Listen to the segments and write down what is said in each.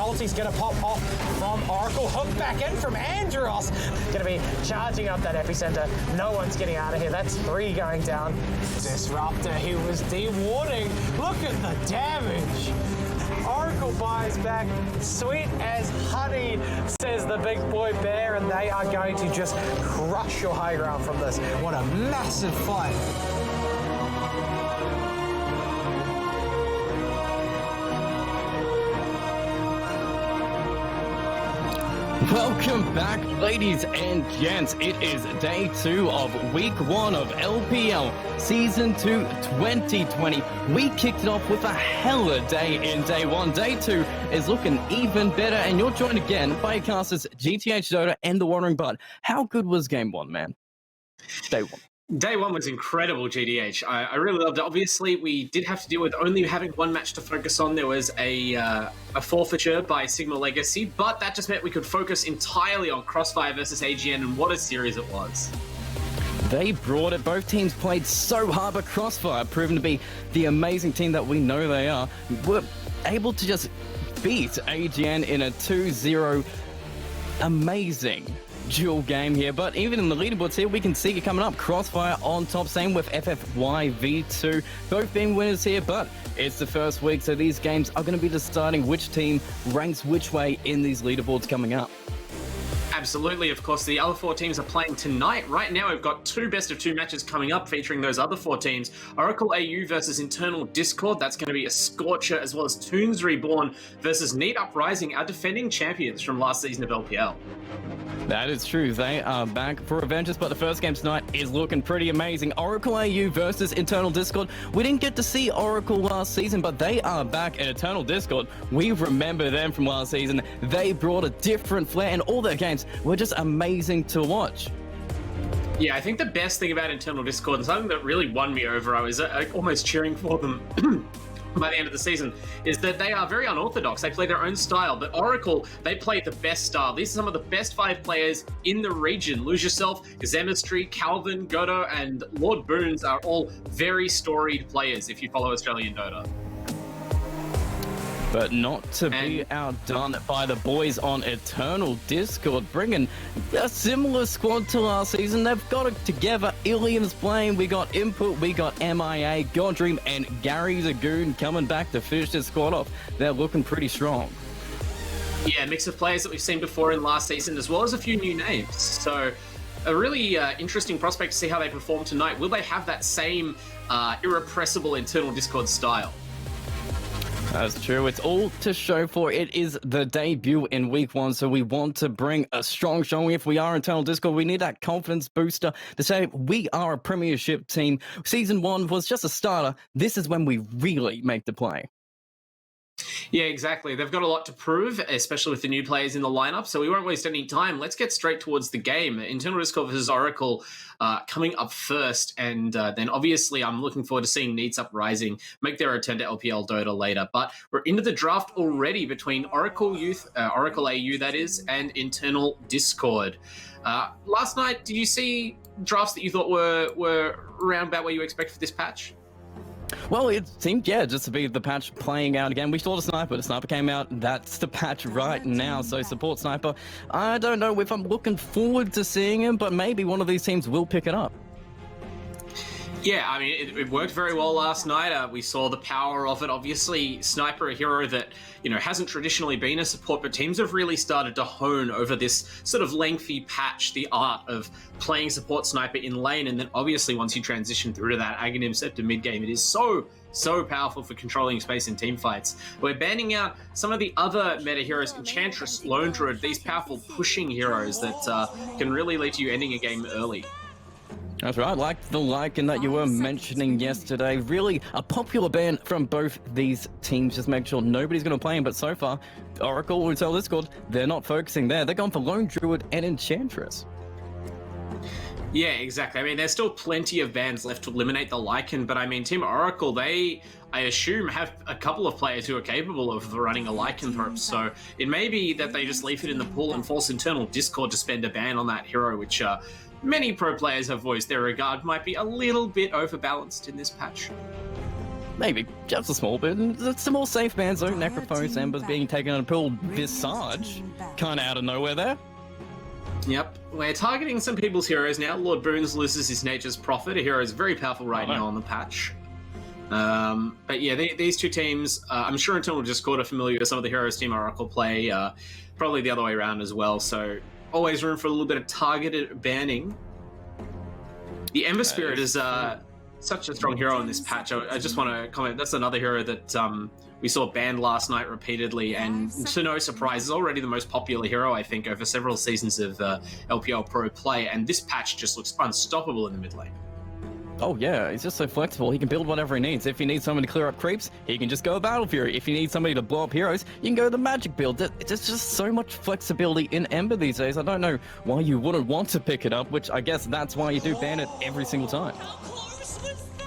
ulti's going to pop off from Oracle. Hook back in from Andros. Going to be charging up that epicenter. No one's getting out of here. That's 3 going down. Disruptor, he was de-warding. Look at the damage. Oracle buys back. Sweet as honey, says the big boy bear, and they are going to just crush your high ground from this. What a massive fight. Welcome back, ladies and gents. It is day 2 of week 1 of LPL Season 2 2020. We kicked it off with a hella day in day 1. Day 2 is looking even better, and you're joined again by your casters GTH Dota and the WanderingBard. How good was game 1, man? Day 1. Day 1 was incredible, GDH. I really loved it. Obviously, we did have to deal with only having one match to focus on. There was a forfeiture by Sigma Legacy, but that just meant we could focus entirely on Crossfire versus AGN, and what a series it was. They brought it. Both teams played so hard, but Crossfire, proven to be the amazing team that we know they are, were able to just beat AGN in a 2-0 amazing dual game here. But even in the leaderboards here, we can see it coming up. Crossfire on top, same with FFYV2, both being winners here, but it's the first week, so these games are going to be deciding which team ranks which way in these leaderboards coming up. Absolutely. Of course, the other 4 teams are playing tonight. Right now, we've got 2 best-of-2 matches coming up featuring those other 4 teams. Oracle AU versus Internal Discord. That's going to be a scorcher, as well as ToOnz Reborn versus Neet Uprising, our defending champions from last season of LPL. That is true. They are back for Avengers, but the first game tonight is looking pretty amazing. Oracle AU versus Internal Discord. We didn't get to see Oracle last season, but they are back at Eternal Discord. We remember them from last season. They brought a different flair, and all their games were just amazing to watch. Yeah, I think the best thing about Internal Discord, and something that really won me over, I was almost cheering for them by the end of the season, is that they are very unorthodox. They play their own style, but Oracle, they play the best style. These are some of the best 5 players in the region. Lose Yourself, Zemistry, Calvin, Godo, and Lord Boons are all very storied players if you follow Australian Dota. But not to be outdone by the boys on Eternal Discord, bringing a similar squad to last season. They've got it together. Ilium's playing. We got Input, we got MIA, Goddream, and Gary Zagoon coming back to finish this squad off. They're looking pretty strong. Yeah, a mix of players that we've seen before in last season, as well as a few new names. So a really interesting prospect to see how they perform tonight. Will they have that same irrepressible Internal Discord style? That's true. It's all to show for. It is the debut in week 1, so we want to bring a strong showing. If we are Internal Discord, we need that confidence booster to say we are a premiership team. Season 1 was just a starter. This is when we really make the play. Yeah, exactly. They've got a lot to prove, especially with the new players in the lineup, so we won't waste any time. Let's get straight towards the game. Internal Discord versus Oracle coming up first, and then obviously I'm looking forward to seeing Neet's Uprising make their return to LPL Dota later. But we're into the draft already between Oracle AU that is, and Internal Discord. Last night, did you see drafts that you thought were around about where you expect for this patch? Well, it seemed, just to be the patch playing out again. We saw the Sniper came out. That's the patch right now. So support Sniper. I don't know if I'm looking forward to seeing him, but maybe one of these teams will pick it up. Yeah, I mean, it worked very well last night. We saw the power of it. Obviously, Sniper, a hero that, hasn't traditionally been a support, but teams have really started to hone over this sort of lengthy patch, the art of playing support Sniper in lane. And then obviously once you transition through to that Aghanim Scepter mid game, it is so powerful for controlling space in team fights. We're banning out some of the other meta heroes, Enchantress, Lone Druid, these powerful pushing heroes that can really lead to you ending a game early. That's right, like the Lycan that you were mentioning yesterday. Really a popular ban from both these teams. Just make sure nobody's going to play him. But so far, Oracle will tell Discord they're not focusing there. They're going for Lone Druid and Enchantress. Yeah, exactly. I mean, there's still plenty of bans left to eliminate the Lycan, but I mean, Team Oracle, I assume, have a couple of players who are capable of running a lycanthrope, so it may be that they just leave it in the pool and force Internal Discord to spend a ban on that hero, which many pro players have voiced their regard might be a little bit overbalanced in this patch. maybe just a small bit. It's a more safe ban zone. Necrophos, Embers being taken on a pool. Visage, kind of out of nowhere there. Yep, we're targeting some people's heroes now. Lord Boons loses his Nature's Prophet. A hero is very powerful right now on the patch. But yeah, these two teams, I'm sure Internal Discord are familiar with some of the heroes Team Oracle play, probably the other way around as well, so always room for a little bit of targeted banning. The Ember Spirit is such a strong hero in this patch. I just want to comment, that's another hero that we saw banned last night repeatedly, and to no surprise, is already the most popular hero, I think, over several seasons of LPL Pro play, and this patch just looks unstoppable in the mid lane. Oh yeah, he's just so flexible. He can build whatever he needs. If he needs someone to clear up creeps, he can just go Battle Fury. If you need somebody to blow up heroes, you can go the magic build. There's just so much flexibility in Ember these days. I don't know why you wouldn't want to pick it up, which I guess that's why you do ban it every single time.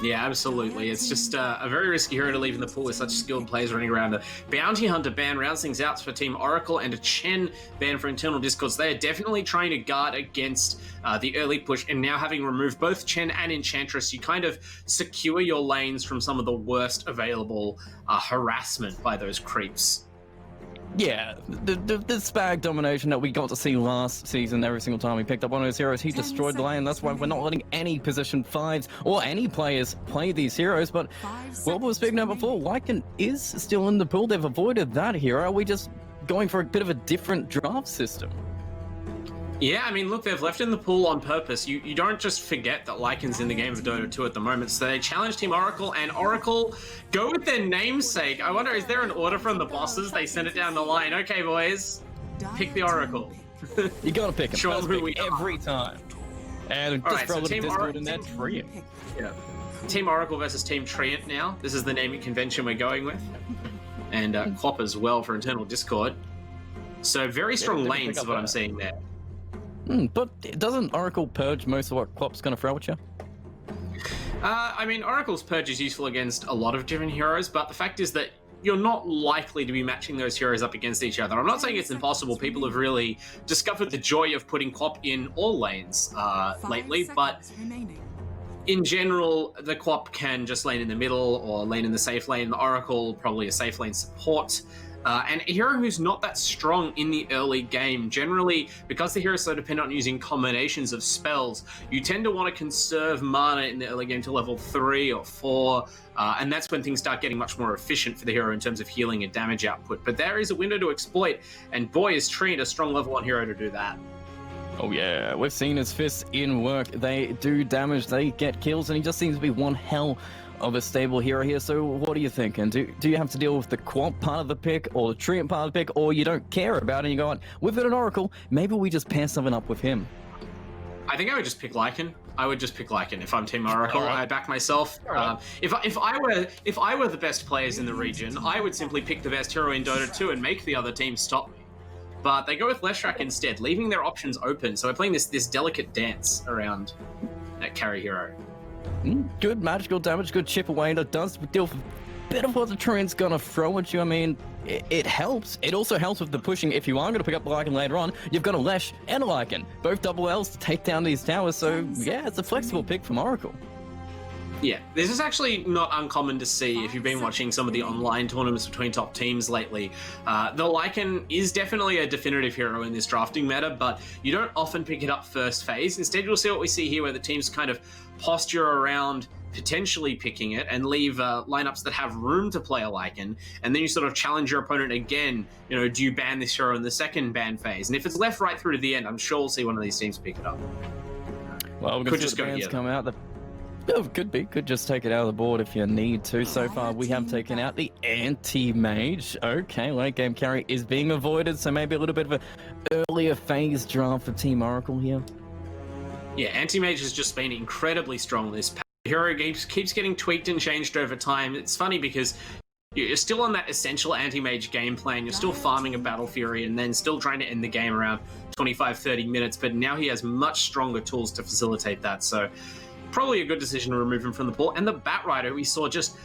Yeah, absolutely. It's just a very risky hero to leave in the pool with such skilled players running around. A Bounty Hunter ban rounds things out for Team Oracle, and a Chen ban for Internal Discords. They are definitely trying to guard against the early push, and now having removed both Chen and Enchantress, you kind of secure your lanes from some of the worst available harassment by those creeps. Yeah, the spag domination that we got to see last season, every single time we picked up one of those heroes, he destroyed the lane. That's why we're not letting any position 5s or any players play these heroes. But what we were speaking of before, Lycan is still in the pool. They've avoided that hero. Are we just going for a bit of a different draft system? Yeah, I mean, look, they've left in the pool on purpose. You don't just forget that Lycan's in the game of Dota 2 at the moment. So they challenge Team Oracle, and Oracle go with their namesake. I wonder, is there an order from the bosses? They send it down the line. Okay, boys, pick the Oracle. You gotta pick him. Show them who we every time. And all just right, throw so a little Team Discord in there, Treant. Yeah. Team Oracle versus Team Treant now. This is the naming convention we're going with. And Quap as well for Internal Discord. So very strong lanes is what I'm seeing there. But doesn't Oracle purge most of what Quap's going to throw at you? I mean, Oracle's purge is useful against a lot of different heroes, but the fact is that you're not likely to be matching those heroes up against each other. I'm not saying it's impossible. People have really discovered the joy of putting Quap in all lanes lately, but in general, the Quap can just lane in the middle or lane in the safe lane. The Oracle, probably a safe lane support. And a hero who's not that strong in the early game, generally, because the hero is so dependent on using combinations of spells, you tend to want to conserve mana in the early game to level 3 or 4, and that's when things start getting much more efficient for the hero in terms of healing and damage output. But there is a window to exploit, and boy, is Treant a strong level 1 hero to do that. Oh yeah, we've seen his fists in work. They do damage, they get kills, and he just seems to be one hell of a stable hero here. So what are you thinking? Do you have to deal with the Quap part of the pick or the Treant part of the pick, or you don't care about it and you go on, we've got an Oracle, maybe we just pair something up with him? I think I would just pick Lycan. I would just pick Lycan if I'm Team Oracle. Right. I back myself. Right. If I were the best players in the region, I would simply pick the best hero in Dota 2 and make the other team stop me. But they go with Leshrac instead, leaving their options open. So we're playing this delicate dance around that carry hero. Good magical damage, good chip away, and it does deal with a bit of what the Treant's gonna throw at you. I mean, it helps. It also helps with the pushing. If you are gonna pick up the Lycan later on, you've got a Lesh and a Lycan, both double L's to take down these towers. So yeah, it's a flexible pick from Oracle. Yeah, this is actually not uncommon to see if you've been watching some of the online tournaments between top teams lately. The Lycan is definitely a definitive hero in this drafting meta, but you don't often pick it up first phase. Instead, you'll see what we see here, where the teams kind of posture around potentially picking it and leave lineups that have room to play a Lycan, and then you sort of challenge your opponent again. You know, do you ban this hero in the second ban phase? And if it's left right through to the end, I'm sure we'll see one of these teams pick it up. Well, we're going to see the bans come out. Oh, could be. Could just take it out of the board if you need to. So far, we have taken out the anti-mage. Okay, late game carry is being avoided, so maybe a little bit of an earlier phase draft for Team Oracle here. Yeah, anti-mage has just been incredibly strong this patch. The hero keeps getting tweaked and changed over time. It's funny because you're still on that essential anti-mage game plan. You're still farming a Battle Fury and then still trying to end the game around 25-30 minutes, but now he has much stronger tools to facilitate that. So probably a good decision to remove him from the pool. And the Batrider, we saw just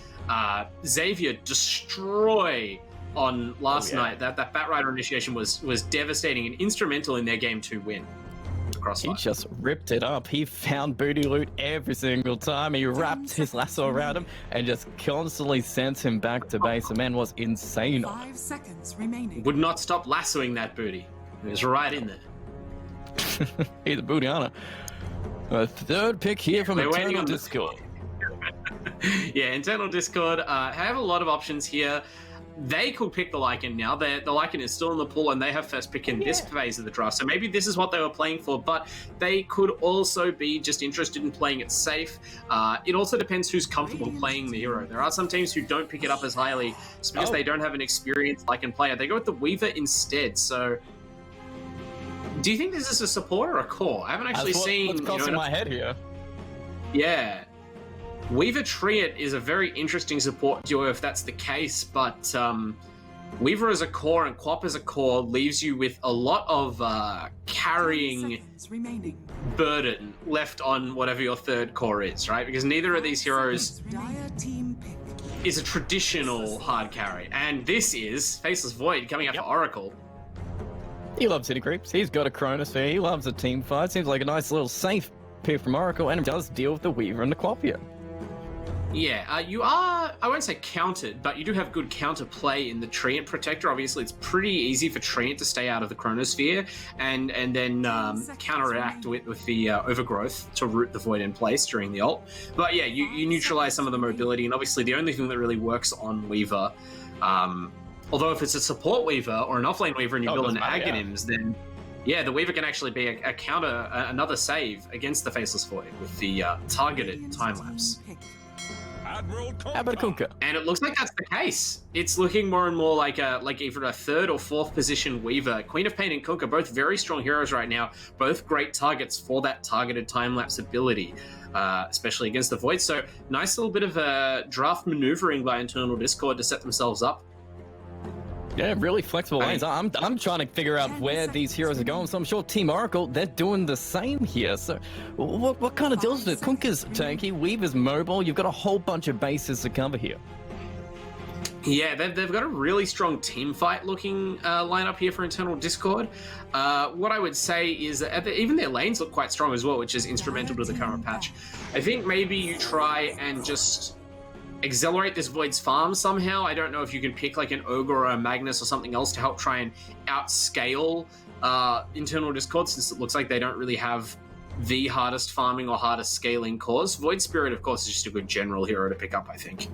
Xavier destroy on last night. That Batrider initiation was devastating and instrumental in their Game 2 win. He just ripped it up. He found booty loot every single time. He wrapped his lasso around him and just constantly sent him back to base. The man was insane. 5 seconds remaining. Would not stop lassoing that booty. It was right in there. He's a booty hunter. A third pick here from They're waiting Internal on the- Discord. Yeah, internal Discord have a lot of options here. They could pick the Lycan now. The Lycan is still in the pool, and they have first pick in this phase of the draft. So maybe this is what they were playing for, but they could also be just interested in playing it safe. It also depends who's comfortable playing the hero. There are some teams who don't pick it up as highly just because they don't have an experienced Lycan player. They go with the Weaver instead. So, do you think this is a support or a core? I haven't actually seen. What's crossing my head here? Yeah. Weaver Triot is a very interesting support duo if that's the case, but Weaver as a core and Quap as a core leaves you with a lot of carrying burden left on whatever your third core is, right? Because neither of these heroes is a traditional hard carry, and this is Faceless Void coming out for Oracle. He loves city creeps. He's got a Chronosphere. He loves a team fight. Seems like a nice little safe pick from Oracle, and it does deal with the Weaver and the Quap here. Yeah, you are, I won't say countered, but you do have good counter play in the Treant Protector. Obviously, it's pretty easy for Treant to stay out of the Chronosphere and then counteract with the Overgrowth to root the Void in place during the ult. But yeah, you neutralize some of the mobility, and obviously the only thing that really works on Weaver, although if it's a support Weaver or an offlane Weaver and you build an Aghanims, then yeah, the Weaver can actually be a counter, another save against the Faceless Void with the targeted time-lapse. How about a Kunkka? And it looks like that's the case. It's looking more and more like either a third or fourth position Weaver. Queen of Pain and Kunkka, both very strong heroes right now, both great targets for that targeted time-lapse ability, especially against the Void. So nice little bit of draft maneuvering by Internal Discord to set themselves up. Yeah, really flexible lanes. I'm trying to figure out where these heroes are going, so I'm sure Team Oracle, they're doing the same here. So what kind of deals with it? Kunkka's tanky, Weaver's mobile, you've got a whole bunch of bases to cover here. Yeah, they've got a really strong team fight looking lineup here for Internal Discord. What I would say is that even their lanes look quite strong as well, which is instrumental to the current patch. I think maybe you try and just accelerate this Void's farm somehow. I don't know if you can pick like an Ogre or a Magnus or something else to help try and outscale Internal Discord, since it looks like they don't really have the hardest farming or hardest scaling cores. Void Spirit, of course, is just a good general hero to pick up, I think.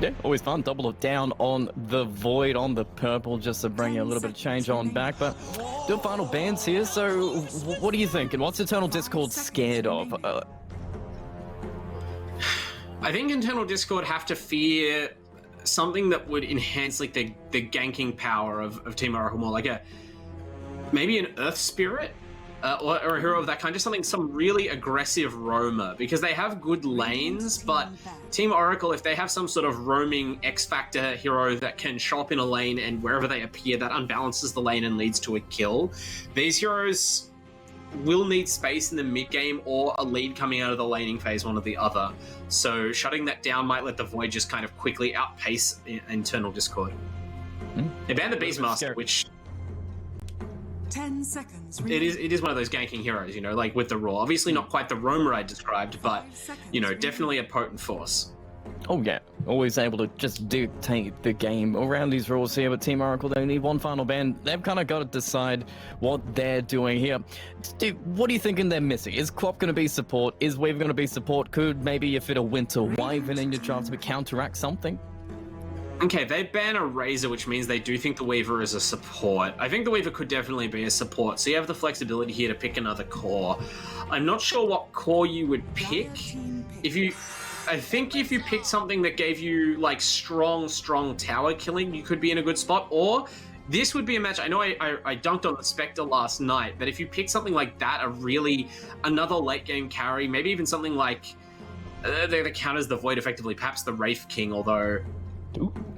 Yeah, always fun. Double it down on the Void, on the purple, just to bring a little bit of change on back. But the final bans here, so what do you think? And what's Internal Discord scared of? I think Internal Discord have to fear something that would enhance like the ganking power of Team Oracle more, like maybe an Earth Spirit or a hero of that kind, just some really aggressive roamer, because they have good lanes, but Team Oracle, if they have some sort of roaming X-Factor hero that can show up in a lane and wherever they appear, that unbalances the lane and leads to a kill, these heroes will need space in the mid game or a lead coming out of the laning phase, one or the other. So shutting that down might let the Void just kind of quickly outpace Internal Discord. They banned the Beastmaster, which 10 seconds. It is one of those ganking heroes, you know, like with the Raw. Obviously not quite the roamer I described, but you know, definitely a potent force. Oh yeah, always able to just dictate the game around these rules here. But Team Oracle, they need one final ban. They've kind of got to decide what they're doing here. Steve, what are you thinking they're missing? Is Quap going to be support? Is Weaver going to be support? Could maybe you fit a Winter Wyvern in your draft to counteract something? Okay, they ban a Razor, which means they do think the Weaver is a support. I think the Weaver could definitely be a support, so you have the flexibility here to pick another core. I'm not sure what core you would pick. I think if you picked something that gave you like strong tower killing, you could be in a good spot. Or this would be a match. I know I dunked on the Spectre last night, but if you pick something like that, another late game carry, maybe even something like that counters the Void effectively, perhaps the Wraith King, although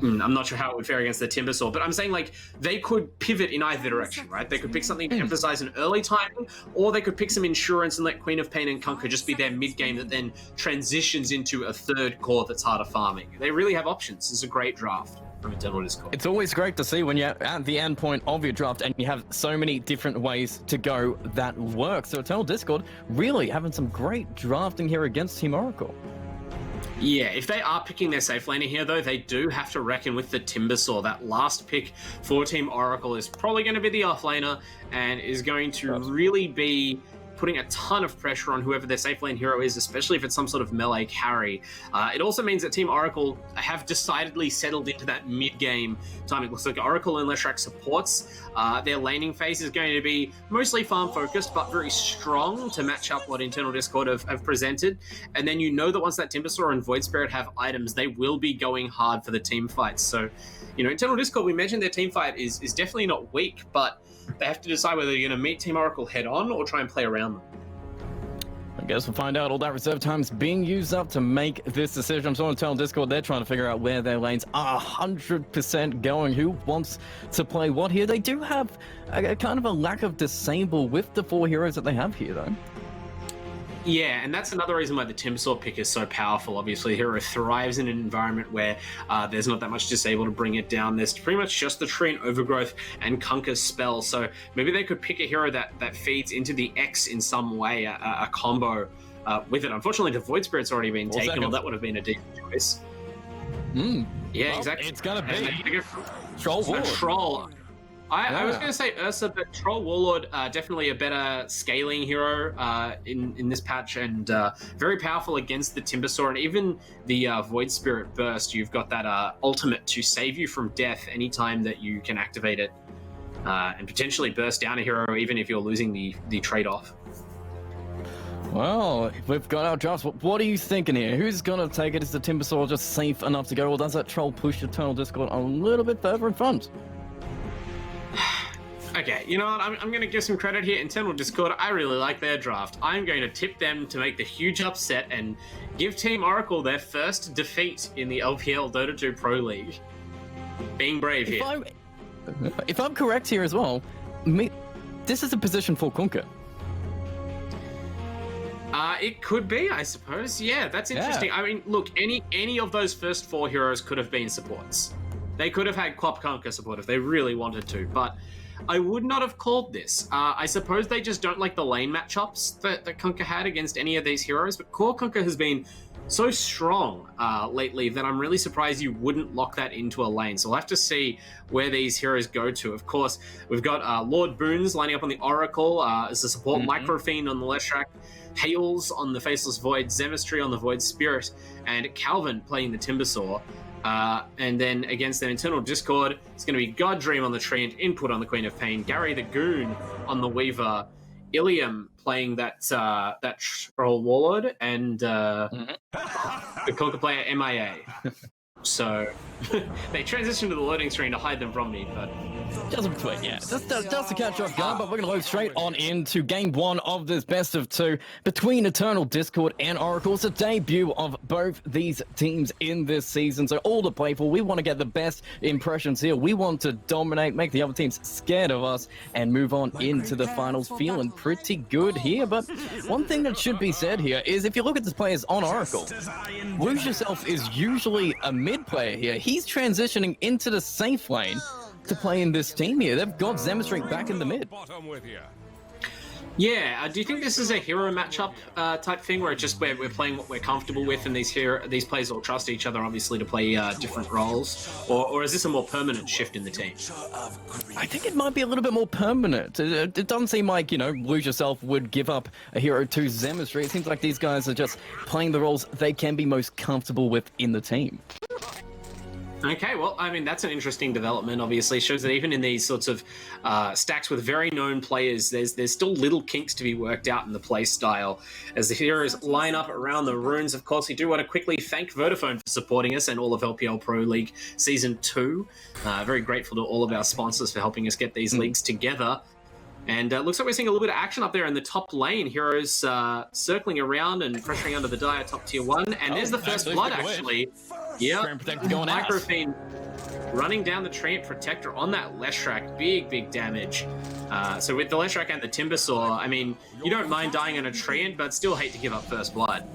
I'm not sure how it would fare against the Timbersaw, but I'm saying like they could pivot in either direction, right? They could pick something to emphasize an early timing, or they could pick some insurance and let Queen of Pain and Kunkka just be their mid game that then transitions into a third core that's harder farming. They really have options. It's a great draft. from Eternal Discord. It's always great to see when you're at the end point of your draft and you have so many different ways to go that work. So Eternal Discord really having some great drafting here against Team Oracle. Yeah, if they are picking their safe laner here, though, they do have to reckon with the Timbersaw. That last pick for Team Oracle is probably going to be the offlaner and is going to really be putting a ton of pressure on whoever their safe lane hero is, especially if it's some sort of melee carry. It also means that Team Oracle have decidedly settled into that mid-game time. It looks like Oracle and Leshrac supports. Their laning phase is going to be mostly farm-focused, but very strong to match up what Internal Discord have presented. And then you know that once that Timbersaw and Void Spirit have items, they will be going hard for the team fights. So, you know, Internal Discord, we mentioned their team fight is definitely not weak, but they have to decide whether they're going to meet Team Oracle head-on or try and play around them. I guess we'll find out. All that reserve time's being used up to make this decision. I'm sorry to tell Discord they're trying to figure out where their lanes are 100% going. Who wants to play what here? They do have a kind of a lack of disable with the 4 heroes that they have here, though. Yeah, and that's another reason why the Timbersaw pick is so powerful. Obviously, hero thrives in an environment where there's not that much disable to bring it down. There's pretty much just the Tree and Overgrowth and Kunkka's spell. So maybe they could pick a hero that feeds into the X in some way, a combo with it. Unfortunately, the Void Spirit's already been taken, or that would have been a decent choice. Yeah, well, exactly. It's going to be Troll Warlord. Troll. I was going to say Ursa, but Troll Warlord, definitely a better scaling hero in this patch, and very powerful against the Timbersaw, and even the Void Spirit Burst. You've got that ultimate to save you from death anytime that you can activate it, and potentially burst down a hero even if you're losing the trade-off. Well, we've got our drafts. What are you thinking here? Who's going to take it? Is the Timbersaw just safe enough to go, or does that Troll push Eternal Discord a little bit further in front? Okay, you know what? I'm going to give some credit here. Internal Discord, I really like their draft. I'm going to tip them to make the huge upset and give Team Oracle their first defeat in the LPL Dota 2 Pro League. Being brave here. If I'm correct here as well, this is a position for Kunkka. It could be, I suppose. Yeah, that's interesting. Yeah. I mean, look, any of those first 4 heroes could have been supports. They could have had Quap Kunkka support if they really wanted to, but I would not have called this. I suppose they just don't like the lane matchups that Kunkka had against any of these heroes, but core Kunkka has been so strong lately that I'm really surprised you wouldn't lock that into a lane. So we'll have to see where these heroes go to. Of course, we've got Lord Boons lining up on the Oracle as the support, Microfiend on the Leshrac, Hales on the Faceless Void, Zemistry on the Void Spirit, and Calvin playing the Timbersaw. And then against their Internal Discord, it's going to be God Dream on the Tree and Input on the Queen of Pain, Gary the Goon on the Weaver, Ilium playing that Troll Warlord, and the Kunkka player MIA. So they transitioned to the loading screen to hide them from me, but doesn't quit, yeah. Just to catch off guard, but we're going to load straight on into game 1 of this best of 2 between Eternal Discord and Oracle. It's a debut of both these teams in this season, so all to play for. We want to get the best impressions here. We want to dominate, make the other teams scared of us, and move on into the finals. Feeling pretty good here, but one thing that should be said here is if you look at the players on Oracle, Lose Yourself is usually a mid player here. He's transitioning into the safe lane to play in this team here. They've got Zemistry back in the mid. Yeah, do you think this is a hero matchup type thing where it's just we're playing what we're comfortable with, and these players all trust each other, obviously, to play different roles? Or is this a more permanent shift in the team? I think it might be a little bit more permanent. It doesn't seem like, you know, Lose Yourself would give up a hero to Zemistry. It seems like these guys are just playing the roles they can be most comfortable with in the team. Okay, well, I mean, that's an interesting development, obviously. It shows that even in these sorts of stacks with very known players, there's still little kinks to be worked out in the play style. As the heroes line up around the runes, of course, we do want to quickly thank Vodafone for supporting us and all of LPL Pro League Season 2. Very grateful to all of our sponsors for helping us get these leagues together. And looks like we're seeing a little bit of action up there in the top lane. Heroes circling around and pressuring under the Dire top tier 1. And there's the first blood, actually. Yeah, Microfiend running down the Treant Protector on that Leshrac. Big damage. So with the Leshrac and the Timbersaw, I mean, you don't mind dying on a Treant, but still hate to give up first blood.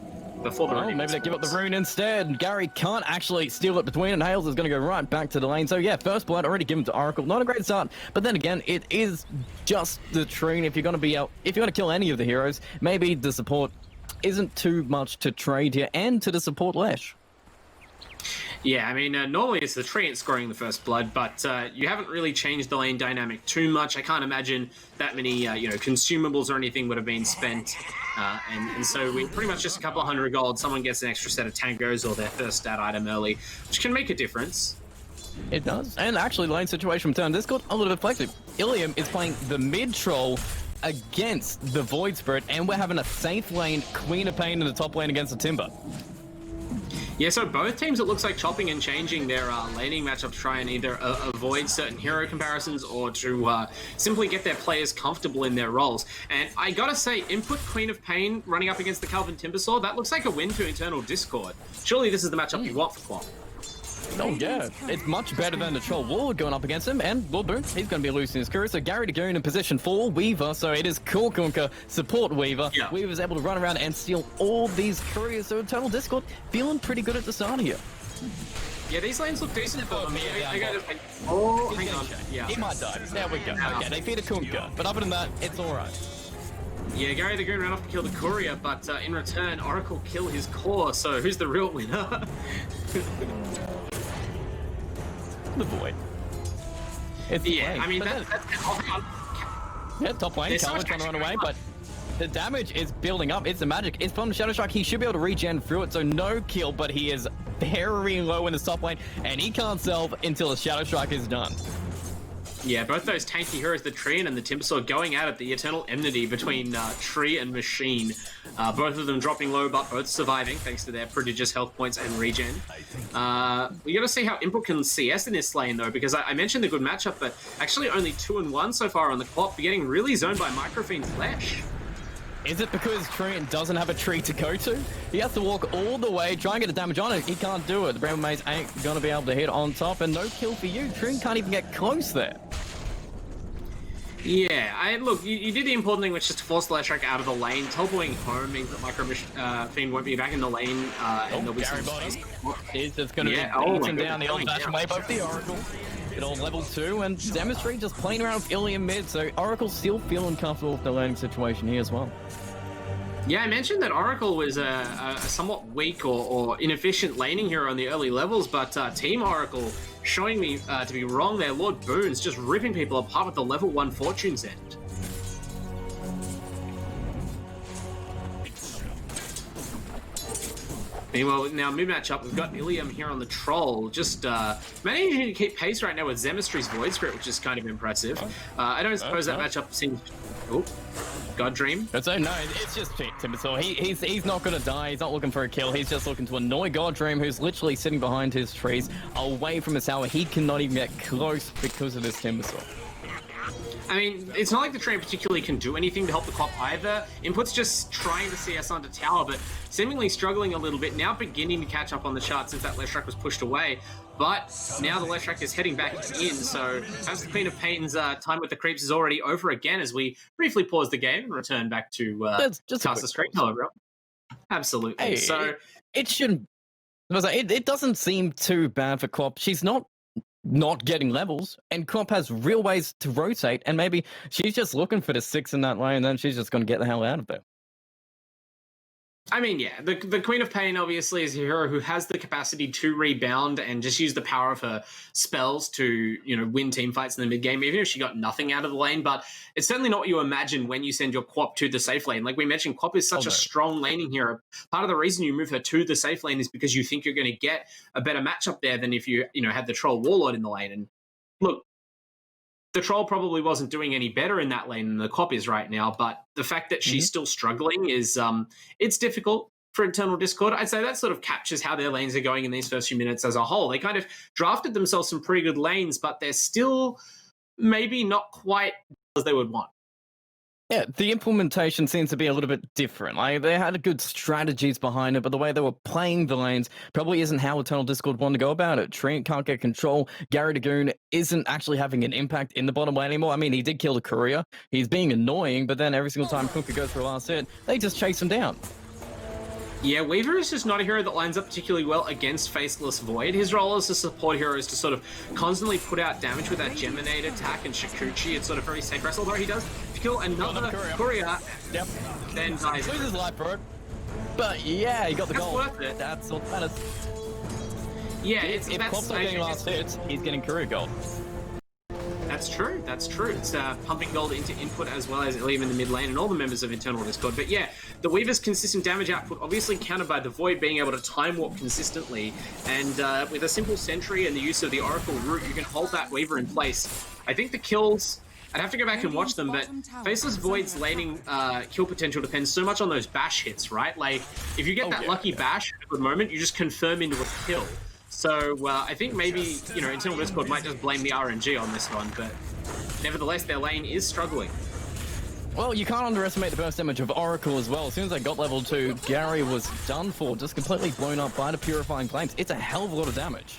before the Well, running. maybe they give up the rune instead. Gary can't actually steal it between, and Hales is going to go right back to the lane. So yeah, first blood already given to Oracle. Not a great start, but then again, it is just the tree. If you're going to be out, if you're going to kill any of the heroes, maybe the support isn't too much to trade here, and to the support Lesh. Yeah, I mean, normally it's the Treant scoring the first blood, but you haven't really changed the lane dynamic too much. I can't imagine that many, consumables or anything would have been spent. And so we pretty much just a couple of 100 gold. Someone gets an extra set of tangos or their first stat item early, which can make a difference. It does. And actually, the lane situation from ToOnz, this got a little bit flexible. Ilium is playing the mid troll against the Void Spirit, and we're having a safe lane Queen of Pain in the top lane against the Timber. Yeah, so both teams, it looks like chopping and changing their laning matchup to try and either avoid certain hero comparisons or to simply get their players comfortable in their roles. And I gotta say, input Queen of Pain running up against the Calvin Timbersaw, that looks like a win to Eternal Discord. Surely this is the matchup you want for Quap. Oh yeah, it's much better than the Troll Warlord going up against him, and Lord Boon, he's going to be losing his career. So Gary Dagoon in position for Weaver, so it is Cool Kunka, support Weaver. Yeah. Weaver's able to run around and steal all these couriers, so Eternal Discord feeling pretty good at the start here. Yeah, these lanes look decent for them. Yeah, Oh, hang on. Yeah. He might die. There we go. Okay, they feed a Kunka, but other than that, it's alright. Yeah, Gary the Goon ran off to kill the courier, but in return, Oracle kill his core, so who's the real winner? The Void. It's Yeah, the I mean, but that's yeah, top lane, There's so Carlin's much trying to run action away, going but the damage is building up. It's the magic. It's from Shadow Strike. He should be able to regen through it, so no kill, but he is very low in the top lane, and he can't sell until the Shadow Strike is done. Yeah, both those tanky heroes, the Tree and the Timbersaw, going at it, the eternal enmity between Tree and Machine. Both of them dropping low, but both surviving thanks to their prodigious health points and regen. We got to see how Input can CS in this lane, though, because I mentioned the good matchup, but actually only 2-1 so far on the clock, getting really zoned by Microphine's Flesh. Is it because Trent doesn't have a tree to go to? He has to walk all the way, try and get the damage on it. He can't do it. The Brown Maze ain't going to be able to hit on top, and no kill for you. Trent can't even get close there. Yeah, look, you did the important thing, which is to force the Leshrac out of the lane. Teleporting home means that Microfiend won't be back in the lane, and there'll be some space. He's just going to be beaten down the old-fashioned way by the Oracle. It on level 2, and Demonstrate just playing around with Ilium mid, so Oracle still feeling comfortable with the laning situation here as well. Yeah, I mentioned that Oracle was a somewhat weak or inefficient laning hero on the early levels, but Team Oracle showing me to be wrong there. Lord Boon's just ripping people apart with the level 1 Fortune's End. Meanwhile, now mid-matchup, we've got Ilium here on the Troll, just managing to keep pace right now with Zemistry's Void Spirit, which is kind of impressive. I don't suppose that matchup seems... Oh, God Dream. But so no, it's just Timbersaw. He's not going to die. He's not looking for a kill. He's just looking to annoy God Dream, who's literally sitting behind his trees, away from his tower. He cannot even get close because of this Timbersaw. I mean, it's not like the train particularly can do anything to help the cop either. Input's just trying to CS onto tower, but seemingly struggling a little bit. Now beginning to catch up on the chart since that Leshrac was pushed away. But now the Leshrac is heading back in, so as the Queen of Pain's time with the creeps is already over again as we briefly pause the game and return back to Casta Street. Hello, everyone. Absolutely. Hey, so it shouldn't... It doesn't seem too bad for Clop. She's not getting levels, and Clop has real ways to rotate, and maybe she's just looking for the 6 in that lane, and then she's just going to get the hell out of there. I mean, yeah, the Queen of Pain obviously is a hero who has the capacity to rebound and just use the power of her spells to, win team fights in the mid game, even if she got nothing out of the lane. But it's certainly not what you imagine when you send your Quap to the safe lane. Like we mentioned, Quap is such a strong laning hero. Part of the reason you move her to the safe lane is because you think you're going to get a better matchup there than if you had the Troll Warlord in the lane. And look, the Troll probably wasn't doing any better in that lane than the Cop is right now, but the fact that she's still struggling is, it's difficult for Eternal Discord. I'd say that sort of captures how their lanes are going in these first few minutes as a whole. They kind of drafted themselves some pretty good lanes, but they're still maybe not quite as they would want. Yeah, the implementation seems to be a little bit different. Like, they had good strategies behind it, but the way they were playing the lanes probably isn't how Eternal Discord wanted to go about it. Trent can't get control. Gary Dagoon isn't actually having an impact in the bottom lane anymore. I mean, he did kill the courier. He's being annoying, but then every single time Kunka goes for a last hit, they just chase him down. Yeah, Weaver is just not a hero that lines up particularly well against Faceless Void. His role as a support hero is to sort of constantly put out damage with that Geminate attack and Shikuchi. It's sort of very safe wrestle, although he does kill another courier. Yep. Then dies. Loses life for it. But yeah, he got the That's goal. worth it. That's what matters. Yeah, If Klopp's not getting last hits, he's getting courier gold. That's true. That's true. It's pumping gold into input as well as Ilium in the mid lane and all the members of Internal Discord. But yeah, the Weaver's consistent damage output obviously countered by the Void being able to time warp consistently. And with a simple sentry and the use of the Oracle root, you can hold that Weaver in place. I think the kills, I'd have to go back and watch them, but Faceless Void's laning kill potential depends so much on those bash hits, right? Like, if you get that lucky bash at a good moment, you just confirm into a kill. So I think maybe, you know, Internal Discord might just blame the RNG on this one, but nevertheless, their lane is struggling. Well, you can't underestimate the burst damage of Oracle as well. As soon as they got level 2, Gary was done for, just completely blown up by the Purifying Flames. It's a hell of a lot of damage.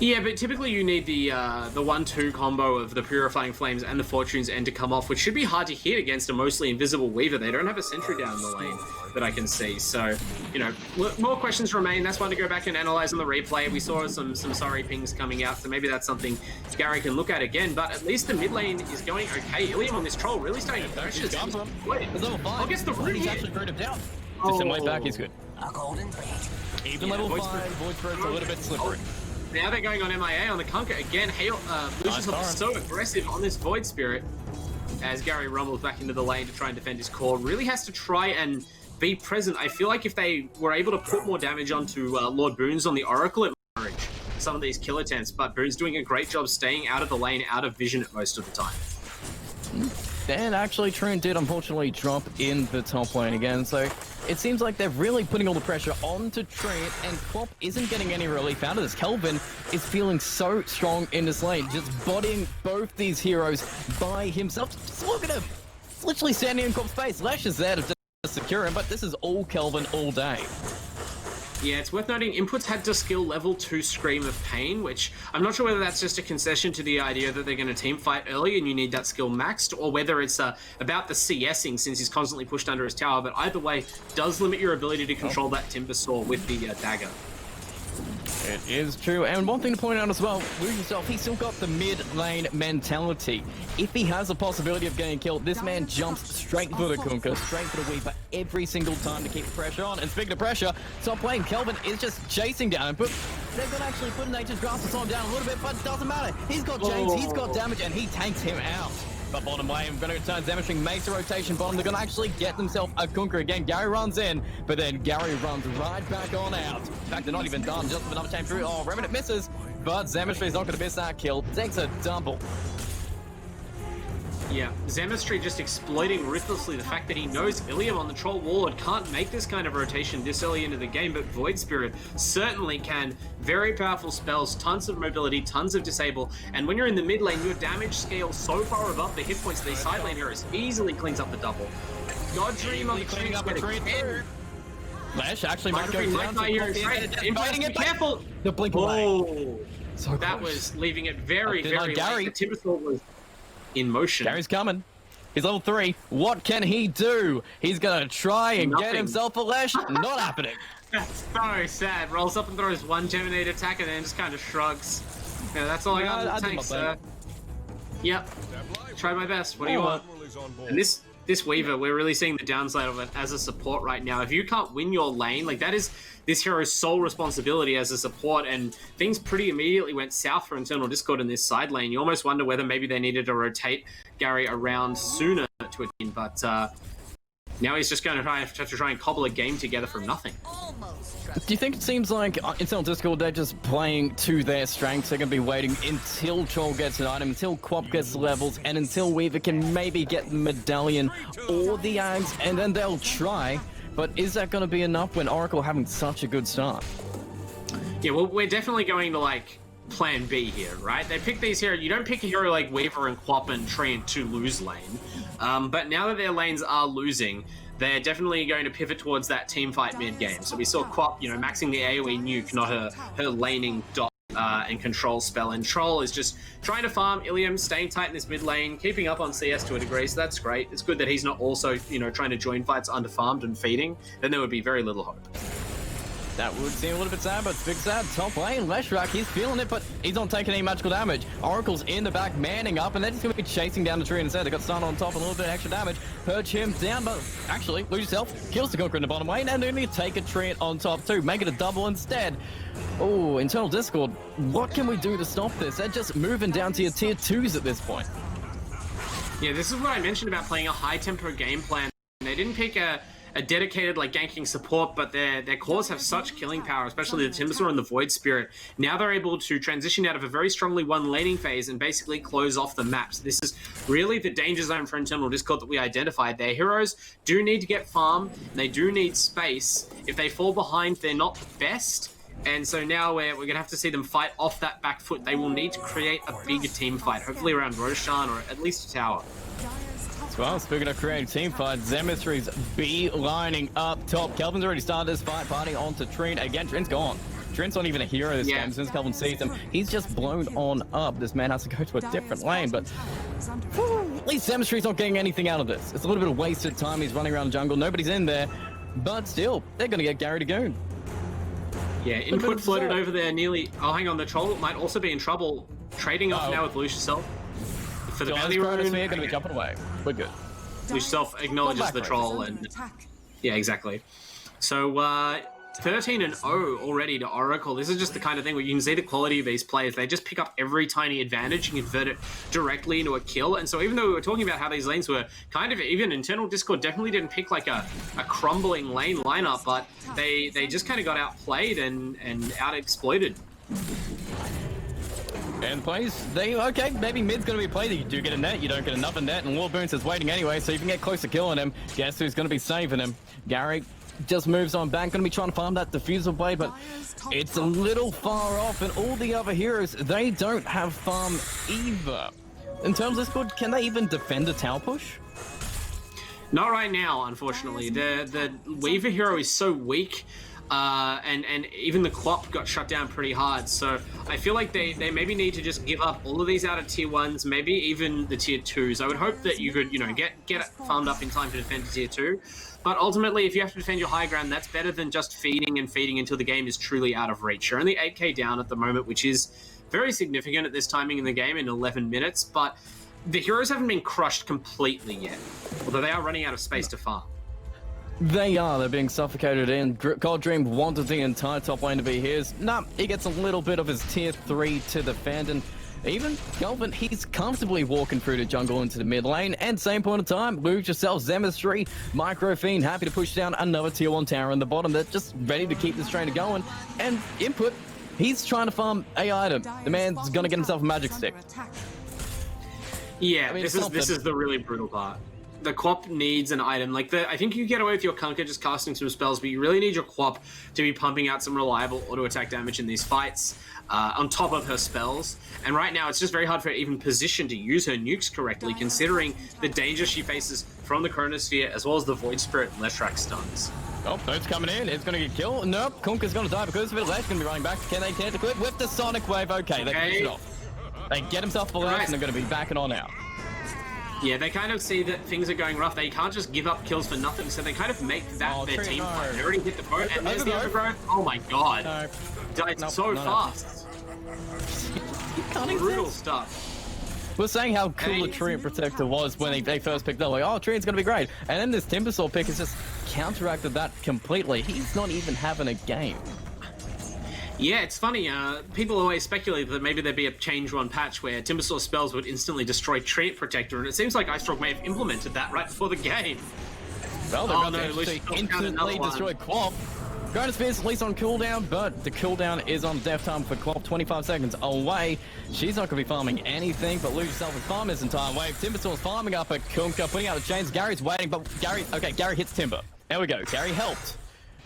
Yeah, but typically you need the 1-2 combo of the Purifying Flames and the Fortune's End to come off, which should be hard to hit against a mostly invisible Weaver. They don't have a sentry down the lane that I can see. So, you know, more questions remain. That's one to go back and analyze on the replay. We saw some sorry pings coming out, so maybe that's something Gary can look at again. But at least the mid lane is going okay. Ilium on this troll really starting to pressure. I guess the root he's hit. actually rooted down. Just in way back, he's good. A golden thread. Even level 5, Void Spirit's a little bit slippery. Now they're going on MIA on the Kunkka again. Lucius is so aggressive on this Void Spirit as Gary rumbles back into the lane to try and defend his core. Really has to try and be present. I feel like if they were able to put more damage onto Lord Boons on the Oracle, it might encourage some of these kill attempts. But Boons doing a great job staying out of the lane, out of vision at most of the time. And actually, Troon did unfortunately drop in the top lane again, so it seems like they're really putting all the pressure onto Trent, and Klopp isn't getting any relief out of this. Kelvin is feeling so strong in this lane, just bodying both these heroes by himself. Just look at him! It's literally standing in Klopp's face. Lash is there to just secure him, but this is all Kelvin all day. Yeah, it's worth noting, Inputs had to skill level 2 Scream of Pain, which I'm not sure whether that's just a concession to the idea that they're going to team fight early and you need that skill maxed, or whether it's about the CSing since he's constantly pushed under his tower, but either way, does limit your ability to control that Timber Saw with the dagger. It is true, and one thing to point out as well, Lose Yourself, he's still got the mid lane mentality. If he has a possibility of getting killed, this man jumps straight for the Kunkka, straight for the Weaver every single time to keep the pressure on. And speaking of pressure, top lane, Kelvin is just chasing down him, but they're going to actually put Nature's Grasp to slow him down a little bit, but it doesn't matter. He's got James, he's got damage, and he tanks him out. But bottom lane, I'm going to return damaging Mesa rotation bottom. They're going to actually get themselves a Kunkka again. Gary runs in, but then Gary runs right back on out. In fact, they're not even done. Just another chain through. Oh, Remnant misses, but Zemistry's not going to miss that kill. Takes a double. Yeah, Zemistry just exploiting ruthlessly the fact that he knows Ilium on the Troll Warlord can't make this kind of rotation this early into the game, but Void Spirit certainly can. Very powerful spells, tons of mobility, tons of disable, and when you're in the mid lane, your damage scale so far above the hit points of these side lane heroes easily cleans up the double. God Dream on the cleaning up a tree. Lash actually might go down. Be careful! The blink away. So that was leaving it very, very late. The Timber Saw was in motion. Gary's coming. He's level 3. What can he do? He's gonna try and get himself a Lash. Not happening. That's so sad. Rolls up and throws one Geminate attack and then just kind of shrugs. Yeah, that's all I got in the tank, sir. Yep. Tried my best. What do you want? And this Weaver, we're really seeing the downside of it as a support right now. If you can't win your lane, like that is this hero's sole responsibility as a support, and things pretty immediately went south for Internal Discord in this side lane. You almost wonder whether maybe they needed to rotate Gary around sooner to a team, but now he's just going to have to try and cobble a game together from nothing. Do you think it seems like Internal Discord, they're just playing to their strengths? They're going to be waiting until Troll gets an item, until Quap gets levels, and until Weaver can maybe get the Medallion or the Ags, and then they'll try. But is that going to be enough when Oracle having such a good start? Yeah, well, we're definitely going to, like, plan B here, right? They pick these heroes. You don't pick a hero like Weaver and Quap and Trent to lose lane. But now that their lanes are losing, they're definitely going to pivot towards that team fight mid game. So we saw Quap, you know, maxing the AoE nuke, not her laning dot and control spell. And Troll is just trying to farm. Ilium staying tight in this mid lane, keeping up on CS to a degree, so that's great. It's good that he's not also, you know, trying to join fights underfarmed and feeding. Then there would be very little hope. That would seem a little bit sad, but it's big sad. Top lane, Leshrak, he's feeling it, but he's not taking any magical damage. Oracle's in the back, manning up, and they're just going to be chasing down the tree instead. They got Stun on top, a little bit of extra damage. Purge him down, but actually, lose yourself, kills the Conqueror in the bottom lane, and they're going to take a tree on top too. Make it a double instead. Oh, internal Discord, what can we do to stop this? They're just moving down to your tier 2s at this point. Yeah, this is what I mentioned about playing a high-tempo game plan. They didn't pick a dedicated like ganking support, but their cores have such killing power, especially the Timbersaw and the Void Spirit. Now they're able to transition out of a very strongly won laning phase and basically close off the maps. This is really the danger zone for internal Discord that we identified. Their heroes do need to get farm, they do need space. If they fall behind, they're not the best. And so now we're going to have to see them fight off that back foot. They will need to create a bigger team fight, hopefully around Roshan or at least a tower. Well, speaking of creating team fights, Zemistry's lining up top. Kelvin's already started this fight, partying onto Trent. Again, Trent's gone. Trent's not even a hero this game since Kelvin sees him. He's just blown on up. This man has to go to a different lane, but at least Zemistry's not getting anything out of this. It's a little bit of wasted time. He's running around jungle. Nobody's in there, but still, they're going to get Gary to Goon. Yeah, input floated over there nearly. Oh, hang on, the Troll might also be in trouble. Trading off now with Lucius Self. For the bounty rune, we're going to be jumping away. We're good. Lucius Self acknowledges the Troll, and yeah, exactly. So 13-0 already to Oracle. This is just the kind of thing where you can see the quality of these players. They just pick up every tiny advantage and convert it directly into a kill. And so even though we were talking about how these lanes were kind of, even internal Discord definitely didn't pick like a crumbling lane lineup, but they just kind of got outplayed and out-exploited. And plays, okay, maybe mid's going to be played. You do get a net, you don't get another net, and Warboons is waiting anyway, so you can get close to killing him. Guess who's going to be saving him? Gary just moves on back, going to be trying to farm that diffusal blade, but it's a little far off, and all the other heroes, they don't have farm either. In terms of Discord, can they even defend a tower push? Not right now, unfortunately. The Weaver hero is so weak. And even the Clop got shut down pretty hard, so I feel like they maybe need to just give up all of these out of tier 1s, maybe even the tier 2s. I would hope that you could, you know, get it farmed up in time to defend tier 2, but ultimately if you have to defend your high ground, that's better than just feeding until the game is truly out of reach. You're only 8k down at the moment, which is very significant at this timing in the game in 11 minutes, but the heroes haven't been crushed completely yet, although they are running out of space to farm. They're being suffocated in. God Dream wanted the entire top lane to be his. Nah, he gets a little bit of his tier 3 to defend, and even Kelvin, he's comfortably walking through the jungle into the mid lane, and same point of time, lose yourself, Zemistry, Micro Fiend, happy to push down another tier 1 tower in the bottom. They're just ready to keep this train going, and input, he's trying to farm a item. The man's gonna get himself a magic stick. Yeah, I mean, this is the really brutal part. The Quap needs an item. Like, I think you get away with your Kunkka just casting some spells, but you really need your Quap to be pumping out some reliable auto-attack damage in these fights on top of her spells. And right now, it's just very hard for her even position to use her nukes correctly, considering the danger she faces from the Chronosphere, as well as the Void Spirit Leshrak stuns. Oh, Bird's coming in. It's going to get killed. Nope, Kunkka's going to die because of it. Lesh going to be running back. Can they get the clip with the Sonic Wave? Okay, they finish it off. They get himself for Lesh, and they're going to be backing on out. Yeah, they kind of see that things are going rough. They can't just give up kills for nothing, so they kind of make that their team fight. They already hit the boat, and there's the overgrowth. Oh my god. Died so fast. Brutal stuff. We're saying how cool the Treant Protector was when they first picked up. Like, oh, Treant's going to be great. And then this Timbersaw pick has just counteracted that completely. He's not even having a game. Yeah, it's funny. People always speculate that maybe there'd be a change one patch where Timbersaw spells would instantly destroy Treant Protector, and it seems like Ice Rock may have implemented that right before the game. Well, they're about to instantly destroy Quap. Chronosphere is at least on cooldown, but the cooldown is on death time for Quap, 25 seconds away. She's not going to be farming anything, but lose yourself and farm this entire wave. Timbersaw's farming up at Kunkka, putting out the chains. Gary's waiting, but Gary hits Timber. There we go. Gary helped.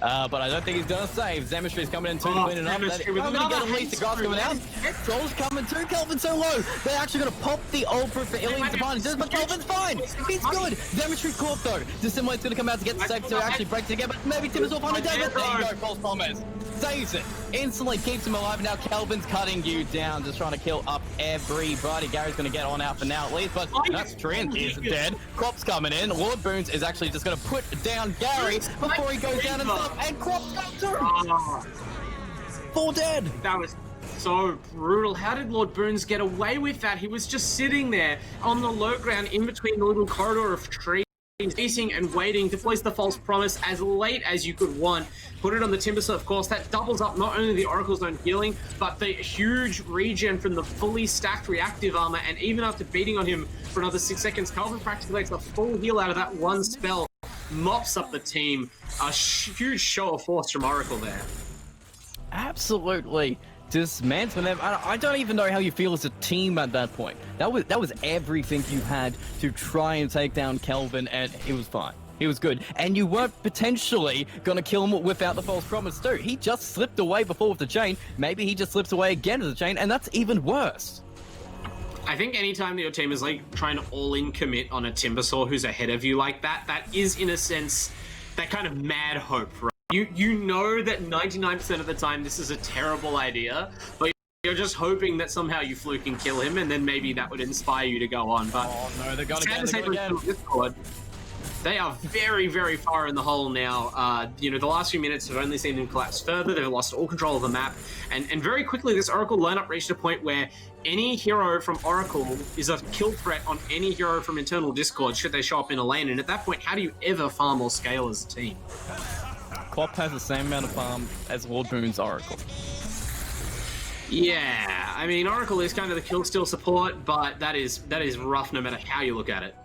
But I don't think he's going to save. Zemistry's coming in too, cleaning up. I'm going to get at least the grass coming out. Troll's coming too. Kelvin's so low. They're actually going to pop the ultra for Ilium's advantage. But Kelvin's fine. He's good. Zemistry caught though. Dissimulate's going to come out to get the sec to actually break it again. But maybe Timbersaw finally does it. There you go. False promise. saves it. Instantly keeps him alive. Now Kelvin's cutting you down, just trying to kill up everybody. Gary's going to get on out for now at least, but that's ToOnz is dead. Crop's coming in. Lord Boons is actually just going to put down Gary before he goes down and Crop's got too. 4 dead. That was so brutal. How did Lord Boons get away with that? He was just sitting there on the low ground in between the little corridor of trees, facing and waiting to place the false promise as late as you could want. Put it on the Timbersaw, of course. That doubles up not only the Oracle's own healing, but the huge regen from the fully stacked reactive armor. And even after beating on him for another 6 seconds, Calvin practically makes a full heal out of that one spell. Mops up the team. A huge show of force from Oracle there. Absolutely dismantling them. I don't even know how you feel as a team at that point. That was everything you had to try and take down Kelvin, and it was fine. He was good. And you weren't potentially going to kill him without the false promise too. He just slipped away before with the chain. Maybe he just slips away again with the chain, and that's even worse. I think anytime that your team is like trying to all-in commit on a Timbersaw who's ahead of you like that, that is in a sense that kind of mad hope, right? You know that 99% of the time this is a terrible idea, but you're just hoping that somehow you fluke and kill him, and then maybe that would inspire you to go on. But oh no, they're going again. Discord, they are very, very far in the hole now. You know, the last few minutes have only seen them collapse further. They've lost all control of the map, and very quickly this Oracle lineup reached a point where any hero from Oracle is a kill threat on any hero from internal Discord should they show up in a lane. And at that point, how do you ever farm or scale as a team? Quap has the same amount of farm as Lord Boon's Oracle. Yeah, I mean, Oracle is kind of the kill steal support, but that is rough no matter how you look at it.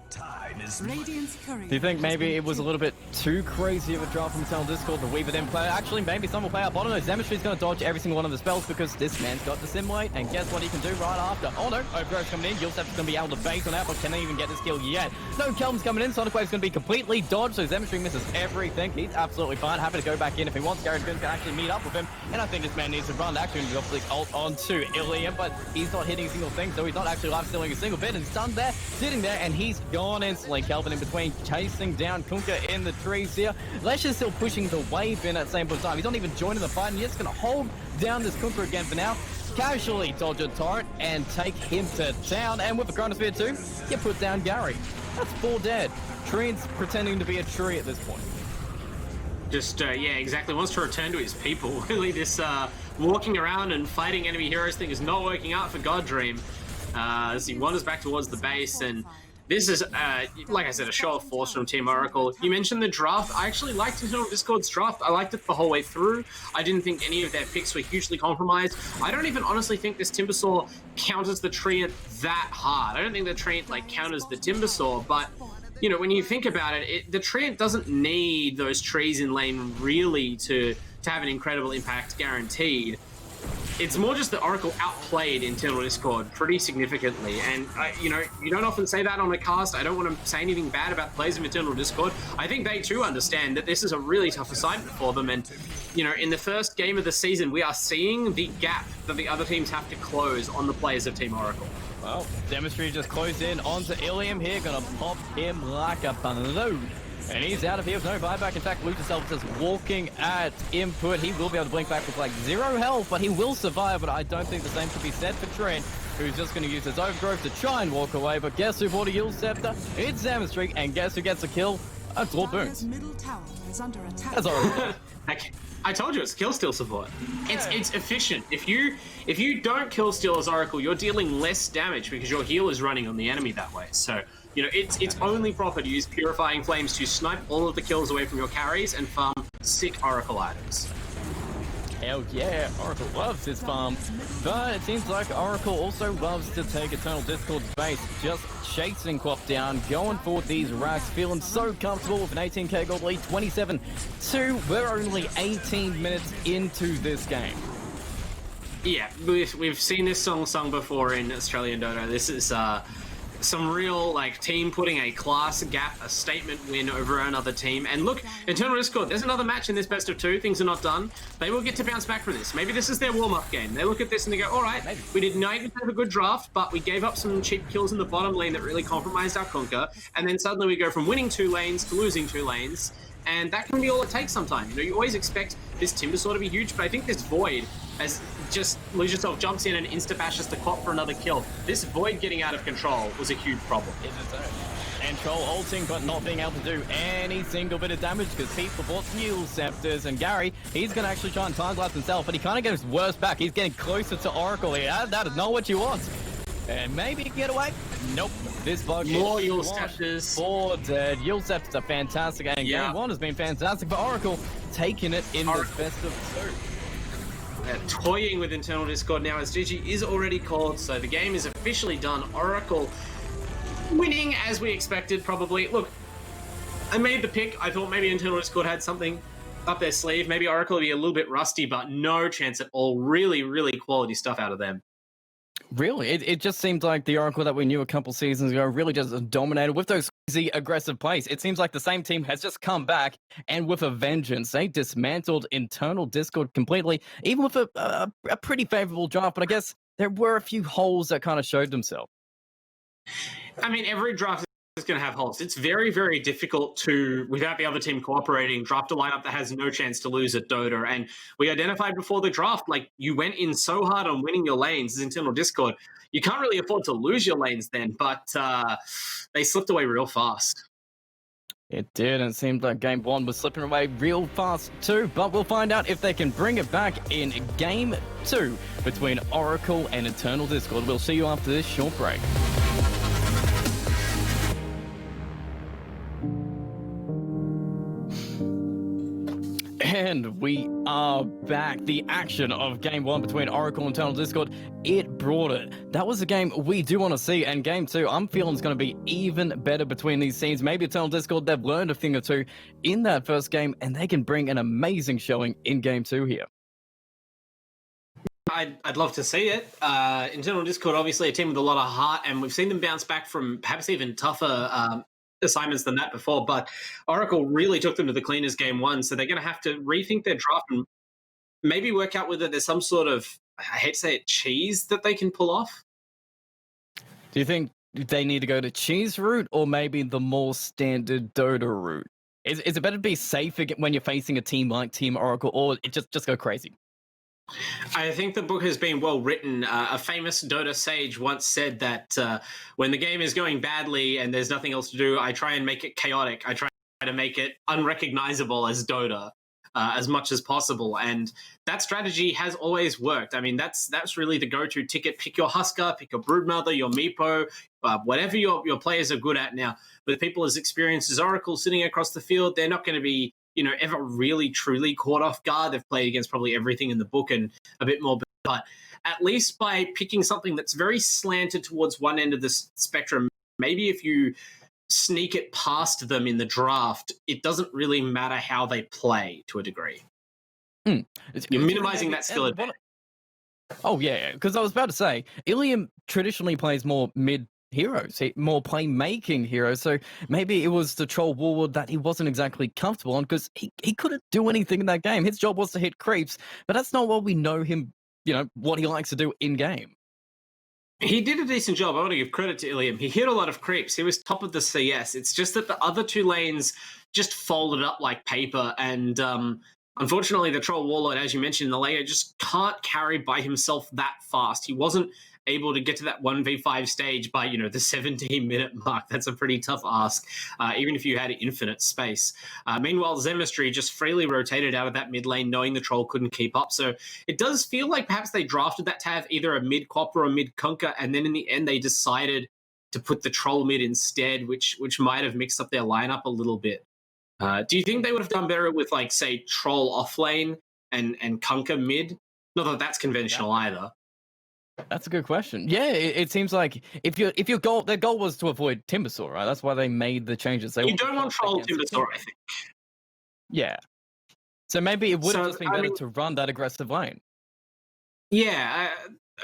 Do you think maybe it was a little bit too crazy of a draft from Internal Discord? The Weaver didn't play. Actually, maybe someone will play up. I don't know. Zemestri's going to dodge every single one of the spells because this man's got Dissimulate, and guess what he can do right after? Oh no, Overgrowth's coming in. Yulsef's going to be able to bait on that, but can they even get this kill yet? No, Kelvin's coming in. Sonic Wave's going to be completely dodged, so Zemestri misses everything. He's absolutely fine. Happy to go back in if he wants. Garrett Goons can actually meet up with him, and I think this man needs to run. Actually, he's obviously ult onto Ilium, but he's not hitting a single thing, so he's not actually life-stealing a single bit, and Sun's there, sitting there, and he's gone instantly. Kelvin in between, chasing down Kunkka in the trees here. Lesh is still pushing the wave in at the same time. He's not even joining the fight, and he's just going to hold down this Kunkka again for now. Casually dodge a torrent and take him to town, and with a Chronosphere too, you put down Gary. That's 4 dead. ToOnz pretending to be a tree at this point. Just, yeah, exactly. Wants to return to his people. Really, this walking around and fighting enemy heroes thing is not working out for Goddream. As he wanders back towards the base, and this is, like I said, a show of force from Team Oracle. You mentioned the draft. I actually liked Internal Discord's draft. I liked it the whole way through. I didn't think any of their picks were hugely compromised. I don't even honestly think this Timbersaw counters the Treant that hard. I don't think the Treant, like, counters the Timbersaw, but you know, when you think about it, the Treant doesn't need those trees in lane really to have an incredible impact guaranteed. It's more just that Oracle outplayed Internal Discord pretty significantly, and you know, you don't often say that on a cast. I don't want to say anything bad about the players of Internal Discord. I think they too understand that this is a really tough assignment for them, and you know, in the first game of the season, we are seeing the gap that the other teams have to close on the players of Team Oracle. Well, Demonstry just closed in onto Ilium here, gonna pop him like a balloon. And he's out of here with no buyback. In fact, Luke himself is walking at input. He will be able to blink back with like 0 health, but he will survive. But I don't think the same could be said for Trent, who's just going to use his overgrowth to try and walk away. But guess who bought a Yule Scepter? It's Demonstry, and guess who gets a kill? It's Lord Boons. Middle tower is under attack. That's all. I told you it's kill steal support. It's efficient. If you don't kill steal as Oracle, you're dealing less damage because your heal is running on the enemy that way. So you know it's only proper to use Purifying Flames to snipe all of the kills away from your carries and farm sick Oracle items. Hell yeah, Oracle loves his farm, but it seems like Oracle also loves to take Eternal Discord's base, just chasing Quap down, going for these racks, feeling so comfortable with an 18k gold lead, 27-2. We're only 18 minutes into this game. Yeah, we've seen this song sung before in Australian Dota. This is some real like team putting a class gap, a statement win over another team. And look, Internal Discord, there's another match in this best of 2. Things are not done. They will get to bounce back from this. Maybe this is their warm-up game. They look at this and they go, all right, we did 90% of a good draft, but we gave up some cheap kills in the bottom lane that really compromised our Kunkka. And then suddenly we go from winning 2 lanes to losing 2 lanes. and that can be all it takes sometimes. You always expect this Timbersaw to be huge, but I think this Void, as just lose yourself jumps in and insta-bashes the Clop for another kill. This Void getting out of control was a huge problem. And Troll ulting, but not being able to do any single bit of damage because people bought Fuel Scepters, and Gary, he's going to actually try and time glass himself, but he kind of gets worse back. He's getting closer to Oracle here. That is not what you want. And maybe he can get away. Nope. This bug more is Yule Scepters. 4 dead. Yule Scepters are fantastic, and Game 1 has been fantastic for Oracle, taking it in the best of 2. Toying with internal Discord now as GG is already called, so the game is officially done. Oracle winning as we expected, probably. Look, I made the pick. I thought maybe internal Discord had something up their sleeve. Maybe Oracle would be a little bit rusty, but no chance at all. Really, really quality stuff out of them. Really, it just seemed like the Oracle that we knew a couple seasons ago really just dominated with those crazy aggressive plays. It seems like the same team has just come back, and with a vengeance, they dismantled internal Discord completely, even with a pretty favorable draft. But I guess there were a few holes that kind of showed themselves. I mean, every draft is going to have holes. It's very, very difficult to, without the other team cooperating, draft a lineup that has no chance to lose at Dota. And we identified before the draft, like, you went in so hard on winning your lanes as internal Discord. You can't really afford to lose your lanes then, but they slipped away real fast. It did, and it seemed like Game 1 was slipping away real fast too, but we'll find out if they can bring it back in Game 2 between Oracle and Internal Discord. We'll see you after this short break. And we are back. The action of Game 1 between Oracle and Internal Discord, it brought it. That was a game we do want to see, and Game 2, I'm feeling is going to be even better between these teams. Maybe Internal Discord, they've learned a thing or two in that first game, and they can bring an amazing showing in Game 2 here. I'd love to see it. Internal Discord, obviously a team with a lot of heart, and we've seen them bounce back from perhaps even tougher assignments than that before, but Oracle really took them to the cleaners Game 1, so they're going to have to rethink their draft and maybe work out whether there's some sort of, I hate to say it, cheese that they can pull off. Do you think they need to go to cheese route or maybe the more standard Dota route? Is it better to be safe when you're facing a team like Team Oracle, or just go crazy? I think the book has been well written. A famous Dota sage once said that when the game is going badly and there's nothing else to do, I try and make it chaotic. I try to make it unrecognizable as Dota as much as possible. And that strategy has always worked. I mean, that's really the go-to ticket. Pick your Husker, pick your Broodmother, your Meepo, whatever your players are good at now. With people as experienced as Oracle sitting across the field, they're not going to be ever really truly caught off guard. They've played against probably everything in the book and a bit more, but at least by picking something that's very slanted towards one end of the spectrum, maybe if you sneak it past them in the draft, it doesn't really matter how they play to a degray. You're minimizing that skill advantage. Oh, yeah, because I was about to say, Ilium traditionally plays more mid heroes, more playmaking heroes, so maybe it was the Troll Warlord that he wasn't exactly comfortable on because he couldn't do anything in that game. His job was to hit creeps, but that's not what we know him, what he likes to do in game. He did a decent job. I want to give credit to Ilium. He hit a lot of creeps. He was top of the CS. It's just that the other two lanes just folded up like paper, and unfortunately the Troll Warlord, as you mentioned in the layer, just can't carry by himself that fast. He wasn't able to get to that 1v5 stage by, the 17-minute mark. That's a pretty tough ask, even if you had infinite space. Meanwhile, Zemistry just freely rotated out of that mid lane, knowing the Troll couldn't keep up. So it does feel like perhaps they drafted that to have either a mid-Quap or a mid-Conker, and then in the end they decided to put the Troll mid instead, which might have mixed up their lineup a little bit. Do you think they would have done better with, like, say, Troll off lane and Conker mid? Not that that's conventional either. That's a good question. Yeah, it seems like if your goal, their goal was to avoid Timbersaw, right? That's why they made the changes. You don't want Troll Timbersaw, I think. Yeah. So maybe it would have just been better to run that aggressive lane. Yeah,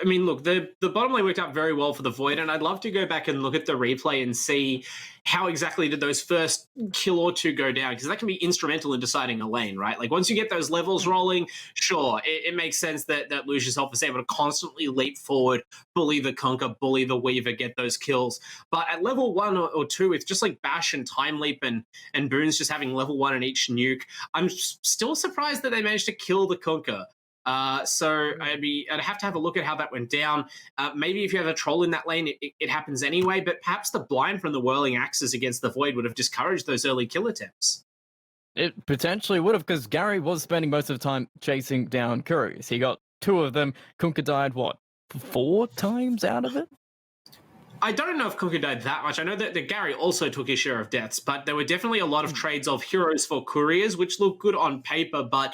I mean, look, the bottom lane worked out very well for the Void, and I'd love to go back and look at the replay and see how exactly did those first kill or two go down, because that can be instrumental in deciding a lane, right? Like, once you get those levels rolling, sure, it makes sense that Lucius Health is able to constantly leap forward, bully the Conquer, bully the Weaver, get those kills. But at level 1 or 2, with just like Bash and Time Leap and Boons just having level 1 in each nuke, I'm still surprised that they managed to kill the Conquer. So I'd have to have a look at how that went down. Maybe if you have a troll in that lane, it happens anyway, but perhaps the blind from the whirling axes against the Void would have discouraged those early kill attempts. It potentially would have, because Gary was spending most of the time chasing down Couriers. He got 2 of them. Kunkka died, what, 4 times out of it? I don't know if Kunkka died that much. I know that Gary also took his share of deaths, but there were definitely a lot of trades of heroes for Couriers, which looked good on paper, but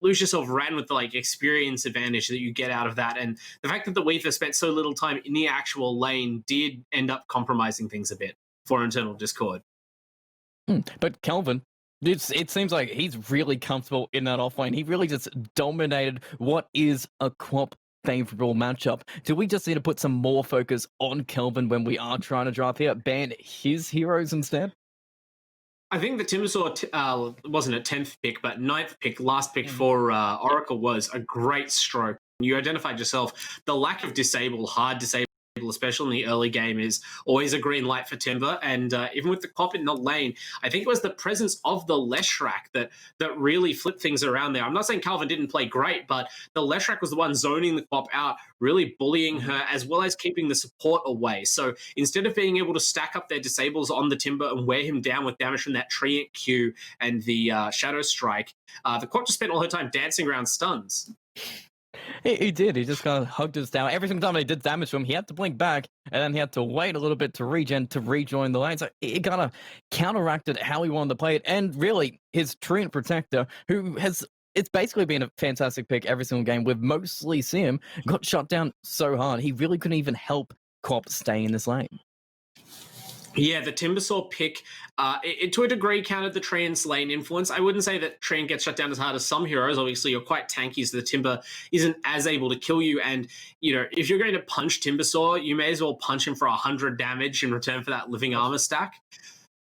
Lucius Health ran with the experience advantage that you get out of that, and the fact that the Weaver spent so little time in the actual lane did end up compromising things a bit for internal discord. But Kelvin, it seems like he's really comfortable in that offlane. He really just dominated what is a Quap favorable matchup. Do we just need to put some more focus on Kelvin when we are trying to draft here? Ban his heroes instead? I think the Timbersaw wasn't a 10th pick, but 9th pick, last pick for Oracle was a great stroke. You identified yourself. The lack of hard disable, especially in the early game, is always a green light for Timber. And even with the Quap in the lane, I think it was the presence of the Leshrac that really flipped things around there. I'm not saying Calvin didn't play great, but the Leshrac was the one zoning the Quap out, really bullying her, as well as keeping the support away. So instead of being able to stack up their disables on the Timber and wear him down with damage from that Treant Q and the Shadow Strike, the Quap just spent all her time dancing around stuns. He did. He just kind of hugged us down. Every single time they did damage to him, he had to blink back, and then he had to wait a little bit to regen to rejoin the lane. So it kind of counteracted how he wanted to play it. And really, his Treant Protector, it's basically been a fantastic pick every single game. We've mostly seen him got shot down so hard, he really couldn't even help Quap stay in this lane. Yeah, the Timbersaw pick, it to a degree countered the Treant's lane influence. I wouldn't say that Treant gets shut down as hard as some heroes. Obviously, you're quite tanky, so the Timber isn't as able to kill you. And, if you're going to punch Timbersaw, you may as well punch him for 100 damage in return for that living armor stack.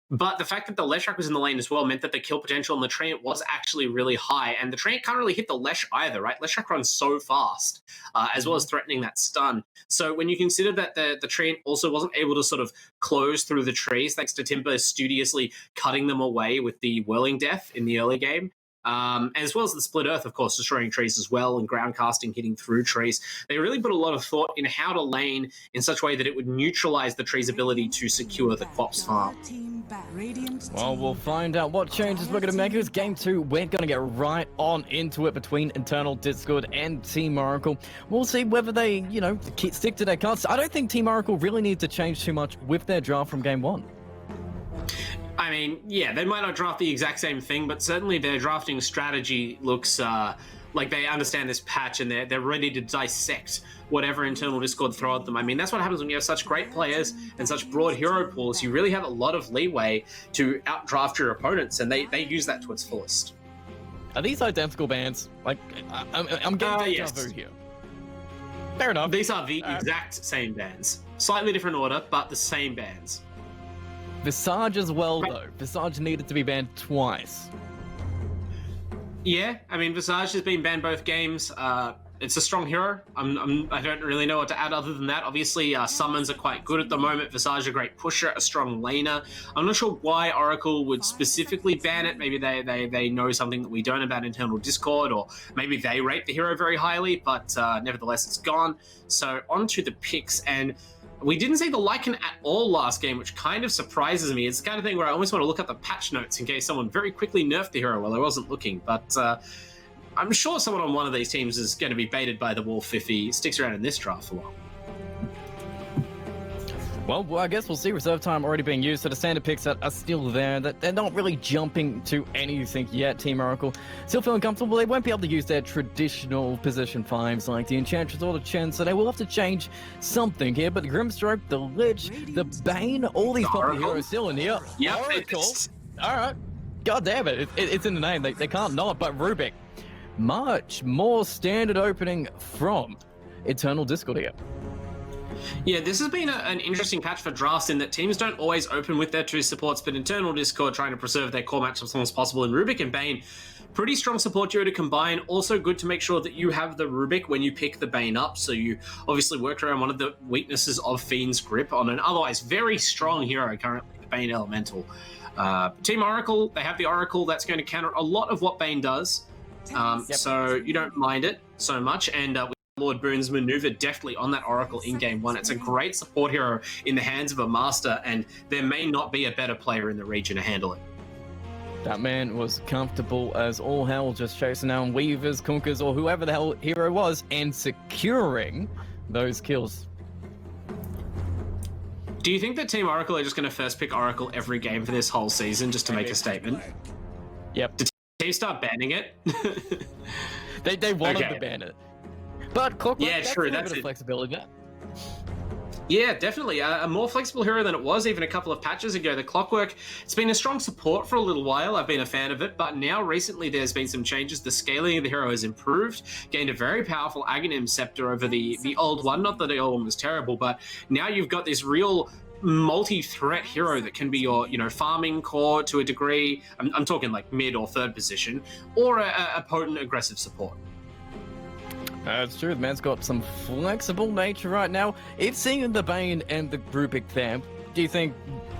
But the fact that the Leshrac was in the lane as well meant that the kill potential on the Treant was actually really high. And the Treant can't really hit the Lesh either, right? Leshrac runs so fast, as well as threatening that stun. So when you consider that the Treant also wasn't able to sort of close through the trees, thanks to Timber studiously cutting them away with the Whirling Death in the early game, as well as the Split Earth, of course, destroying trees as well, and ground casting hitting through trees. They really put a lot of thought in how to lane in such a way that it would neutralize the tree's ability to secure the Quap's farm. Well, we'll find out what changes we're going to make. It's Game 2. We're going to get right on into it between internal Discord and Team Oracle. We'll see whether they, stick to their cards. I don't think Team Oracle really need to change too much with their draft from Game 1. I mean, yeah, they might not draft the exact same thing, but certainly their drafting strategy looks like they understand this patch and they're ready to dissect whatever internal Discord throw at them. I mean, that's what happens when you have such great players and such broad hero pools. You really have a lot of leeway to outdraft your opponents, and they use that to its fullest. Are these identical bands? Like, I'm getting yes. deja vu here. Fair enough. These are the exact same bands. Slightly different order, but the same bands. Visage as well, though. Visage needed to be banned twice. Yeah, I mean, Visage has been banned both games. It's a strong hero. I don't really know what to add other than that. Obviously, summons are quite good at the moment. Visage a great pusher, a strong laner. I'm not sure why Oracle would specifically ban it. Maybe they know something that we don't about internal Discord, or maybe they rate the hero very highly, but nevertheless, it's gone. So on to the picks, and we didn't see the Lycan at all last game, which kind of surprises me. It's the kind of thing where I almost want to look at the patch notes in case someone very quickly nerfed the hero while I wasn't looking. But I'm sure someone on one of these teams is going to be baited by the wolf if he sticks around in this draft for long. Well, I guess we'll see. Reserve time already being used, so the standard picks that are still there. That they're not really jumping to anything yet. Team Oracle still feeling comfortable. They won't be able to use their traditional position 5s like the Enchantress or the Chen, so they will have to change something here. But the Grimstroke, the Lich, the Bane, all these popular heroes still in here. Yep, Oracle. All right. God damn it. It's in the name. They can't not. But Rubik, much more standard opening from Eternal Discord here. Yeah, this has been an interesting patch for drafts in that teams don't always open with their 2 supports, but Internal Discord trying to preserve their core matchups as long as possible. And Rubik and Bane, pretty strong support duo to combine. Also good to make sure that you have the Rubik when you pick the Bane up, so you obviously work around one of the weaknesses of Fiend's grip on an otherwise very strong hero currently, the Bane Elemental. Team Oracle, they have the Oracle that's going to counter a lot of what Bane does, so you don't mind it so much. And Lord Boone's maneuver definitely on that Oracle in game 1. It's a great support hero in the hands of a master, and there may not be a better player in the region to handle it. That man was comfortable as all hell, just chasing down Weavers, Kunkers, or whoever the hell hero was, and securing those kills. Do you think that Team Oracle are just going to first pick Oracle every game for this whole season just to make a statement? Yep. Did teams start banning it? They wanted to ban it. But Clockwork, yeah, true. That's it. Flexibility there. Yeah, definitely. A more flexible hero than it was even a couple of patches ago. The Clockwork, it's been a strong support for a little while. I've been a fan of it, but now recently there's been some changes. The scaling of the hero has improved, gained a very powerful Aghanim Scepter over the old one. Not that the old one was terrible, but now you've got this real multi-threat hero that can be your, farming core to a degree. I'm talking like mid or third position, or a potent aggressive support. That's true. The man's got some flexible nature right now. If seeing the Bane and the Rubik there, do you think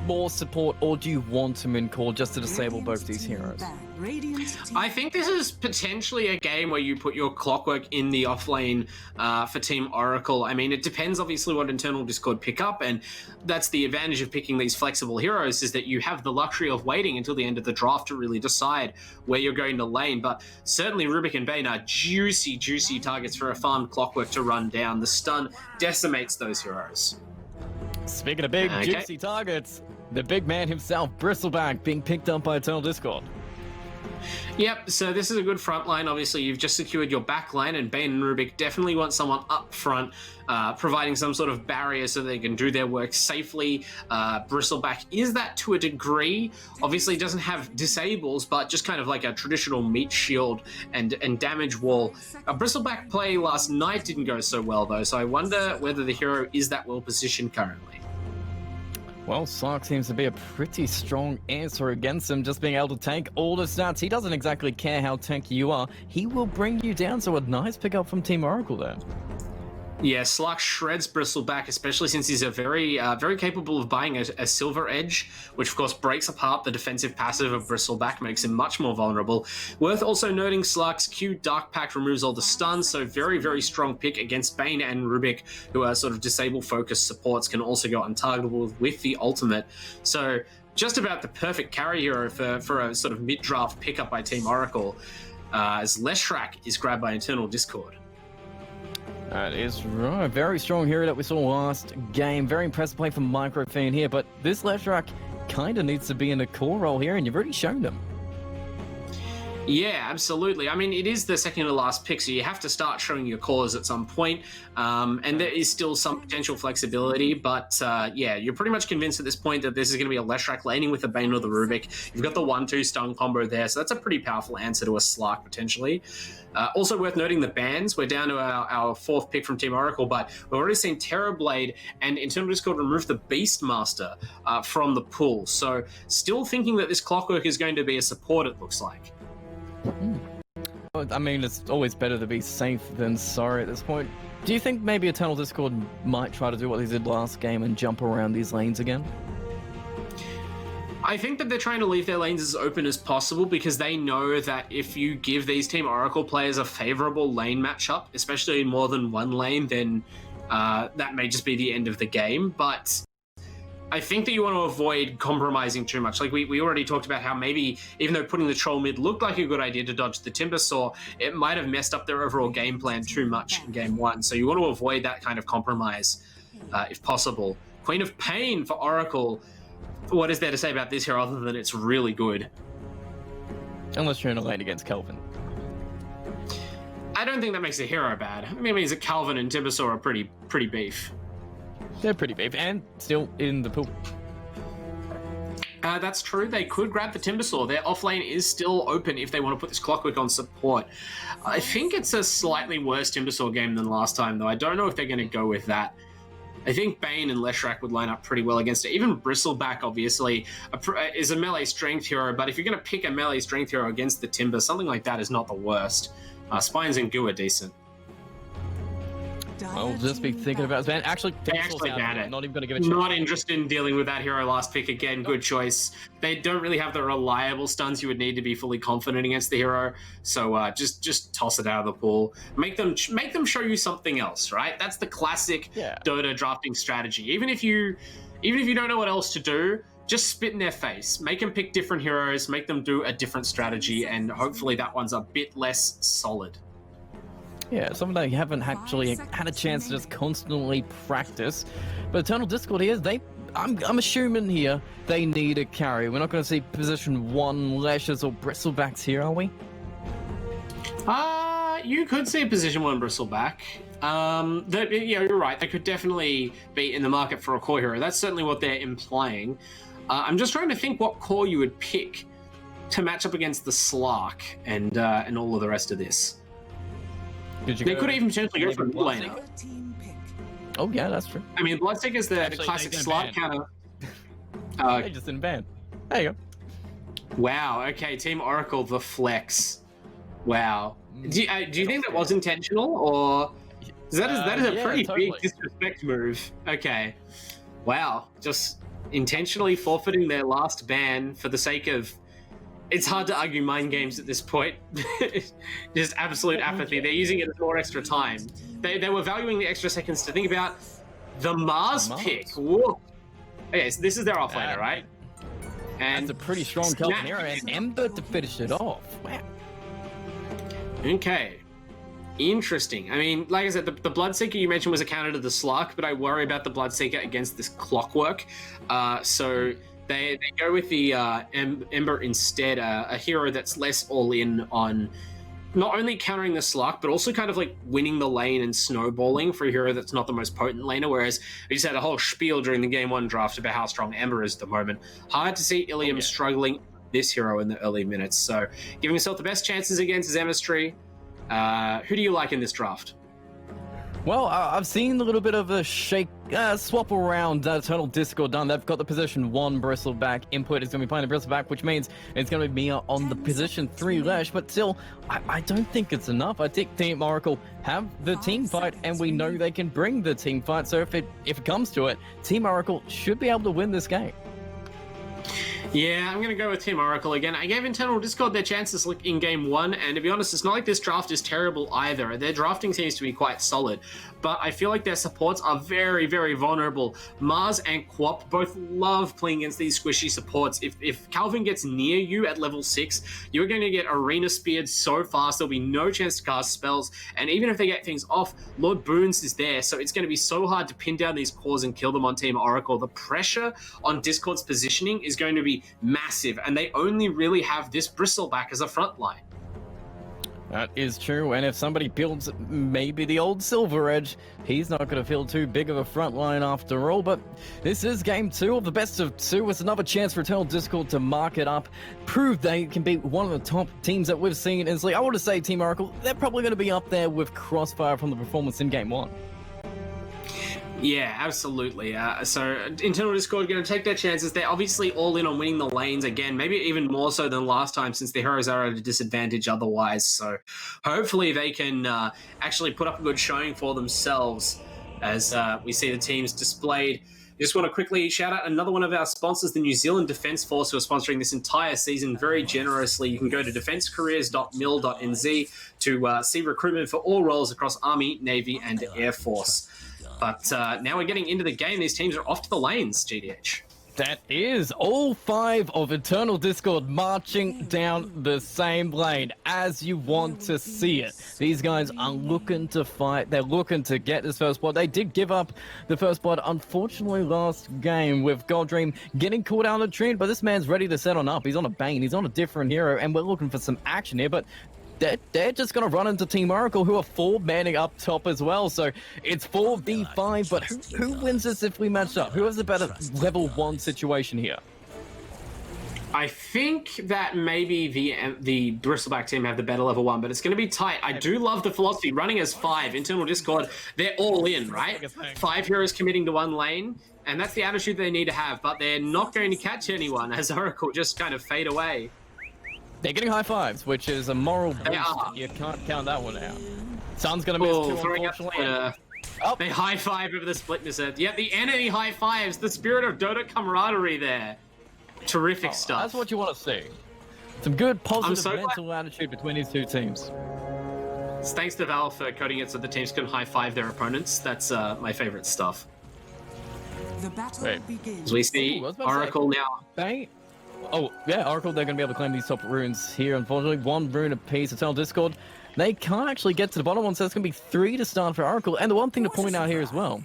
more support, or do you want him in core just to disable both these heroes? I think this is potentially a game where you put your Clockwork in the offlane for Team Oracle. I mean, it depends obviously what Internal Discord pick up, and that's the advantage of picking these flexible heroes, is that you have the luxury of waiting until the end of the draft to really decide where you're going to lane. But certainly Rubik and Bane are juicy targets for a farmed Clockwork to run down. The stun decimates those heroes. Speaking of big, juicy targets, the big man himself, Bristleback, being picked up by Eternal Discord. Yep, so this is a good front line. Obviously, you've just secured your back line, and Bane and Rubik definitely want someone up front, providing some sort of barrier so they can do their work safely. Bristleback is that to a degree. Obviously, doesn't have disables, but just kind of like a traditional meat shield and damage wall. Bristleback play last night didn't go so well, though, so I wonder whether the hero is that well positioned currently. Well, Sark seems to be a pretty strong answer against him, just being able to tank all the stats. He doesn't exactly care how tanky you are. He will bring you down, so a nice pickup from Team Oracle there. Yeah, Slark shreds Bristleback, especially since he's a very capable of buying a Silver Edge, which of course breaks apart the defensive passive of Bristleback, makes him much more vulnerable. Worth also noting, Slark's Q Dark Pact removes all the stuns, so very strong pick against Bane and Rubik, who are sort of disable-focused supports, can also go untargetable with the ultimate. So just about the perfect carry hero for a sort of mid-draft pickup by Team Oracle, as Leshrak is grabbed by Internal Discord. That is right. Very strong hero that we saw last game. Very impressive play from Microfiend here, but this Leshrak kind of needs to be in a core role here, and you've already shown them. Yeah, absolutely. I mean, it is the second to last pick, so you have to start showing your cores at some point. And there is still some potential flexibility, but yeah, you're pretty much convinced at this point that this is going to be a Leshrak laning with the Bane or the Rubik. You've got the 1-2 stun combo there, so that's a pretty powerful answer to a Slark, potentially. Also worth noting the bans. We're down to our fourth pick from Team Oracle, but we've already seen Terrorblade and Internal Discord remove the Beastmaster from the pool. So still thinking that this Clockwork is going to be a support, it looks like. I mean, it's always better to be safe than sorry at this point. Do you think maybe Eternal Discord might try to do what they did last game and jump around these lanes again? I think that they're trying to leave their lanes as open as possible, because they know that if you give these Team Oracle players a favorable lane matchup, especially in more than one lane, then that may just be the end of the game. But I think that you want to avoid compromising too much. Like we already talked about how maybe, even though putting the troll mid looked like a good idea to dodge the Timber Saw, it might have messed up their overall game plan too much in game one. So you want to avoid that kind of compromise if possible. Queen of Pain for Oracle. What is there to say about this here other than it's really good? Unless you're in a lane against Kelvin. I don't think that makes the hero bad. I mean, it means that Calvin and Timber Saw are pretty beef. They're pretty beef and still in the pool. That's true. They could grab the Timbersaw. Their offlane is still open if they want to put this Clockwork on support. I think it's a slightly worse Timbersaw game than last time, though. I don't know if they're going to go with that. I think Bane and Leshrac would line up pretty well against it. Even Bristleback, obviously, is a melee strength hero, but if you're going to pick a melee strength hero against the Timber, something like that is not the worst. Spines and Goo are decent. I'll just be thinking about this, man. Actually, They actually banned it. Not even going to give it a chance. Not interested in dealing with that hero last pick again. Good choice. They don't really have the reliable stuns you would need to be fully confident against the hero. So just toss it out of the pool. Make them show you something else, right? That's the classic Dota drafting strategy. Even if you don't know what else to do, just spit in their face. Make them pick different heroes. Make them do a different strategy, and hopefully that one's a bit less solid. Yeah, some they haven't actually had a chance to just constantly practice. But Eternal Discord here, I'm assuming here they need a carry. We're not going to see position 1 Lashes or Bristlebacks here, are we? You could see a position 1 Bristleback. You're right. They could definitely be in the market for a core hero. That's certainly what they're implying. I'm just trying to think what core you would pick to match up against the Slark and all of the rest of this. They could even potentially go for a laner. Oh yeah, that's true. I mean, Bloodseeker is the classic slot counter. They just didn't ban. There you go. Wow. Okay, Team Oracle, the flex. Wow. Do you think that was intentional, or that is a pretty big disrespect move? Okay. Wow. Just intentionally forfeiting their last ban for the sake of. It's hard to argue mind games at this point. Just absolute apathy. They're using it as more extra time. They were valuing the extra seconds to think about the Mars pick. Whoa. Okay, so this is their offlaner, right? And that's a pretty strong Kelvin hero, and Ember to finish it off. Wow. Okay. Interesting. I mean, like I said, the Bloodseeker you mentioned was a counter to the Slark, but I worry about the Bloodseeker against this Clockwork. So they go with the Ember instead, a hero that's less all-in on not only countering the Slark, but also kind of like winning the lane and snowballing for a hero that's not the most potent laner, whereas we just had a whole spiel during the Game 1 draft about how strong Ember is at the moment. Hard to see Ilium struggling this hero in the early minutes, so giving himself the best chances against his Emistry. Who do you like in this draft? Well, I've seen a little bit of a swap around Eternal Discord done. They've got the position 1 Bristleback input. Is going to be playing the Bristleback, which means it's going to be me on the position 3 Lash. But still, I don't think it's enough. I think Team Oracle have the team fight, and we know they can bring the team fight. So if it comes to it, Team Oracle should be able to win this game. Yeah, I'm going to go with Team Oracle again. I gave Internal Discord their chances in Game 1, and to be honest, it's not like this draft is terrible either. Their drafting seems to be quite solid, but I feel like their supports are very, very vulnerable. Mars and Quap both love playing against these squishy supports. If Calvin gets near you at level 6, you're going to get Arena Speared so fast, there'll be no chance to cast spells, and even if they get things off, Lord Boons is there, so it's going to be so hard to pin down these cores and kill them on Team Oracle. The pressure on Discord's positioning is going to be massive, and they only really have this Bristleback as a front line. That is true, and if somebody builds maybe the old Silver Edge, he's not going to feel too big of a front line after all. But this is Game 2 of the best of 2. It's another chance for Eternal Discord to mark it up, prove they can be one of the top teams that we've seen. And I want to say Team Oracle, they're probably going to be up there with Crossfire from the performance in Game 1. Yeah, absolutely. So Internal Discord are going to take their chances. They're obviously all in on winning the lanes again, maybe even more so than last time since the heroes are at a disadvantage otherwise. So hopefully they can actually put up a good showing for themselves as we see the teams displayed. Just want to quickly shout out another one of our sponsors, the New Zealand Defence Force, who are sponsoring this entire season very generously. You can go to defencecareers.mil.nz to see recruitment for all roles across Army, Navy and Air Force. But now we're getting into the game. These teams are off to the lanes, GTH. That is all 5 of Eternal Discord marching down the same lane as you want to see it. These guys are looking to fight. They're looking to get this first blood. They did give up the first blood, unfortunately, last game with Goldream getting caught out of the tree. But this man's ready to set on up. He's on a Bane. He's on a different hero, and we're looking for some action here. But they're just going to run into Team Oracle, who are 4-manning up top as well. So it's 4v5, but who wins this if we match up? Who has a better level 1 situation here? I think that maybe the Bristleback team have the better level 1, but it's going to be tight. I do love the philosophy running as 5. Internal Discord, they're all in, right? 5 heroes committing to 1 lane, and that's the attitude they need to have, but they're not going to catch anyone as Oracle just kind of fade away. They're getting high fives, which is a moral boost. They are. You can't count that one out. Sun's going to miss 2, unfortunately. They high five over the splitness. Yeah, the enemy high fives. The spirit of Dota camaraderie there. Terrific stuff. That's what you want to see. Some good positive so mental attitude between these two teams. It's thanks to Valve for coding it so the teams can high five their opponents. That's my favorite stuff. The battle begins. As we see Oracle now. Oh, yeah, Oracle, they're going to be able to claim these top runes here, unfortunately. 1 rune apiece. Eternal Discord. They can't actually get to the bottom one, so it's going to be 3 to start for Oracle. And the one thing to point out here as well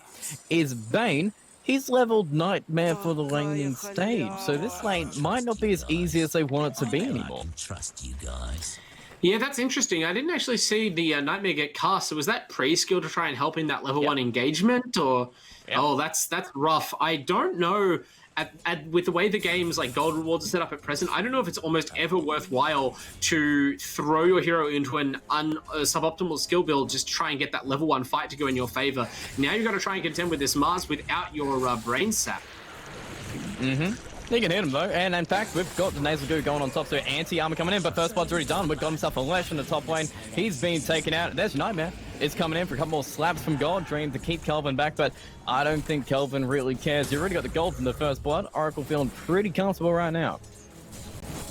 is Bane. He's leveled Nightmare for the laning stage, so this lane might not be as easy as they want it to be anymore. Trust you guys. Yeah, that's interesting. I didn't actually see the Nightmare get cast. So was that pre-skill to try and help in that level 1 engagement? Or oh, that's rough. I don't know. With the way the game's like gold rewards are set up at present, I don't know if it's almost ever worthwhile to throw your hero into an suboptimal skill build just to try and get that level 1 fight to go in your favor. Now you've got to try and contend with this Mars without your brain sap. He can hit him though, and in fact, we've got the Nasal Goo going on top, so anti-armor coming in, but first blood's already done. We've got himself a Lesh in the top lane. He's been taken out. There's Nightmare. It's coming in for a couple more slaps from God Dream to keep Kelvin back, but I don't think Kelvin really cares. You already got the gold from the first blood. Oracle feeling pretty comfortable right now.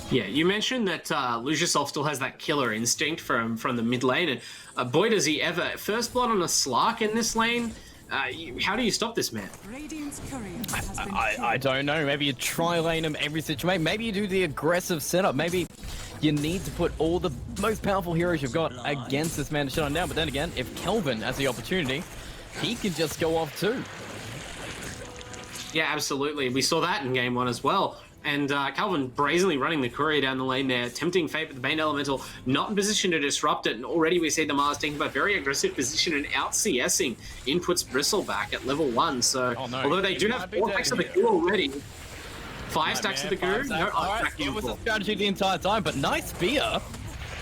Yeah, you mentioned that Luciusov still has that killer instinct from the mid lane, and boy does he ever. First blood on a Slark in this lane. How do you stop this man? I don't know. Maybe you tri-lane him every situation. Maybe you do the aggressive setup. Maybe you need to put all the most powerful heroes you've got against this man to shut him down. But then again, if Kelvin has the opportunity, he can just go off too. Yeah, absolutely. We saw that in game 1 as well. And Calvin brazenly running the courier down the lane there, tempting fate with the Bane Elemental, not in position to disrupt it. And already we see the Mars taking a very aggressive position and out CSing inputs Bristleback at level 1. So, although they do have 4 stacks of the goo already, 5 stacks of the goo, no it was a strategy the entire time, but nice spear.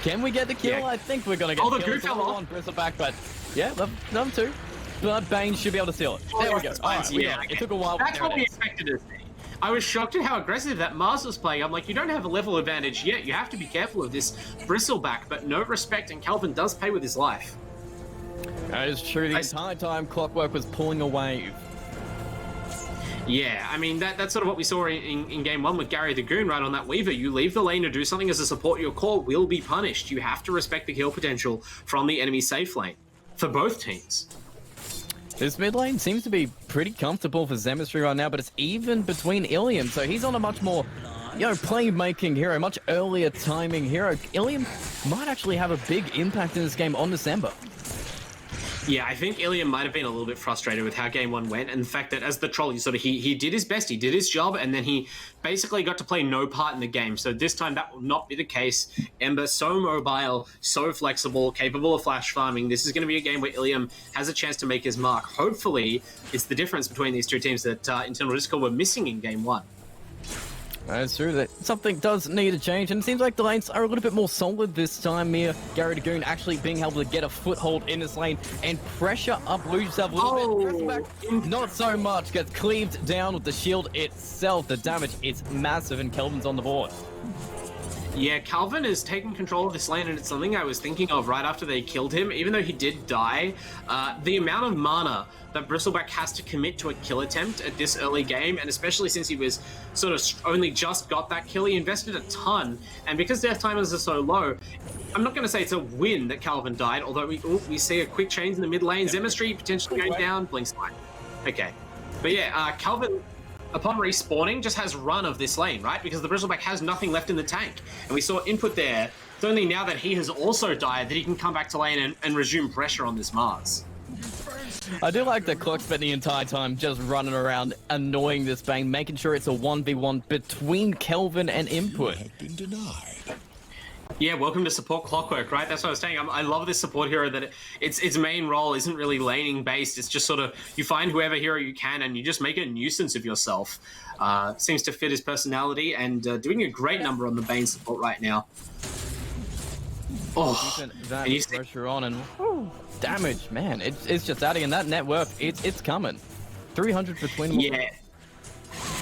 Can we get the kill? Yeah. I think we're going to get the goo fell on Bristleback, but yeah, them too. But Bane should be able to steal it. There we go. It took a while. That's what we expected to see. I was shocked at how aggressive that Mars was playing. I'm like, you don't have a level advantage yet. You have to be careful of this Bristleback, but no respect, and Kelvin does pay with his life. That is true. The entire time Clockwork was pulling a wave. Yeah, I mean, that's sort of what we saw in game 1 with Gary the Goon right on that Weaver. You leave the lane to do something as a support, your core will be punished. You have to respect the kill potential from the enemy safe lane for both teams. This mid lane seems to be pretty comfortable for Zemistry right now, but it's even between Ilium, so he's on a much more, playmaking hero, much earlier timing hero. Ilium might actually have a big impact in this game on December. Yeah, I think Ilium might have been a little bit frustrated with how game 1 went, and the fact that as the troll, he did his best, he did his job, and then he basically got to play no part in the game. So this time that will not be the case. Ember, so mobile, so flexible, capable of flash farming. This is going to be a game where Ilium has a chance to make his mark. Hopefully, it's the difference between these two teams that Internal Discord were missing in game 1. That's true. That something does need to change, and it seems like the lanes are a little bit more solid this time here. Gary Dagoon actually being able to get a foothold in this lane and pressure up Luciusov a little bit. Not so much. Gets cleaved down with the shield itself. The damage is massive, and Kelvin's on the board. Yeah, Calvin is taking control of this lane, and it's something I was thinking of right after they killed him. Even though he did die, the amount of mana that Bristleback has to commit to a kill attempt at this early game, and especially since he was sort of only just got that kill, he invested a ton. And because death timers are so low, I'm not going to say it's a win that Calvin died, although we see a quick change in the mid lane. Zemistry potentially going down. Blink's fine. Okay. But yeah, Calvin, upon respawning, just has run of this lane, right? Because the Bristleback has nothing left in the tank. And we saw input there. It's only now that he has also died that he can come back to lane and resume pressure on this Mars. I do like that Clock spent the entire time just running around, annoying this Bane, making sure it's a 1v1 between Kelvin and Input. Yeah, welcome to support Clockwork, right? That's what I was saying. I love this support hero that its main role isn't really laning based. It's just sort of you find whoever hero you can and you just make a nuisance of yourself. Seems to fit his personality and doing a great number on the Bane support right now. Oh, Keeping that pressure on and damage, man. It's just adding in that net worth. It's coming. 300 for Twin. Yeah.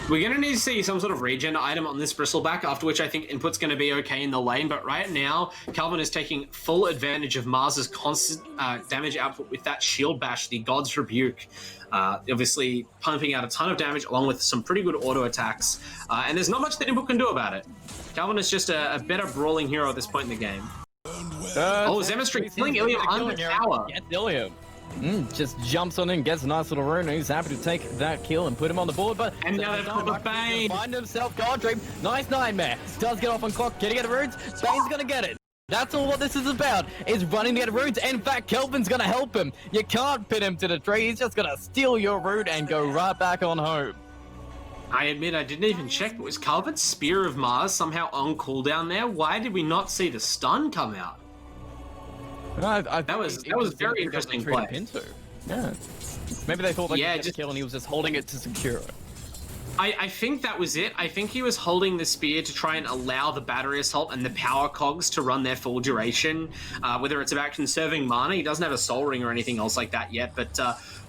We're going to need to see some sort of regen item on this Bristleback, after which I think input's going to be okay in the lane. But right now, Calvin is taking full advantage of Mars's constant damage output with that shield bash, the God's Rebuke. Obviously pumping out a ton of damage along with some pretty good auto attacks. And there's not much that input can do about it. Calvin is just a better brawling hero at this point in the game. Zemistry killing Ilium under tower. Get Ilium. Just jumps on in, gets a nice little rune. He's happy to take that kill and put him on the board, but and now they've got the Bane. Find himself God Dream. Nice nightmare. Does get off on clock. Can he get the runes? Bane's gonna get it. That's all what this is about, is running to get runes. In fact, Kelvin's gonna help him. You can't pin him to the tree. He's just gonna steal your rune and go right back on home. I admit I didn't even check, but was Calvin's Spear of Mars somehow on cooldown there? Why did we not see the stun come out? That was very interesting play. Yeah. Maybe they thought they could get a kill and he was just holding it to secure it. I think that was it. I think he was holding the spear to try and allow the battery assault and the power cogs to run their full duration. Whether it's about conserving mana, he doesn't have a soul ring or anything else like that yet, but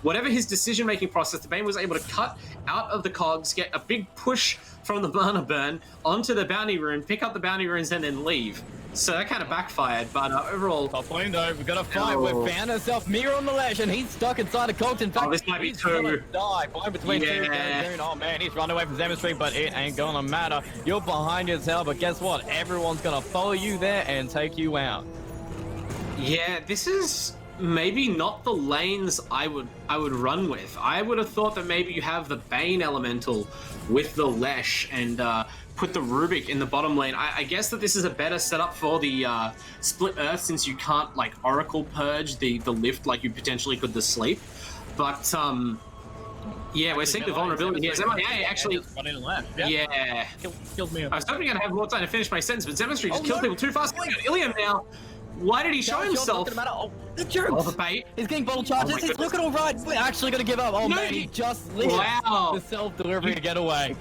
whatever his decision-making process, the Bane was able to cut out of the cogs, get a big push from the mana burn onto the bounty rune, pick up the bounty runes, and then leave. So that kind of backfired, but overall... Top lane though, we've got a fight with found herself Mira on the ledge, and he's stuck inside a cogs. In fact, this might be he's gonna die. Fight between two. Oh man, he's run away from Zemistry, but it ain't gonna matter. You're behind yourself, but guess what? Everyone's gonna follow you there and take you out. Yeah, this is maybe not the lanes I would run with. I would have thought that maybe you have the Bane Elemental with the Lesh and put the Rubik in the bottom lane. I guess that this is a better setup for the Split Earth, since you can't like Oracle Purge the lift like you potentially could the Sleep. But yeah, we're seeing the vulnerability here. Zemistry actually yeah. Killed me. I was hoping I'd have more time to finish my sentence, but Zemistry just killed people too fast. Ilium now. Why did he show himself? The jerk! Oh, the bait. He's getting bottle charges. He's looking all right. We're actually going to give up. Oh, no, man, he just lit the self-delivery to get away.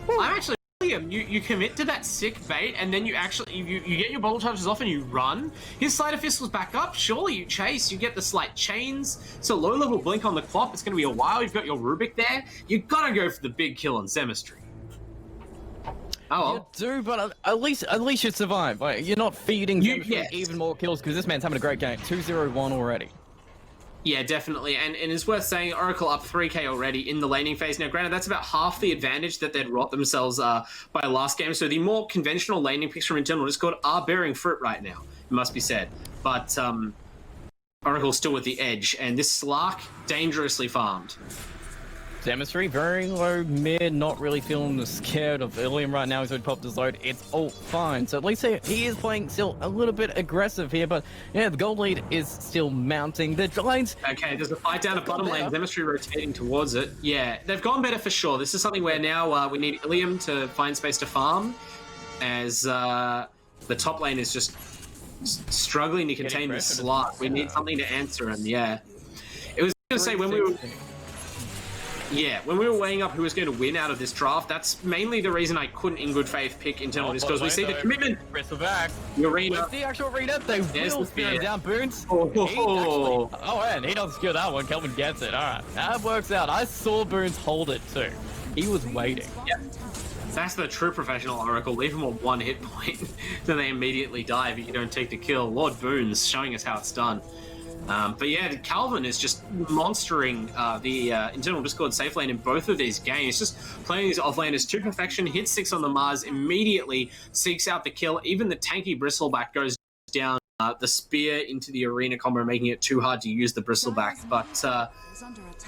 I'm actually... You commit to that sick bait, and then you actually... You get your bottle charges off and you run. His Sleight of Fist was back up. Surely you chase. You get the slight chains. It's a low-level blink on the clock. It's going to be a while. You've got your Rubik there. You've got to go for the big kill on Zemistry. Oh, you do, but at least you survive. Like, you're not feeding even more kills, because this man's having a great game. 2-0-1 already. Yeah, definitely. And it's worth saying Oracle up 3k already in the laning phase. Now, granted, that's about half the advantage that they'd wrought themselves by last game. So the more conventional laning picks from internal Discord are bearing fruit right now, it must be said. But Oracle's still with the edge, and this Slark dangerously farmed. Zemistry, very low mid, not really feeling scared of Ilium right now. He's already popped his load. It's all fine. So at least he is playing still a little bit aggressive here, but yeah, the gold lead is still mounting. The lanes... Okay, there's a fight down the bottom lane. Zemistry rotating towards it. Yeah, they've gone better for sure. This is something where now we need Ilium to find space to farm, as the top lane is just struggling to contain the slot. We need something to answer him, yeah. It was going to say, when we were weighing up who was going to win out of this draft, that's mainly the reason I couldn't, in good faith, pick internal Discord. We see the commitment. The arena. The actual arena. They will spear down Boons. Oh, and he doesn't secure that one. Kelvin gets it. All right, that works out. I saw Boons hold it too. He was waiting. Yep. That's the true professional Oracle. Leave them on one hit point, then they immediately die if you don't take the kill. Lord Boons showing us how it's done. But yeah, Calvin is just monstering the internal Discord safe lane in both of these games. Just playing these offlaners to perfection, hits 6 on the Mars, immediately seeks out the kill. Even the tanky Bristleback goes down. The spear into the arena combo, making it too hard to use the Bristleback. But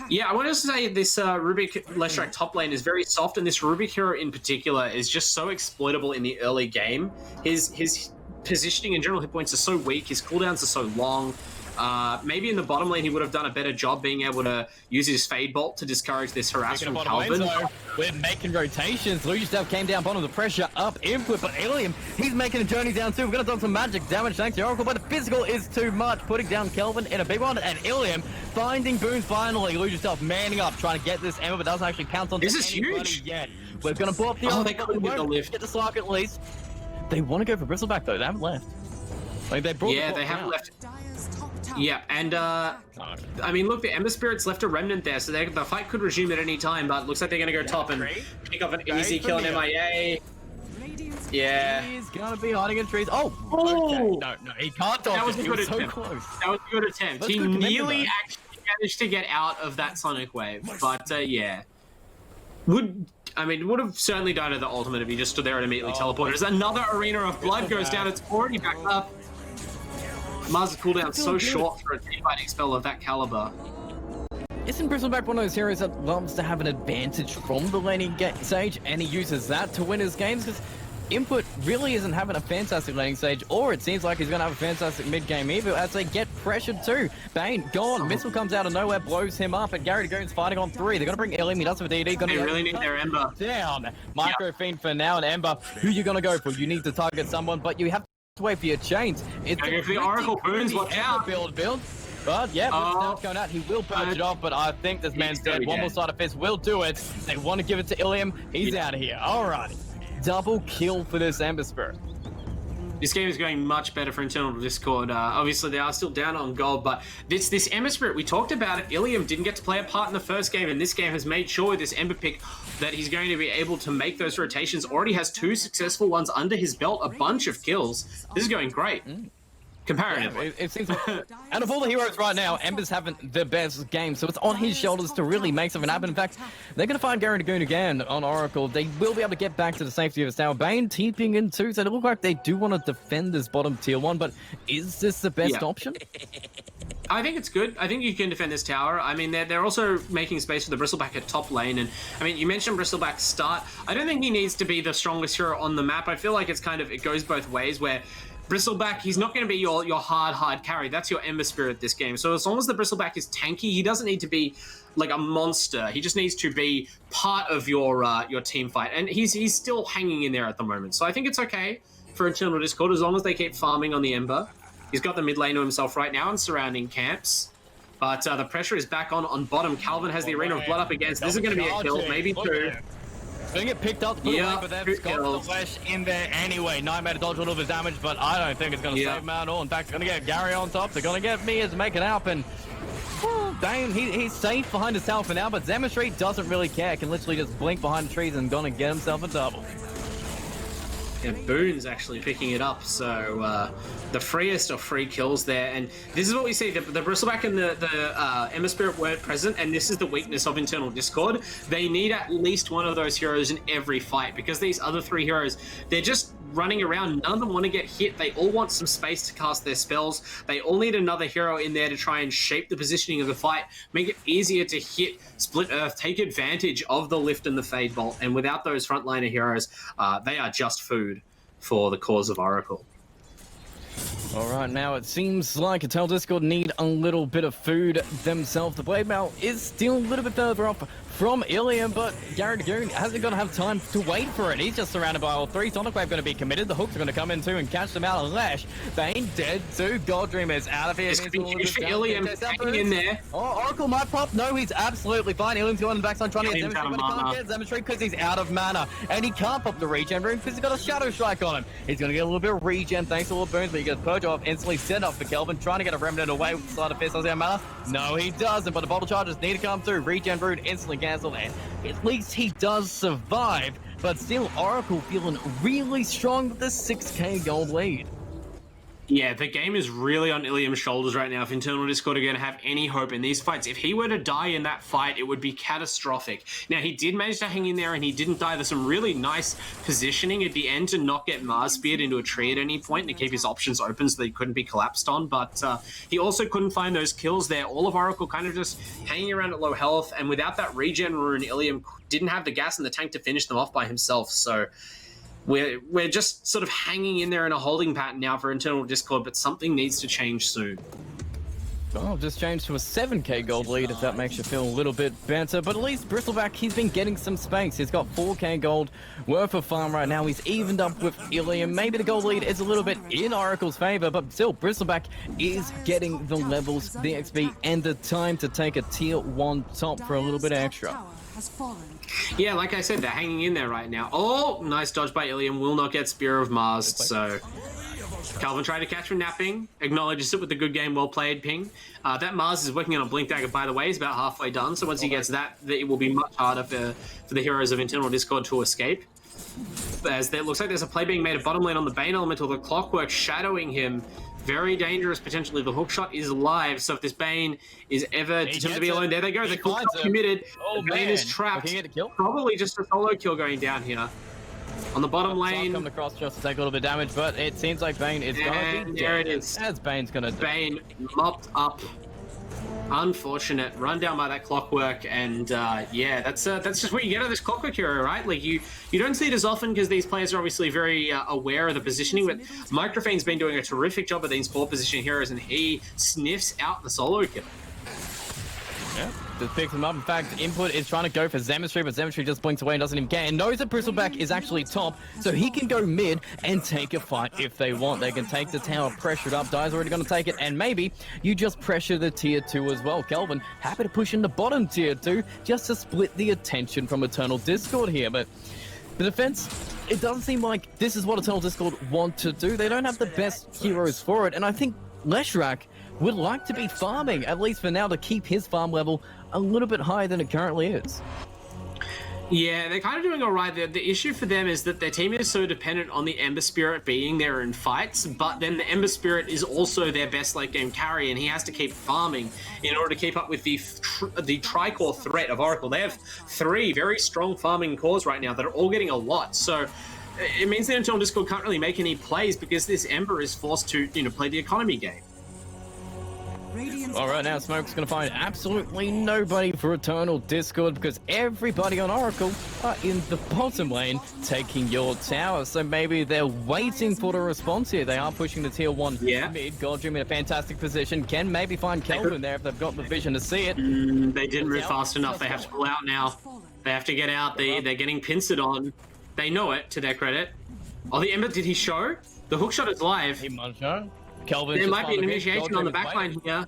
yeah, I want to say this Rubik Leshrac top lane is very soft, and this Rubik hero in particular is just so exploitable in the early game. His positioning and general hit points are so weak, his cooldowns are so long. Maybe in the bottom lane he would have done a better job being able to use his Fade Bolt to discourage this harass from Calvin. We're making rotations. Lucius came down bottom of the pressure up input, but Ilium, he's making a journey down too. We're going to do some magic damage thanks to Oracle, but the physical is too much, putting down Kelvin in a big one, and Ilium finding Boone finally. Lucius manning up, trying to get this Ember, but doesn't actually pounce on this is huge. Yet. We're going to pull up the they couldn't get the lift. Get the Slark at least. They want to go for Bristleback though, they haven't left. Like they brought they haven't left. Yeah, and I mean, look, the Ember Spirit's left a remnant there, so the fight could resume at any time, but looks like they're going to go top and pick up an easy kill on MIA. Yeah. He's going to be hiding in trees. Oh! Okay. No, he can't dodge. That was a good attempt. So close. That was a good attempt. He nearly actually managed to get out of that Sonic Wave, but yeah. Would have certainly died at the ultimate if he just stood there and immediately teleported. As another Arena of Blood goes down, it's already back up. Mars' cooldown so short for a team fighting spell of that caliber. Isn't Bristleback one of those heroes that loves to have an advantage from the laning stage, and he uses that to win his games? Because Input really isn't having a fantastic laning stage, or it seems like he's going to have a fantastic mid-game either as they get pressured too. Bane gone, Missile comes out of nowhere, blows him up, and Gary Goon's fighting on 3. They're going to bring Ilium, he does have a DD. They really need their Ember. Down. Micro Fiend for now, and Ember, who you going to go for? You need to target someone, but you have to wait for your chains. It's the Oracle Boons, watch out. Build. But yeah, with going out, he will purge it off, but I think this man's dead. One more side of fist will do it. They want to give it to Ilium. He's out of here. Alrighty. Double kill for this Ember Spirit. This game is going much better for Internal Discord. Obviously, they are still down on gold, but this Ember Spirit, we talked about it. Ilium didn't get to play a part in the first game, and this game has made sure with this Ember pick that he's going to be able to make those rotations. Already has 2 successful ones under his belt, a bunch of kills. This is going great. Comparatively. Yeah, it seems like, out of all the heroes right now, Ember's having the best game, so it's on his shoulders to really make something happen. In fact, they're going to find Garen Dragoon again on Oracle. They will be able to get back to the safety of his tower. Bane TPing in too, so it looks like they do want to defend this bottom tier 1, but is this the best option? I think it's good. I think you can defend this tower. I mean, they're also making space for the Bristleback at top lane, and I mean, you mentioned Bristleback's start. I don't think he needs to be the strongest hero on the map. I feel like it's it goes both ways, where Bristleback, he's not going to be your hard carry. That's your Ember Spirit this game. So as long as the Bristleback is tanky, he doesn't need to be like a monster. He just needs to be part of your team fight. And he's still hanging in there at the moment. So I think it's okay for Internal Discord as long as they keep farming on the Ember. He's got the mid lane to himself right now and surrounding camps. But the pressure is back on bottom. Calvin has the Arena of Blood up against. This is going to be a kill, maybe 2. Gonna get picked up, put away, but they've got the flash in there anyway. Nightmare to dodge all of his damage, but I don't think it's gonna save him at all. In fact, it's gonna get Gary on top. They're gonna get Mia to make it happen. Dang, he's safe behind his tower for now, but Zemestrate doesn't really care. Can literally just blink behind the trees and gonna get himself a double. Yeah, Boone's actually picking it up, so the freest of free kills there. And this is what we see, the Bristleback and the Ember Spirit weren't present, and this is the weakness of Internal Discord. They need at least one of those heroes in every fight, because these other 3 heroes, they're just running around. None of them want to get hit. They all want some space to cast their spells. They all need another hero in there to try and shape the positioning of the fight, make it easier to hit Split Earth, take advantage of the Lift and the Fade Bolt. And without those frontliner heroes, they are just food for the cause of Oracle. All right, now it seems like Intel Discord need a little bit of food themselves. The Blade Mail is still a little bit further off from Ilium, but Gary Dragoon hasn't going to have time to wait for it. He's just surrounded by all 3. Sonic Wave going to be committed. The hooks are going to come in too and catch them out. Lash, Bane dead too. God Dream is out of here. This could be huge for Ilium hanging in there. Oh, Oracle might pop. No, he's absolutely fine. Ilium's going on the backside trying to get Demonstrate, but he can't get Demonstrate because he's out of mana. And he can't pop the regen room because he's got a Shadow Strike on him. He's going to get a little bit of regen thanks to all the boons, but he gets Purge off, instantly set up for Kelvin, trying to get a Remnant away with the side of fist. Does he have mana? No, he doesn't, but the bottle charges need to come through. Regen Brood instantly cancelled, and at least he does survive, but still Oracle feeling really strong with the 6k gold lead. Yeah, the game is really on Ilium's shoulders right now if Internal Discord are going to have any hope in these fights. If he were to die in that fight, it would be catastrophic. Now, he did manage to hang in there and he didn't die. There's some really nice positioning at the end to not get Mars speared into a tree at any point and to keep his options open so they couldn't be collapsed on. But he also couldn't find those kills there. All of Oracle kind of just hanging around at low health, and without that regen rune, Ilium didn't have the gas in the tank to finish them off by himself. So we're just sort of hanging in there in a holding pattern now for Internal Discord, but something needs to change soon. Well, just changed to a 7k gold lead if that makes you feel a little bit better. But at least Bristleback, he's been getting some space. He's got 4k gold worth of farm right now. He's evened up with Ilium. Maybe the gold lead is a little bit in Oracle's favor, but still, Bristleback is getting the levels, the XP, and the time to take a tier 1 top for a little bit extra. Yeah, like I said, they're hanging in there right now. Oh, nice dodge by Ilium. Will not get Spear of Mars, so... Calvin tried to catch him napping, acknowledges it with a good game, well played, ping. That Mars is working on a Blink Dagger, by the way. He's about halfway done, so once he gets that, it will be much harder for the heroes of Internal Discord to escape. As it looks like there's a play being made of bottom lane on the Bane Elemental, the Clockwork shadowing him. Very dangerous, potentially. The hookshot is live, so if this Bane is ever determined to be alone, there they go. The hookshot committed. Oh, the Bane is trapped. Probably just a solo kill going down here. On the bottom lane. Coming across just to take a little bit of damage, but it seems like Bane is going to be there dead. it is. As Bane's going to die. Bane mopped up. Unfortunate. Run down by that Clockwork, and yeah, that's just what you get out of this Clockwork hero, right? Like, you don't see it as often because these players are obviously very aware of the positioning, but Microphone's been doing a terrific job of these 4-position heroes, and he sniffs out the solo kill. Yeah, just picks him up. In fact, Input is trying to go for Zemistry, but Zemistry just blinks away and doesn't even care. And knows that Bristleback is actually top, so he can go mid and take a fight if they want. They can take the tower, pressure it up. Dai's already going to take it, and maybe you just pressure the tier 2 as well. Kelvin, happy to push in the bottom tier 2 just to split the attention from Eternal Discord here, but the defense, it doesn't seem like this is what Eternal Discord want to do. They don't have the best heroes for it, and I think Leshrac would like to be farming, at least for now, to keep his farm level a little bit higher than it currently is. Yeah, they're kind of doing all right. The issue for them is that their team is so dependent on the Ember Spirit being there in fights, but then the Ember Spirit is also their best late game carry, and he has to keep farming in order to keep up with the tri-core threat of Oracle. They have 3 very strong farming cores right now that are all getting a lot, so it means that Internal Discord can't really make any plays because this Ember is forced to, play the economy game. All right, now Smoke's going to find absolutely nobody for Eternal Discord because everybody on Oracle are in the bottom lane taking your tower. So maybe they're waiting for the response here. They are pushing the tier 1 mid. Goldream in a fantastic position. Can maybe find Kelvin there if they've got the vision to see it. They didn't move fast enough. They have to pull out now. They have to get out. They're getting pincered on. They know it, to their credit. Oh, the Ember, did he show? The hookshot is live. He might show. Kelvin, there might be an initiation on the backline here.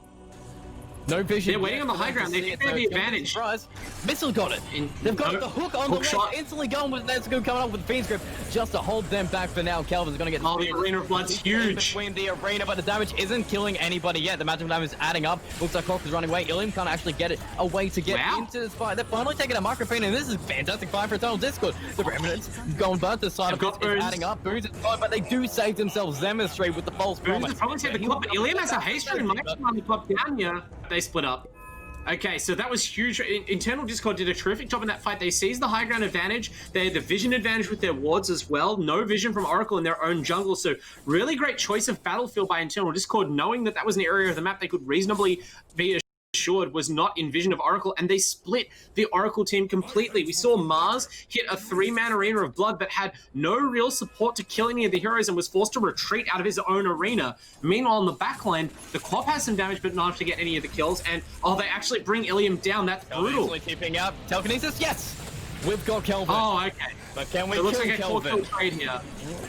No vision. They're waiting on the high ground. They think they have the advantage. Surprise. Missile got it. They've got the hook on the left. Instantly going with that's going coming up with the Fiend's Grip just to hold them back for now. Kelvin's going to get the Arena of Blood's huge. Between the arena, but the damage isn't killing anybody yet. The magical damage is adding up. Looks like Croc is running away. Ilium can't actually get it away to get into this fight. They're finally taking a microphone, and this is a fantastic fight for Eternal Discord. The Remnants going both the side of it is adding up. Boons is fine, but they do save themselves Zemistry with the false promise. Probably take the club, but Ilium has a haste ring. Mike's on the club down here. They split up. Okay, so that was huge. Internal Discord did a terrific job in that fight. They seized the high ground advantage. They had the vision advantage with their wards as well. No vision from Oracle in their own jungle. So really great choice of battlefield by Internal Discord, knowing that that was an area of the map they could reasonably be assured was not in vision of Oracle, and they split the Oracle team completely. We saw Mars hit a 3-man arena of blood, but had no real support to kill any of the heroes and was forced to retreat out of his own arena. Meanwhile, on the backline, the Quap has some damage, but not enough to get any of the kills, and they actually bring Ilium down. That's brutal. Keeping up. Telekinesis, yes! We've got Kelvin. Oh, okay. But can we it looks kill like a Kelvin? 4-kill trade here.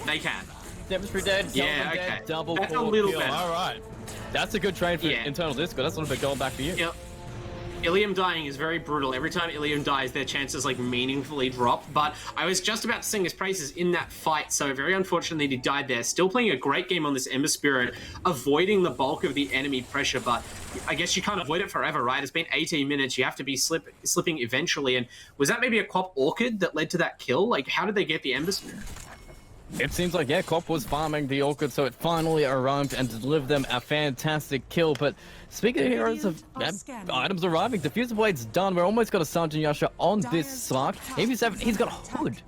They can. Demonstrate dead, Kelvin okay. dead, double That's kill. a little better. All right. That's a good trade for Internal Discord. That's a little bit going back for you. Yep. Ilium dying is very brutal. Every time Ilium dies, their chances meaningfully drop. But I was just about to sing his praises in that fight, so very unfortunately he died there. Still playing a great game on this Ember Spirit, avoiding the bulk of the enemy pressure, but I guess you can't avoid it forever, right? It's been 18 minutes. You have to be slipping eventually. And was that maybe a Quap Orchid that led to that kill? How did they get the Ember Spirit? It seems like, Quap was farming the Orchid, so it finally arrived and delivered them a fantastic kill. But speaking of heroes of items arriving, Diffuser Blade's done. We're almost got a Sergeant Yasha on this Slark. AP7, he's got a Hood.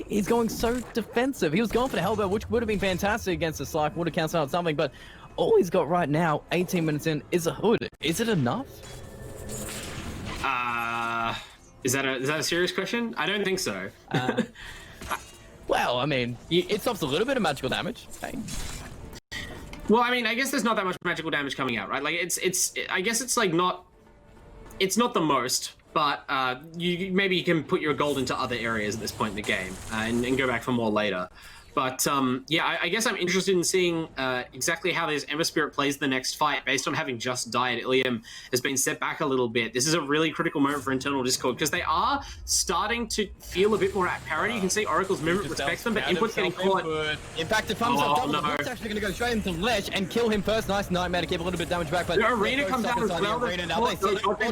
He's going so defensive. He was going for the Hellbow, which would have been fantastic against the Slark, would have cancelled out something, but all he's got right now, 18 minutes in, is a Hood. Is it enough? Is that a serious question? I don't think so. Well, I mean, it stops a little bit of magical damage. Hey. Well, I mean, I guess there's not that much magical damage coming out, right? Like, I guess it's like not, it's not the most, but maybe you can put your gold into other areas at this point in the game and go back for more later. But yeah, I guess I'm interested in seeing exactly how this Ember Spirit plays the next fight. Based on having just died, Ilium has been set back a little bit. This is a really critical moment for internal Discord because they are starting to feel a bit more at parity. You can see Oracle's movement respects them, but Input's getting caught. In fact, if I'm it's actually going to go straight into Lesh and kill him first. Nice Nightmare to keep a little bit of damage back. But the Arena comes out as well.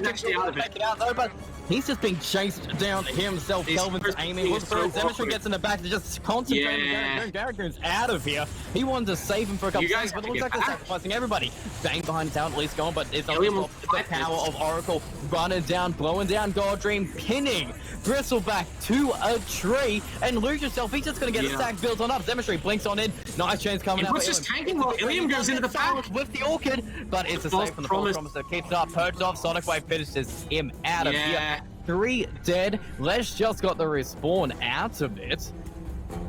Actually out of it. But he's just being chased down himself. Kelvin's aiming. Zemetry gets in the back to just concentrate. Garrigan's out of here. He wanted to save him for a couple seconds, but it looks like they're sacrificing everybody. Bang behind his town, at least gone, but it's only the power of Oracle running down, blowing down God Dream, pinning Bristleback to a tree, and lose yourself. He's just going to get a stack built on up. Zemetry blinks on in. Nice chance coming out. What's just tanking while Ilium goes into the back with the Orchid, but it's a save from the false promise that keeps it up. Purged off. Sonic Wave finishes him out of here. 3 dead. Lesh just got the respawn out of it.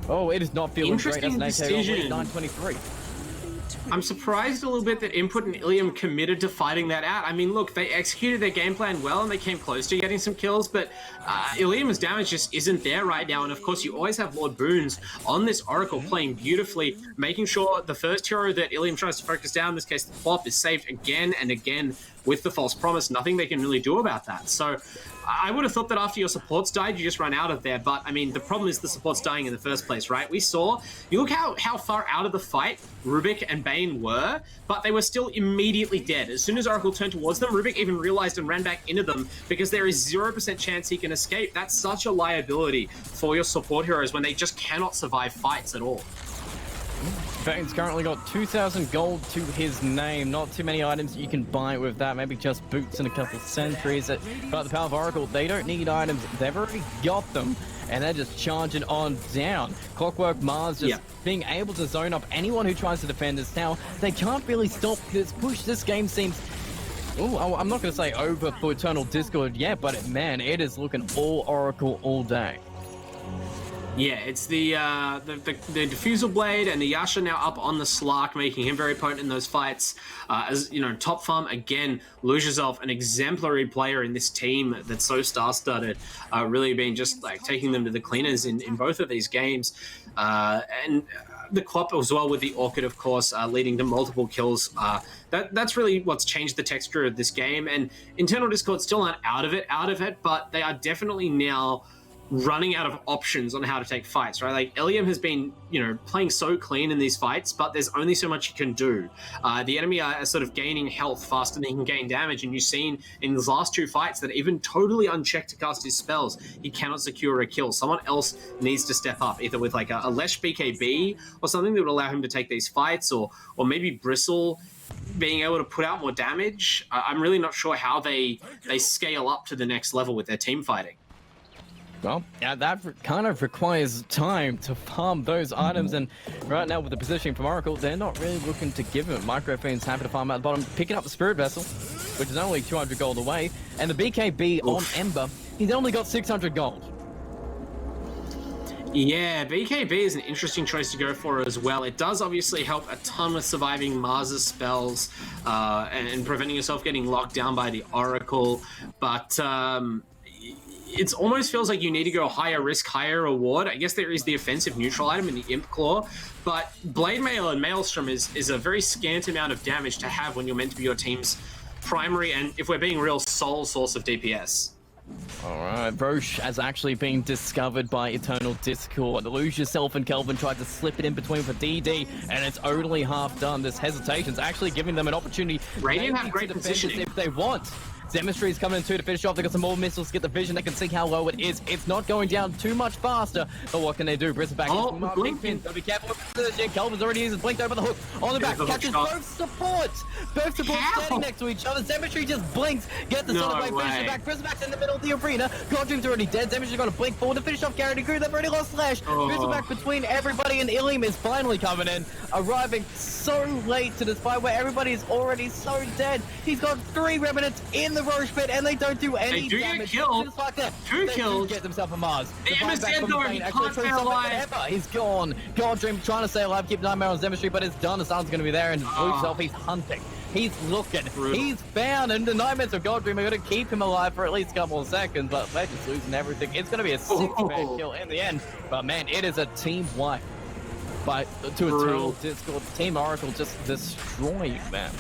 Oh, it is not feeling great as an AK 923. I'm surprised a little bit that Input and Ilium committed to fighting that out. I mean, look, they executed their game plan well and they came close to getting some kills, but Ilium's damage just isn't there right now. And of course, you always have Lord Boons on this Oracle playing beautifully, making sure the first hero that Ilium tries to focus down, in this case the Plop, is saved again and again with the false promise. Nothing they can really do about that. So I would have thought that after your supports died, you just run out of there. But I mean, the problem is the supports dying in the first place, right? We saw, you look how far out of the fight Rubik and Bane were, but they were still immediately dead. As soon as Oracle turned towards them, Rubik even realized and ran back into them because there is 0% chance he can escape. That's such a liability for your support heroes when they just cannot survive fights at all. Bane's currently got 2,000 gold to his name. Not too many items you can buy with that. Maybe just boots and a couple sentries. But the power of Oracle, they don't need items. They've already got them. And they're just charging on down. Clockwork Mars just being able to zone up anyone who tries to defend us. Now, they can't really stop this push. This game seems... Oh, I'm not going to say over for Eternal Discord yet, but man, it is looking all Oracle all day. Yeah, it's the Diffusal Blade and the Yasha now up on the Slark, making him very potent in those fights. As you know, Top Farm again, Luzhizov, an exemplary player in this team that's so star-studded, really been just like taking them to the cleaners in both of these games. And the Quap as well with the Orchid, of course, leading to multiple kills. That's really what's changed the texture of this game. And Internal Discord still aren't out of it, but they are definitely now running out of options on how to take fights, right? Like, Ilium has been, you know, playing so clean in these fights, but there's only so much you can do. The enemy are sort of gaining health faster than he can gain damage, and you've seen in his last 2 fights that even totally unchecked to cast his spells, he cannot secure a kill. Someone else needs to step up, either with like a Lesh BKB or something that would allow him to take these fights, or maybe Bristle being able to put out more damage. I'm really not sure how they scale up to the next level with their team fighting. Well, yeah, that kind of requires time to farm those items, and right now with the positioning from Oracle, they're not really looking to give him. Microfiend's happy to farm at the bottom, picking up the Spirit Vessel, which is only 200 gold away, and the BKB on Ember, he's only got 600 gold. Yeah, BKB is an interesting choice to go for as well. It does obviously help a ton with surviving Mars's spells and preventing yourself getting locked down by the Oracle, but it almost feels like you need to go higher risk, higher reward. I guess there is the offensive neutral item in the Imp Claw, but Blade Mail and Maelstrom is a very scant amount of damage to have when you're meant to be your team's primary and, if we're being real, sole source of DPS. Alright, Roche has actually been discovered by Eternal Discord. Lose Yourself and Kelvin tried to slip it in between for DD, and it's only half done. This hesitation's actually giving them an opportunity Radiant have great to positioning if they want. Demonstry's coming in 2 to finish off. They got some more missiles to get the vision. They can see how low it is. It's not going down too much faster, but what can they do? Bristleback is big pin. Gotta be careful with the position. Kelvin's already used his blink over the hook. On the back, catches both supports. Both supports standing next to each other. Demonstry just blinks. Get the Sonic Wave finisher back. Bristleback's in the middle of the arena. Godream's already dead. Demonstry's got to blink forward to finish off Guaranteed Crew. They've already lost Slash. Bristleback between everybody, and Ilium is finally coming in, arriving so late to this fight where everybody is already so dead. He's got 3 remnants in the the Roche pit, and they don't do any They do damage. get killed. Just like that. 2 They kills. do get themselves a Mars. The MSN though, he can't stay alive. He's gone. God Dream trying to stay alive, keep Nightmare on Chemistry, but it's done. The sun's going to be there, and Blue Self, he's hunting. He's looking. Brutal. He's found, and the Nightmares of God Dream are going to keep him alive for at least a couple of seconds, but they're just losing everything. It's going to be a 6-man kill in the end, but man, it is a team wipe. To Eternal Discord, Team Oracle just destroying them.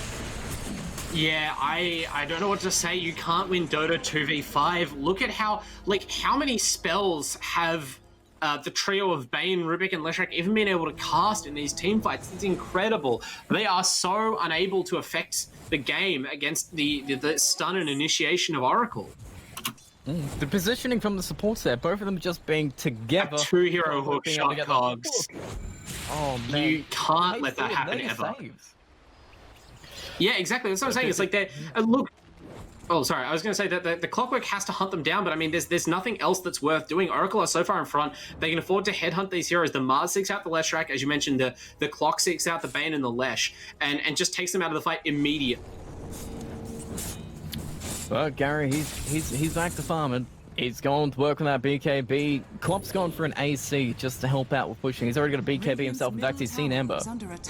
Yeah, I don't know what to say. You can't win Dota 2v5. Look at how many spells have the trio of Bane, Rubik, and Leshrac even been able to cast in these team fights. It's incredible. They are so unable to affect the game against the stun and initiation of Oracle. The positioning from the supports there, both of them just being together. 2-hero hook shot cogs. Oh man, You can't let that happen ever. Saves. Yeah, exactly. That's what I'm saying. It's like they look. Oh, sorry. I was going to say that the Clockwork has to hunt them down, but I mean, there's nothing else that's worth doing. Oracle are so far in front; they can afford to headhunt these heroes. The Mars seeks out the Leshrac, as you mentioned. The Clock seeks out the Bane and the Lesh, and just takes them out of the fight immediately. But Gary, he's back to farming. He's going to work on that BKB. Klopp's gone for an AC just to help out with pushing. He's already got a BKB himself. In fact, he's seen Ember.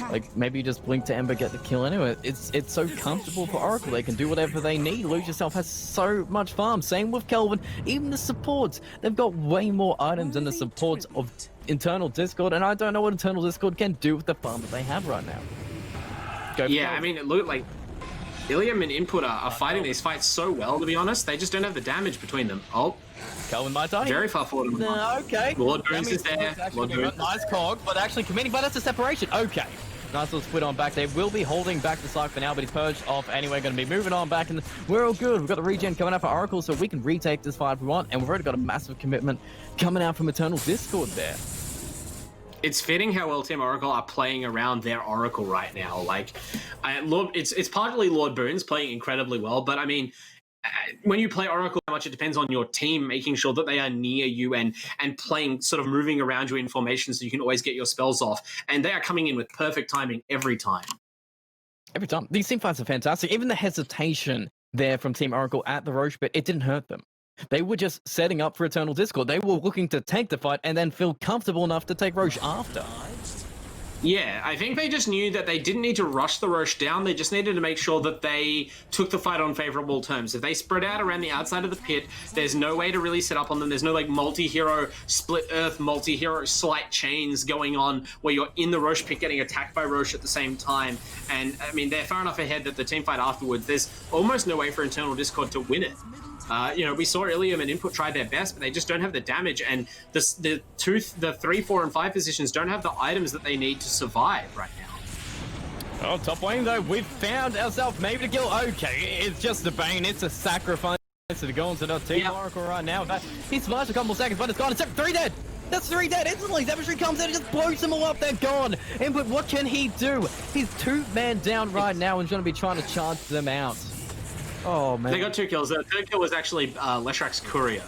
Like, maybe you just blink to Ember, get the kill anyway. It's so comfortable for Oracle. They can do whatever they need. Lose Yourself has so much farm. Same with Kelvin. Even the supports. They've got way more items than the supports of Internal Discord, and I don't know what Internal Discord can do with the farm that they have right now. Yeah, I mean, it looked like Ilium and Input are fighting these fights so well, to be honest. They just don't have the damage between them. Oh, Kelvin might die. Very far forward. No, okay. Lord Boons is there. Lord Boons. Nice cog, but actually committing, but that's a separation. Okay. Nice little split on back. They will be holding back the Slark for now, but he's purged off anyway. Going to be moving on back, and we're all good. We've got the regen coming out for Oracle, so we can retake this fight if we want, and we've already got a massive commitment coming out from Eternal Discord there. It's fitting how well Team Oracle are playing around their Oracle right now. Like, it's partly Lord Boons playing incredibly well, but I mean, when you play Oracle, how much it depends on your team making sure that they are near you and playing, sort of moving around you in formation so you can always get your spells off. And they are coming in with perfect timing every time. Every time. These team fights are fantastic. Even the hesitation there from Team Oracle at the Roche pit, it didn't hurt them. They were just setting up for Eternal Discord. They were looking to take the fight and then feel comfortable enough to take Roche after. Yeah, I think they just knew that they didn't need to rush the Roche down. They just needed to make sure that they took the fight on favorable terms. If they spread out around the outside of the pit, there's no way to really set up on them. There's no like multi-hero split earth, multi-hero slight chains going on where you're in the Roche pit getting attacked by Roche at the same time. And I mean, they're far enough ahead that the team fight afterwards, there's almost no way for Internal Discord to win it. You know, we saw Ilium and Input try their best, but they just don't have the damage, and the 3, 4, and 5 positions don't have the items that they need to survive right now. Oh, top lane though, we've found ourselves maybe to kill. Okay, it's just a Bane, it's a sacrifice to go into the Team Oracle right now. He survives a couple seconds, but it's gone. It's 3 dead. That's 3 dead instantly. Chemistry comes in and just blows them all up. They're gone. Input, what can he do? He's 2-man down right now and going to be trying to charge them out. Oh man, they got 2 kills. The third kill was actually Leshrac's courier.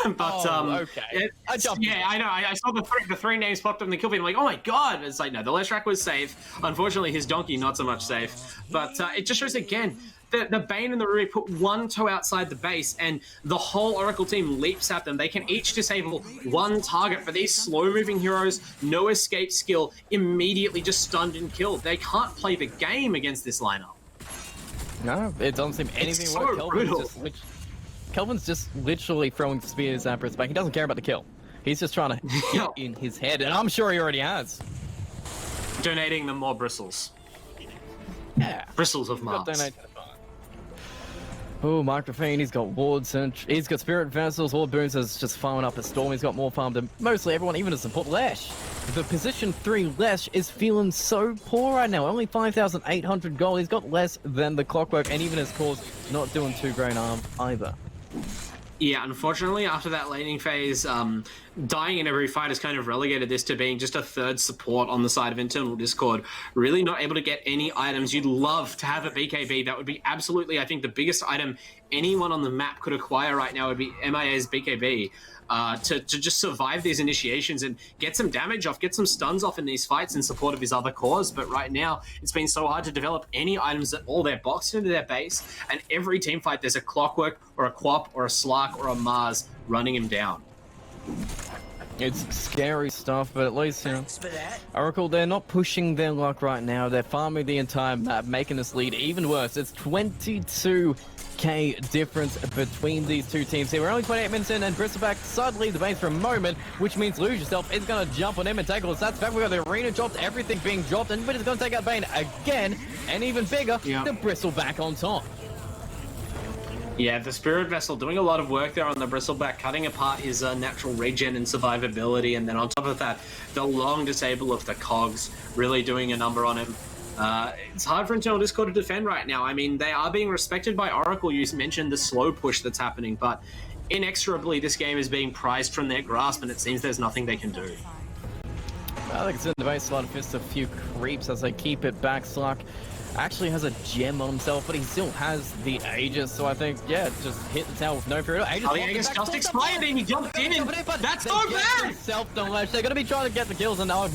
But okay. I know. I saw the three names popped up in the kill feed. I'm like, oh my god! It's like, no, the Leshrac was safe. Unfortunately, his donkey not so much safe. But it just shows again the Bane and the Rubik put one toe outside the base, and the whole Oracle team leaps at them. They can each disable one target, but these slow-moving heroes, no escape skill, immediately just stunned and killed. They can't play the game against this lineup. No, it doesn't seem anything it's so brutal. Kelvin's just literally throwing spears at his back. He doesn't care about the kill. He's just trying to get in his head, and I'm sure he already has. Donating them more bristles. Yeah. Bristles of Mars. Oh, Microphone, he's got wards, and he's got Spirit Vessels. Lord Boons is just farming up a storm. He's got more farm than mostly everyone, even to support Lesh. The position 3 Lesh is feeling so poor right now. Only 5,800 gold. He's got less than the Clockwork, and even his cause not doing too great either. Yeah, unfortunately, after that laning phase, dying in every fight has kind of relegated this to being just a third support on the side of Internal Discord. Really not able to get any items. You'd love to have a BKB. That would be absolutely, I think, the biggest item anyone on the map could acquire right now would be MIA's BKB. To just survive these initiations and get some damage off, get some stuns off in these fights in support of his other cores. But right now, it's been so hard to develop any items at all. They're boxed into their base, and every team fight, there's a Clockwork or a Quap or a Slark or a Mars running him down. It's scary stuff, but at least, you know, Oracle, they're not pushing their luck right now. They're farming the entire map, making this lead even worse. It's 22K difference between these two teams here. We're only 28 minutes in, and Bristleback suddenly leave the base for a moment, which means Lose Yourself is going to jump on him and take all the stats back. We've got the arena dropped, everything being dropped, and it's going to take out Bane again, and even bigger, the Bristleback on top. Yeah, the Spirit Vessel doing a lot of work there on the Bristleback, cutting apart his natural regen and survivability, and then on top of that, the long disable of the cogs really doing a number on him. It's hard for Internal Discord to defend right now. I mean, they are being respected by Oracle. You mentioned the slow push that's happening, but inexorably this game is being prized from their grasp, and it seems there's nothing they can do. I think it's in the base, Slot Fist a few creeps as they keep it back. Slark actually has a gem on himself, but he still has the Aegis, so I think, yeah, just hit the tower with no fear. The Aegis just expired and he jumped in, but that's so bad! Self-demolish. They're going to be trying to get the kills, and oh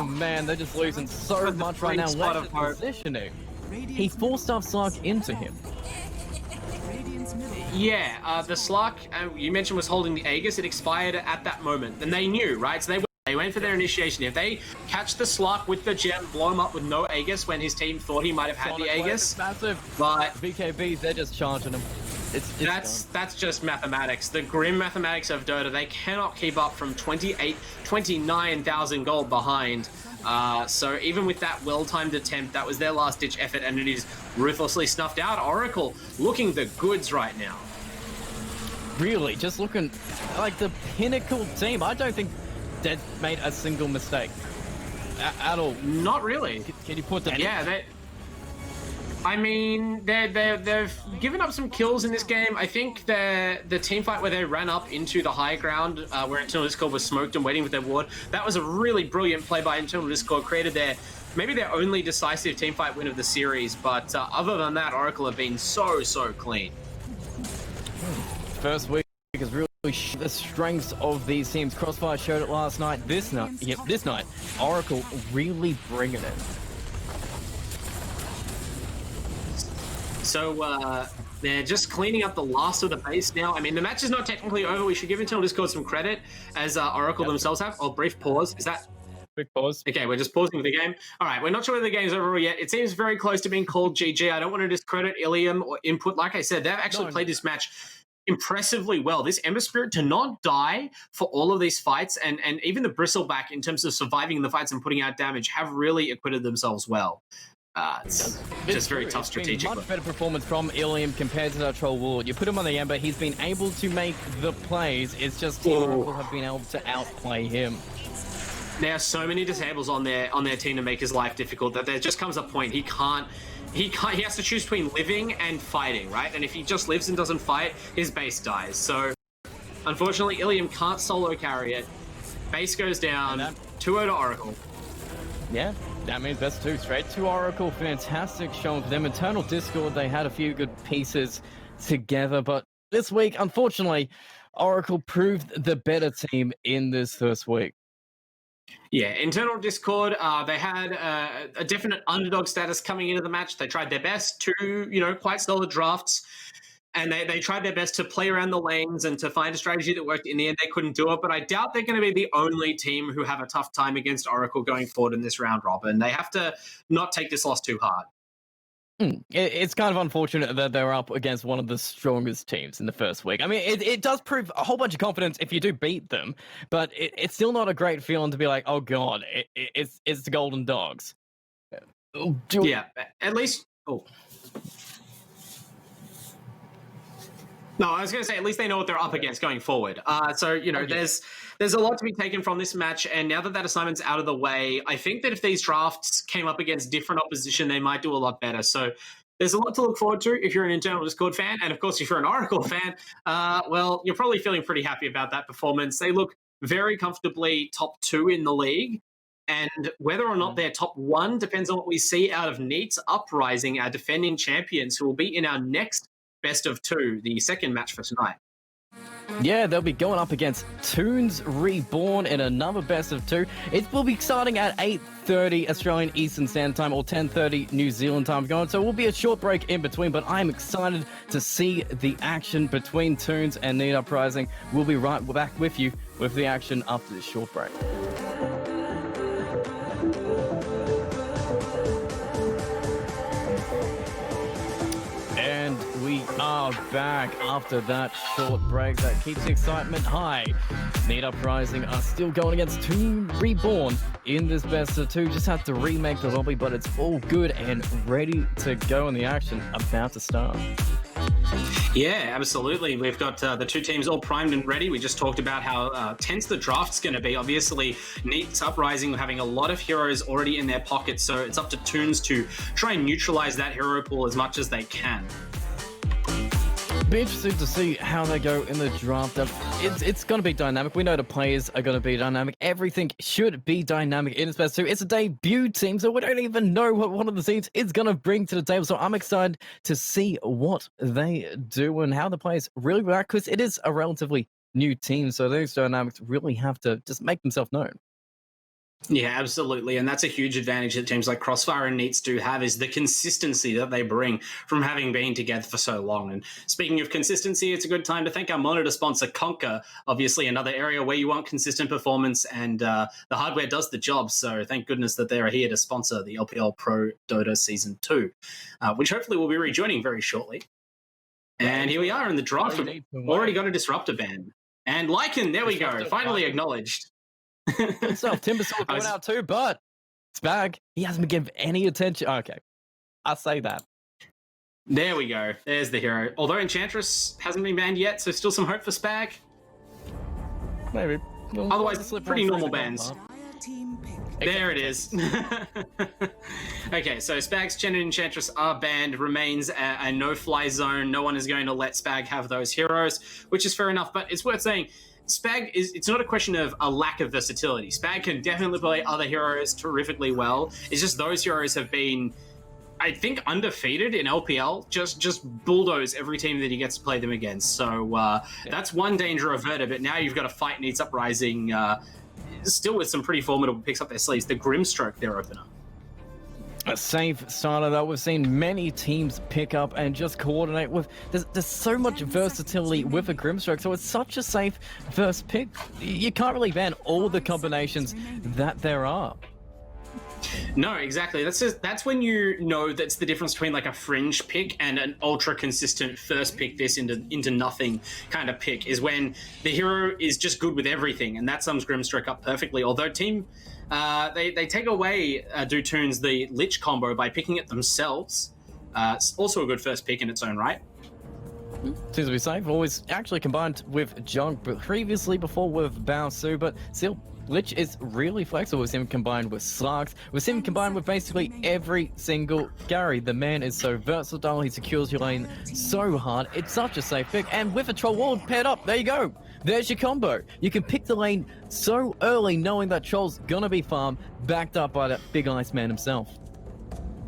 man, they're just losing so much right now. Let's positioning. He forced off Slark into him. Yeah, the Slark, you mentioned, was holding the Aegis. It expired at that moment, and they knew, right? So they went for their initiation. If they catch the Slark with the gem, blow him up with no Aegis when his team thought he might have had the Aegis. Massive. But BKBs, they're just charging him. That's just mathematics. The grim mathematics of Dota. They cannot keep up from 29,000 gold behind. So even with that well-timed attempt, that was their last-ditch effort, and it is ruthlessly snuffed out. Oracle looking the goods right now. Really, just looking like the pinnacle team. I don't think they've made a single mistake at all. Not really. Can you put that? Yeah, I mean, they've given up some kills in this game. I think the team fight where they ran up into the high ground, where Internal Discord was smoked and waiting with their ward, that was a really brilliant play by Internal Discord. Created maybe their only decisive team fight win of the series. But other than that, Oracle have been so clean. First week is really the strengths of these teams. Crossfire showed it last night. This night, Oracle really bringing it. So they're just cleaning up the last of the base now. I mean, the match is not technically over. We should give Internal Discord some credit, as Oracle themselves have. Oh, brief pause. Is that? Quick pause. Okay, we're just pausing the game. All right, we're not sure whether the game's over yet. It seems very close to being called GG. I don't want to discredit Ilium or Input. Like I said, they've actually played this match impressively well. This Ember Spirit to not die for all of these fights, and even the Bristleback in terms of surviving the fights and putting out damage, have really acquitted themselves well. It's just very tough strategically. Much better performance from Ilium compared to that Troll Ward. You put him on the Ember, he's been able to make the plays. It's just Team Oracle have been able to outplay him. There are so many disables on their team to make his life difficult that there just comes a point he has to choose between living and fighting, right? And if he just lives and doesn't fight, his base dies. So unfortunately, Ilium can't solo carry it. Base goes down, 2-0 to Oracle. Yeah, that means that's 2 straight to Oracle. Fantastic showing for them. Internal Discord, they had a few good pieces together, but this week, unfortunately, Oracle proved the better team in this first week. Yeah, Internal Discord, they had a definite underdog status coming into the match. They tried their best to, quite solid drafts. And they tried their best to play around the lanes and to find a strategy that worked. In the end, they couldn't do it. But I doubt they're going to be the only team who have a tough time against Oracle going forward in this round robin. They have to not take this loss too hard. It's kind of unfortunate that they're up against one of the strongest teams in the first week. I mean, it does prove a whole bunch of confidence if you do beat them, but it's still not a great feeling to be like, oh god, it's the Golden Dogs. Yeah, at least. Oh. No, I was going to say, at least they know what they're up against going forward. So, there's a lot to be taken from this match, and now that assignment's out of the way, I think that if these drafts came up against different opposition, they might do a lot better. So there's a lot to look forward to if you're an Internal Discord fan, and of course, if you're an Oracle fan, well, you're probably feeling pretty happy about that performance. They look very comfortably top 2 in the league, and whether or not they're top 1 depends on what we see out of Neet, Uprising, our defending champions, who will be in our next best of two, the second match for tonight. Yeah, they'll be going up against ToOnz Reborn in another best of two. It will be starting at 8:30 Australian Eastern Standard Time or 10:30 New Zealand time going. So it will be a short break in between, but I'm excited to see the action between ToOnz and Neet Uprising. We'll be right back with you with the action after this short break. And we are back after that short break that keeps the excitement high. Neet Uprising are still going against ToOnz Reborn in this best of two. Just have to remake the lobby, but it's all good and ready to go in the action about to start. Yeah, absolutely. We've got the two teams all primed and ready. We just talked about how tense the draft's going to be. Obviously, Neet's Uprising having a lot of heroes already in their pockets, so it's up to ToOnz to try and neutralize that hero pool as much as they can. Be interested to see how they go in the draft. It's going to be dynamic. We know the players are going to be dynamic. Everything should be dynamic in this best two. It's a debut team, so we don't even know what one of the teams is going to bring to the table. So I'm excited to see what they do and how the players really react, because it is a relatively new team. So those dynamics really have to just make themselves known. Yeah, absolutely. And that's a huge advantage that teams like Crossfire and Neets do have, is the consistency that they bring from having been together for so long. And speaking of consistency, it's a good time to thank our monitor sponsor, Conquer. Obviously, another area where you want consistent performance, and the hardware does the job. So thank goodness that they're here to sponsor the LPL Pro Dota Season 2, which hopefully we'll be rejoining very shortly. And here we are in the draft. We've already got a Disruptor ban. And Lycan, there we go, finally acknowledged. Good stuff. Timbersaw going out too, but Spag, he hasn't been given any attention. Okay, I'll say that. There we go. There's the hero. Although Enchantress hasn't been banned yet, so still some hope for Spag. Maybe. Otherwise, pretty normal bans. There it is. Okay, so Spag's Chen and Enchantress are banned, remains a no-fly zone. No one is going to let Spag have those heroes, which is fair enough, but it's worth saying, Spag it's not a question of a lack of versatility. Spag can definitely play other heroes terrifically well. It's just those heroes have been, I think, undefeated in LPL. Just bulldoze every team that he gets to play them against. So that's one danger averted, but now you've got to fight Neet's Uprising still with some pretty formidable picks up their sleeves. The Grimstroke, their opener. A safe starter that we've seen many teams pick up and just coordinate with. There's so much versatility with a Grimstroke, so it's such a safe first pick. You can't really ban all the combinations that there are. No, exactly. That's when you know that's the difference between like a fringe pick and an ultra consistent first pick this into nothing kind of pick, is when the hero is just good with everything, and that sums Grimstroke up perfectly. Although team they take away do ToOnz the Lich combo by picking it themselves. It's also a good first pick in its own right. Seems to be safe. Always actually combined with Junk, but previously before with Baosu, but still Lich is really flexible. With him combined with Slarks, with him combined with basically every single carry. The man is so versatile. He secures your lane so hard. It's such a safe pick. And with a Troll Ward paired up, there you go. There's your combo. You can pick the lane so early, knowing that Troll's gonna be farmed, backed up by that big ice man himself.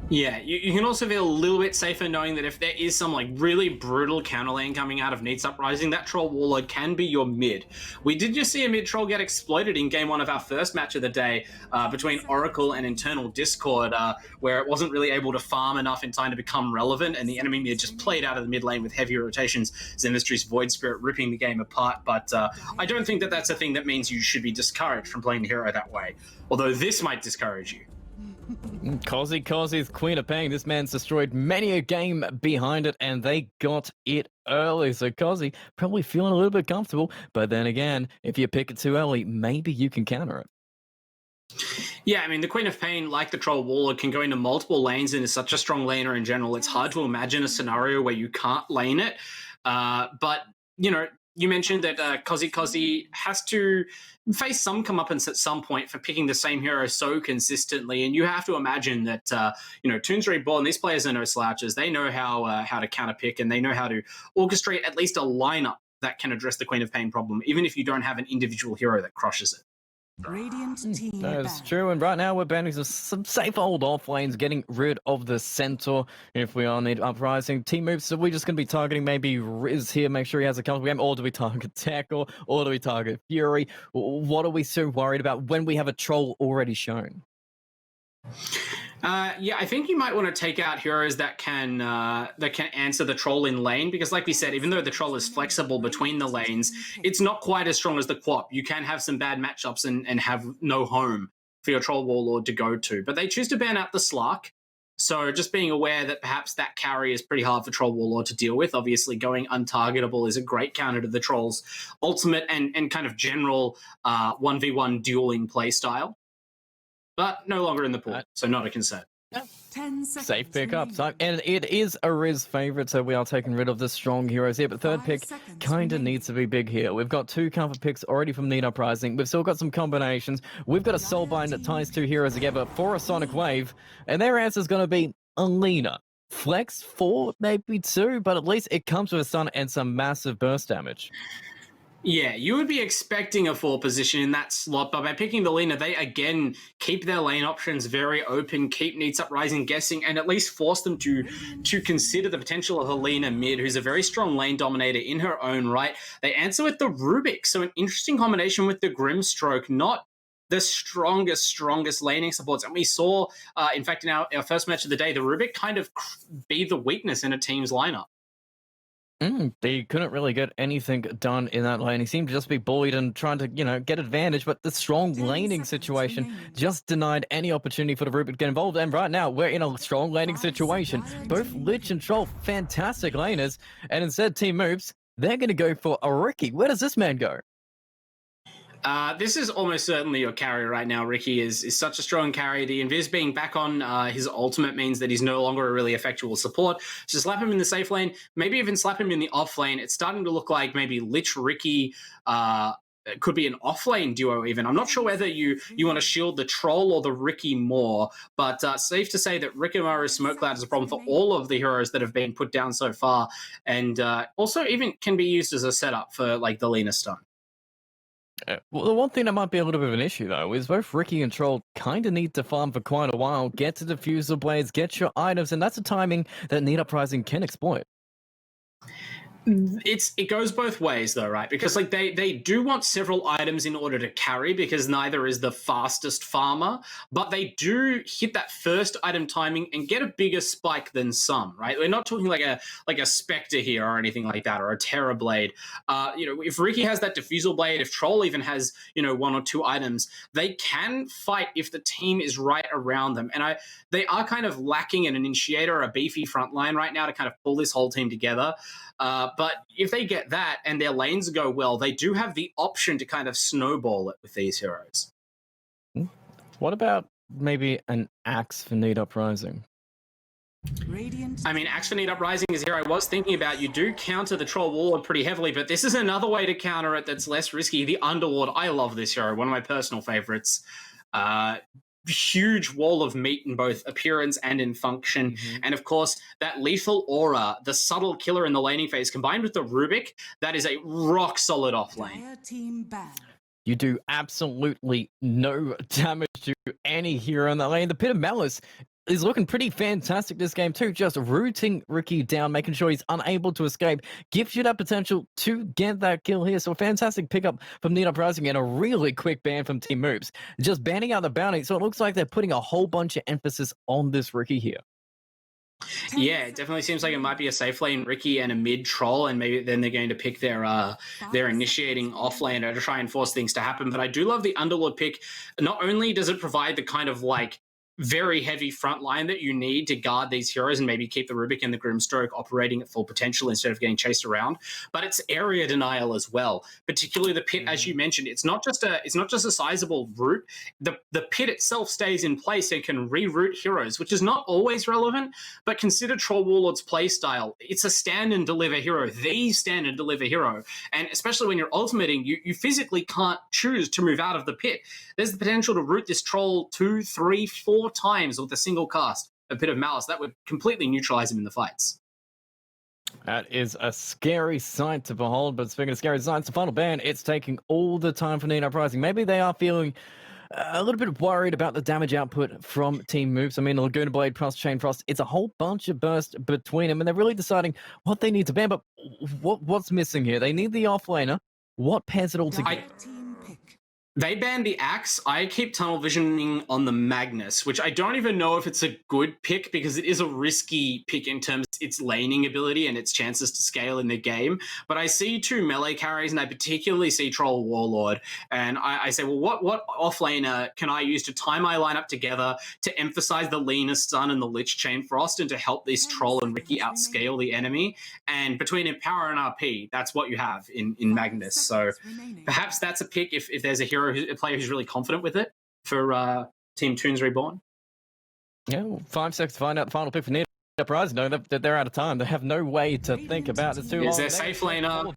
Yeah, you can also feel a little bit safer knowing that if there is some like really brutal counter lane coming out of Neet's Uprising, that Troll Warlord can be your mid. We did just see a mid troll get exploited in game one of our first match of the day between Oracle and Internal Discord, where it wasn't really able to farm enough in time to become relevant, and the enemy mid just played out of the mid lane with heavy rotations, Zemistry's Void Spirit ripping the game apart. But I don't think that that's a thing that means you should be discouraged from playing the hero that way, although this might discourage you. Kazi's Queen of Pain. This man's destroyed many a game behind it, and they got it early. So Kazi probably feeling a little bit comfortable, but then again, if you pick it too early, maybe you can counter it. Yeah, I mean, the Queen of Pain, like the Troll Warlord, can go into multiple lanes and is such a strong laner in general. It's hard to imagine a scenario where you can't lane it. But, you know, you mentioned that Kazi has to face some comeuppance at some point for picking the same hero so consistently, and you have to imagine that ToOnz Reborn, these players are no slouches. They know how to counter pick, and they know how to orchestrate at least a lineup that can address the Queen of Pain problem, even if you don't have an individual hero that crushes it. Radiant team That's ban. true, and right now we're banning some safe old off lanes, getting rid of the Centaur if we are need Uprising. Team moves, so we're just going to be targeting maybe Riz here, make sure he has a comfortable game, or do we target Tech, or do we target Fury? What are we so worried about when we have a troll already shown? Yeah, I think you might want to take out heroes that can answer the troll in lane, because like we said, even though the troll is flexible between the lanes, it's not quite as strong as the Quap. You can have some bad matchups and have no home for your troll warlord to go to. But they choose to ban out the Slark. So just being aware that perhaps that carry is pretty hard for troll warlord to deal with. Obviously, going untargetable is a great counter to the troll's ultimate and kind of general 1v1 dueling play style. But no longer in the pool, so not a concern. 10 seconds Safe pickup, remaining. and it is a Riz favorite, so we are taking rid of the strong heroes here. But third 5 pick seconds kind of remaining. needs to be big here. We've got 2 comfort picks already from Neet Uprising. We've still got some combinations. We've got a Soulbind that ties 2 heroes together for a Sonic Wave, and their answer is going to be Alina. Flex 4, maybe 2, but at least it comes with a stun and some massive burst damage. Yeah, you would be expecting a 4 position in that slot, but by picking the Lina, they again keep their lane options very open, keep Neet's Uprising guessing, and at least force them to consider the potential of Helena mid, who's a very strong lane dominator in her own right. They answer with the Rubik, so an interesting combination with the Grimstroke, not the strongest laning supports. And we saw, in fact, in our first match of the day, the Rubik kind of be the weakness in a team's lineup. They couldn't really get anything done in that lane. He seemed to just be bullied and trying to, get advantage, but the strong 10 laning seconds situation remaining. just denied any opportunity for the Rubik to get involved. And right now, we're in a strong laning 5 situation. seconds Both remaining. Lich and Troll, fantastic laners, and instead Team Moves, they're going to go for a Ricky. Where does this man go? This is almost certainly your carry right now. Ricky is such a strong carry. The Invis being back on his ultimate means that he's no longer a really effectual support. So slap him in the safe lane, maybe even slap him in the off lane. It's starting to look like maybe Lich Ricky could be an off lane duo even. I'm not sure whether you want to shield the Troll or the Ricky more, but safe to say that Rikimaru's Smoke Cloud is a problem for all of the heroes that have been put down so far, and also even can be used as a setup for like the Lina stun. Well, the one thing that might be a little bit of an issue, though, is both Ricky and Troll kind of need to farm for quite a while, get to Diffusal Blades, get your items, and that's a timing that Neet Uprising can exploit. It goes both ways though, right? Because like they do want several items in order to carry, because neither is the fastest farmer, but they do hit that first item timing and get a bigger spike than some, right? We're not talking like a Spectre here or anything like that, or a Terror Blade. If Ricky has that Diffusal Blade, if Troll even has 1 or 2 items, they can fight if the team is right around them. And they are kind of lacking in an initiator or a beefy front line right now to kind of pull this whole team together. But if they get that and their lanes go well, they do have the option to kind of snowball it with these heroes. What about maybe an Axe for Neet Uprising? Radiant I mean, Axe for Neet Uprising is here. I was thinking about, you do counter the Troll Warlord pretty heavily, but this is another way to counter it that's less risky. The Underlord, I love this hero, one of my personal favorites. Huge wall of meat in both appearance and in function. And of course, that lethal aura, the subtle killer in the laning phase, combined with the Rubik, that is a rock solid off lane. Dire team ban. You do absolutely no damage to any hero in that lane. The Pit of Malice is looking pretty fantastic this game too, just rooting Ricky down, making sure he's unable to escape, gives you that potential to get that kill here. So a fantastic pickup from Neet Uprising and a really quick ban from Team Moves, just banning out the bounty. So it looks like they're putting a whole bunch of emphasis on this Ricky here. Yeah, it definitely seems like it might be a safe lane Ricky and a mid Troll, and maybe then they're going to pick their initiating off laner to try and force things to happen. But I do love the Underlord pick. Not only does it provide the kind of like very heavy front line that you need to guard these heroes and maybe keep the Rubik and the Grimstroke operating at full potential instead of getting chased around, but it's area denial as well. Particularly the pit, as you mentioned, it's not just a sizable route. The pit itself stays in place and can reroute heroes, which is not always relevant. But consider Troll Warlord's play style. It's a stand and deliver hero, the stand and deliver hero, and especially when you're ultimating, you physically can't choose to move out of the pit. There's the potential to route this Troll 2, 3, 4 times with a single cast, a Pit of Malice. That would completely neutralize him in the fights. That is a scary sight to behold. But speaking of scary sights, the final ban, it's taking all the time for Neet Uprising. Maybe they are feeling a little bit worried about the damage output from team moves. I mean, Laguna Blade plus Chain Frost, it's a whole bunch of burst between them, and they're really deciding what they need to ban. But what's missing here? They need the offlaner. What pairs it all together? Team pick. They banned the Axe. I keep tunnel visioning on the Magnus, which I don't even know if it's a good pick because it is a risky pick in terms of its laning ability and its chances to scale in the game. But I see two melee carries, and I particularly see Troll Warlord. And I say, well, what offlaner can I use to tie my lineup together to emphasize the leaner stun and the Lich Chain Frost and to help this Troll and Riki outscale the enemy? And between Empower and RP, that's what you have in Magnus. So perhaps that's a pick if there's a player who's really confident with it for Team ToOnz Reborn. Yeah, well, 5 seconds to find out the final pick for Neet Uprising. No, they're out of time. They have no way to think about it. Is their safe laner?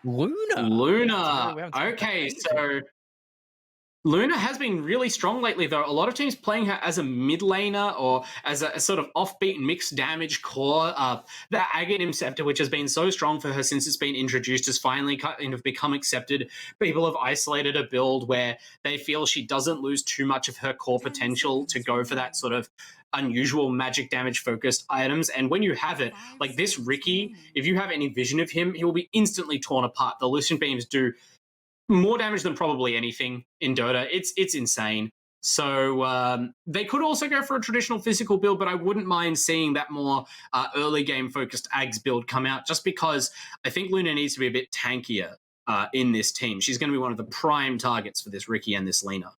Luna. Luna. Okay, so Luna has been really strong lately, though. A lot of teams playing her as a mid laner or as a sort of offbeat mixed damage core. The Aghanim Scepter, which has been so strong for her since it's been introduced, has finally kind of become accepted. People have isolated a build where they feel she doesn't lose too much of her core potential to go for that sort of unusual magic damage focused items. And when you have it, like this Riki, if you have any vision of him, he will be instantly torn apart. The Lucian Beams do more damage than probably anything in Dota. It's insane. So they could also go for a traditional physical build, but I wouldn't mind seeing that more early game focused Ags build come out, just because I think Luna needs to be a bit tankier in this team. She's going to be one of the prime targets for this Riki and this Lina.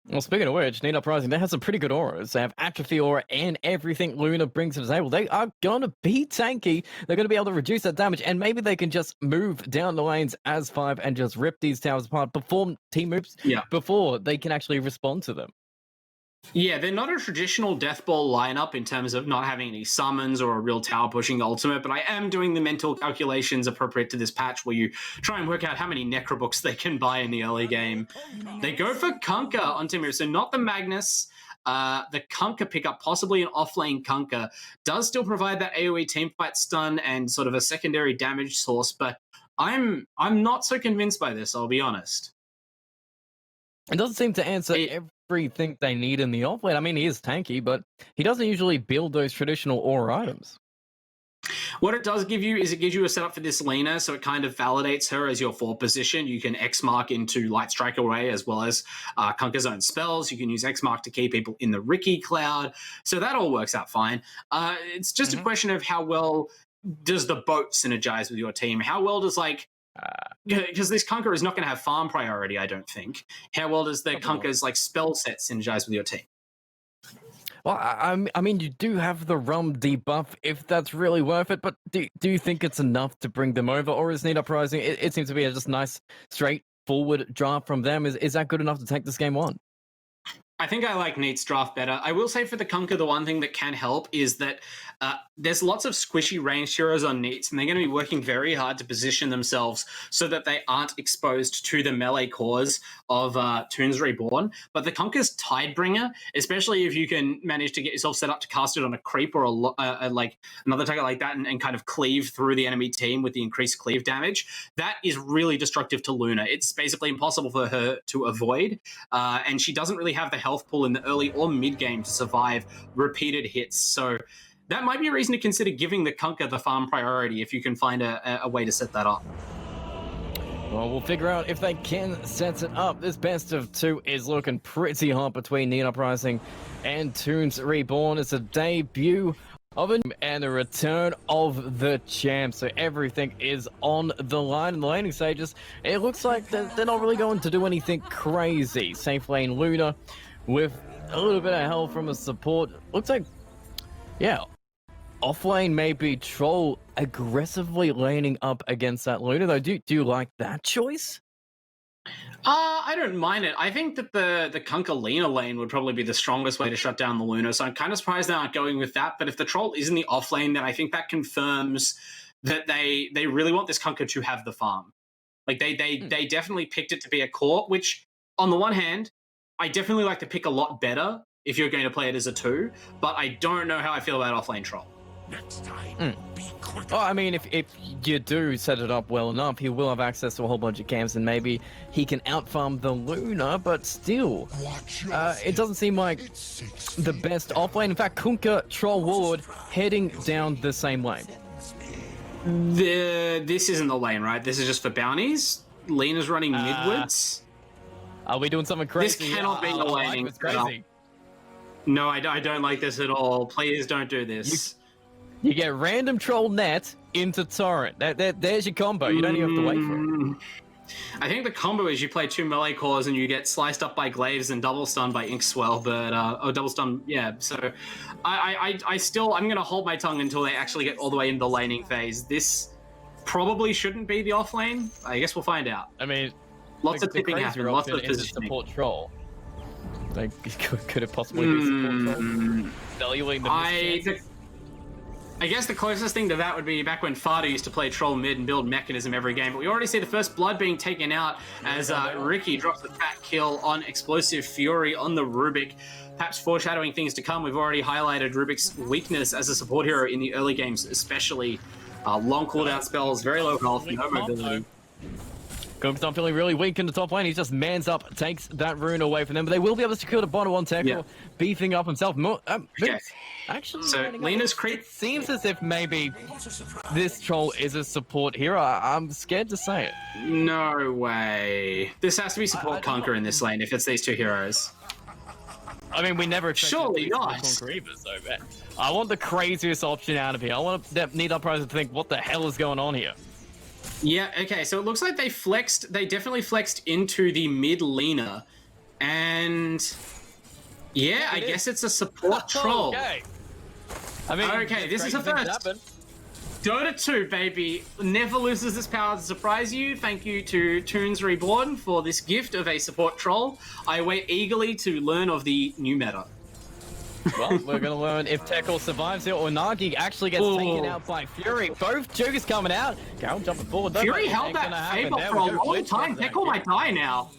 Well, speaking of which, Neet Uprising, they have some pretty good auras. They have Atrophy Aura and everything Luna brings to the table. They are going to be tanky. They're going to be able to reduce that damage, and maybe they can just move down the lanes as 5 and just rip these towers apart, perform team moves before they can actually respond to them. Yeah, they're not a traditional Death Ball lineup in terms of not having any summons or a real tower pushing ultimate, but I am doing the mental calculations appropriate to this patch where you try and work out how many Necrobooks they can buy in the early game. They go for Kunkka on team moves, so not the Magnus. The Kunkka pickup, possibly an offlane Kunkka, does still provide that AoE teamfight stun and sort of a secondary damage source, but I'm not so convinced by this, I'll be honest. It doesn't seem to answer everything they need in the offlane. I mean, he is tanky, but he doesn't usually build those traditional aura items. What it does give you is it gives you a setup for this Lina, so it kind of validates her as your 4 position. You can X-Mark into Light Strike away as well as Kunkka's own spells. You can use X-Mark to keep people in the Riki cloud. So that all works out fine. It's just a question of how well does the boat synergize with your team? How well does, like, because this Kunkka is not going to have farm priority, I don't think. How well does the Kunkka's like spell set synergize with your team? Well, I mean, you do have the Rum debuff if that's really worth it, but do you think it's enough to bring them over, or is Neet Uprising? It seems to be a just nice, straightforward draft from them. Is that good enough to take this game on? I think I like Neet's draft better. I will say for the Kunkka, the one thing that can help is that there's lots of squishy ranged heroes on Neets, and they're going to be working very hard to position themselves so that they aren't exposed to the melee cores of ToOnz Reborn. But the Kunkka's Tidebringer, especially if you can manage to get yourself set up to cast it on a creep or like another target like that and kind of cleave through the enemy team with the increased cleave damage, that is really destructive to Luna. It's basically impossible for her to avoid, and she doesn't really have the health pool in the early or mid game to survive repeated hits. So that might be a reason to consider giving the Kunkka the farm priority if you can find a way to set that up. Well, we'll figure out if they can set it up. This best of 2 is looking pretty hot between Neet Uprising and ToOnz Reborn. It's a debut of and a return of the champ, so everything is on the line in the laning stages. It looks like they're not really going to do anything crazy. Safe lane Luna with a little bit of help from a support. Looks like, yeah, offlane maybe Troll aggressively laning up against that Luna, though. Do you like that choice? I don't mind it. I think that the Kunkka Lina lane would probably be the strongest way to shut down the Luna, so I'm kind of surprised they aren't going with that. But if the Troll is in the off lane, then I think that confirms that they really want this Kunkka to have the farm. Like, they definitely picked it to be a core, which, on the one hand, I definitely like to pick a lot better if you're going to play it as a 2, but I don't know how I feel about offlane Troll. Well, I mean, if you do set it up well enough, he will have access to a whole bunch of camps, and maybe he can outfarm the Luna, but still, it doesn't seem like the best offlane. In fact, Kunkka, Troll, Warlord heading down the same lane. This isn't the lane, right? This is just for bounties. Lena's running midwards. Are we doing something crazy? This cannot be the lane. It's crazy. No, I don't like this at all. Please don't do this. You get random Troll net into Torrent. There's your combo. You don't even have to wait for it. I think the combo is you play 2 melee cores and you get sliced up by Glaives and double stunned by Inkswell, but double stun, yeah. So I'm gonna hold my tongue until they actually get all the way into the laning phase. This probably shouldn't be the off lane. I guess we'll find out. I mean, lots of tipping happen, lots of positioning. Support Troll. Like, could it possibly be support Troll? Valuing the I guess the closest thing to that would be back when Fardo used to play Troll mid and build Mechanism every game, but we already see the first blood being taken out as Ricky drops the fat kill on Explosive Fury on the Rubik. Perhaps foreshadowing things to come, we've already highlighted Rubik's weakness as a support hero in the early games, especially long cooldown spells, very low health, no mobility. Kunkka's not feeling really weak in the top lane. He just mans up, takes that rune away from them, but they will be able to secure the bottom one tackle, beefing up himself. Actually, so Lena's creep. It seems as if maybe this Troll is a support hero. I'm scared to say it. No way. This has to be support Kunkka in this lane if it's these two heroes. I mean, we never expected surely not. Kunkka either, so I want the craziest option out of here. I want Neet Uprising to think, what the hell is going on here? Yeah, okay, so it looks like they definitely flexed into the mid Lena, and yeah, I guess it's a support Troll. Okay. I mean, okay, this is a first. Dota 2, baby, never loses its power to surprise you. Thank you to ToOnz Reborn for this gift of a support Troll. I wait eagerly to learn of the new meta. Well, we're going to learn if Tekor survives here or Nagi actually gets taken out by Fury. Both Jugers coming out. Go jumping forward. Fury held that Fable for a long time. Tekor might die now.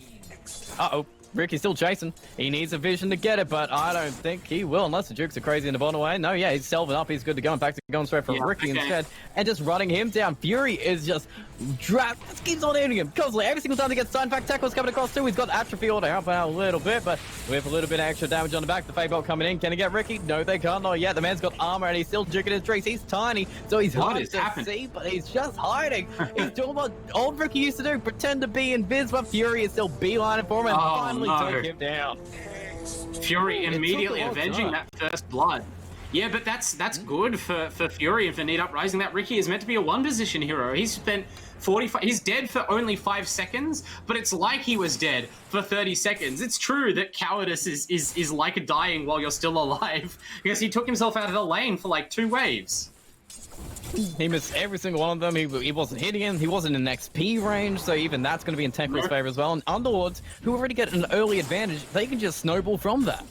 Uh-oh. Ricky's still chasing. He needs a vision to get it, but I don't think he will unless the Jukes are crazy in the bottom way. No, yeah, he's selving up. He's good to go. In fact, he's going straight for Ricky instead and just running him down. Fury is just just keeps on hitting him constantly. Every single time he gets stunned. In fact, Tekor's coming across too. He's got Atrophy to help out a little bit, but with a little bit of extra damage on the back, the Fable coming in. Can he get Ricky? No, they can't. Not yet. The man's got armor and he's still juking his trees. He's tiny, so he's hard to see, but he's just hiding. He's doing what old Ricky used to do, pretend to be invis, but Fury is still beelining for him and finally take him down. Fury immediately avenging that first blood. Yeah, but that's good for Fury and for Neet Uprising. That Ricky is meant to be a one-position hero. He's spent 45. He's dead for only 5 seconds, but it's like he was dead for 30 seconds. It's true that cowardice is like dying while you're still alive, because he took himself out of the lane for like 2 waves. He missed every single one of them. He wasn't hitting him. He wasn't in XP range, so even that's going to be in Tekor's favor as well. And Underlords, who already get an early advantage, they can just snowball from that.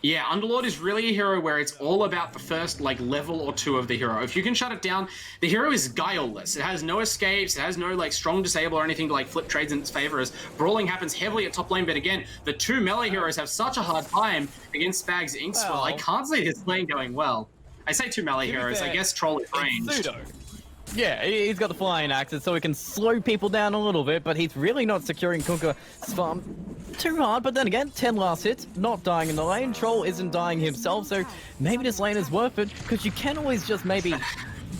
Yeah, Underlord is really a hero where it's all about the first level or 2 of the hero. If you can shut it down, the hero is guileless. It has no escapes. It has no strong disable or anything to flip trades in its favor. As brawling happens heavily at top lane, but again, the 2 melee heroes have such a hard time against Spag's Inkswell. Well, I can't see this lane going well. I say 2 melee heroes. I guess Troll is ranged. Yeah, he's got the flying axes, so he can slow people down a little bit, but he's really not securing Kunkka's farm too hard. But then again, 10 last hits, not dying in the lane. Troll isn't dying himself, so maybe this lane is worth it, because you can always just maybe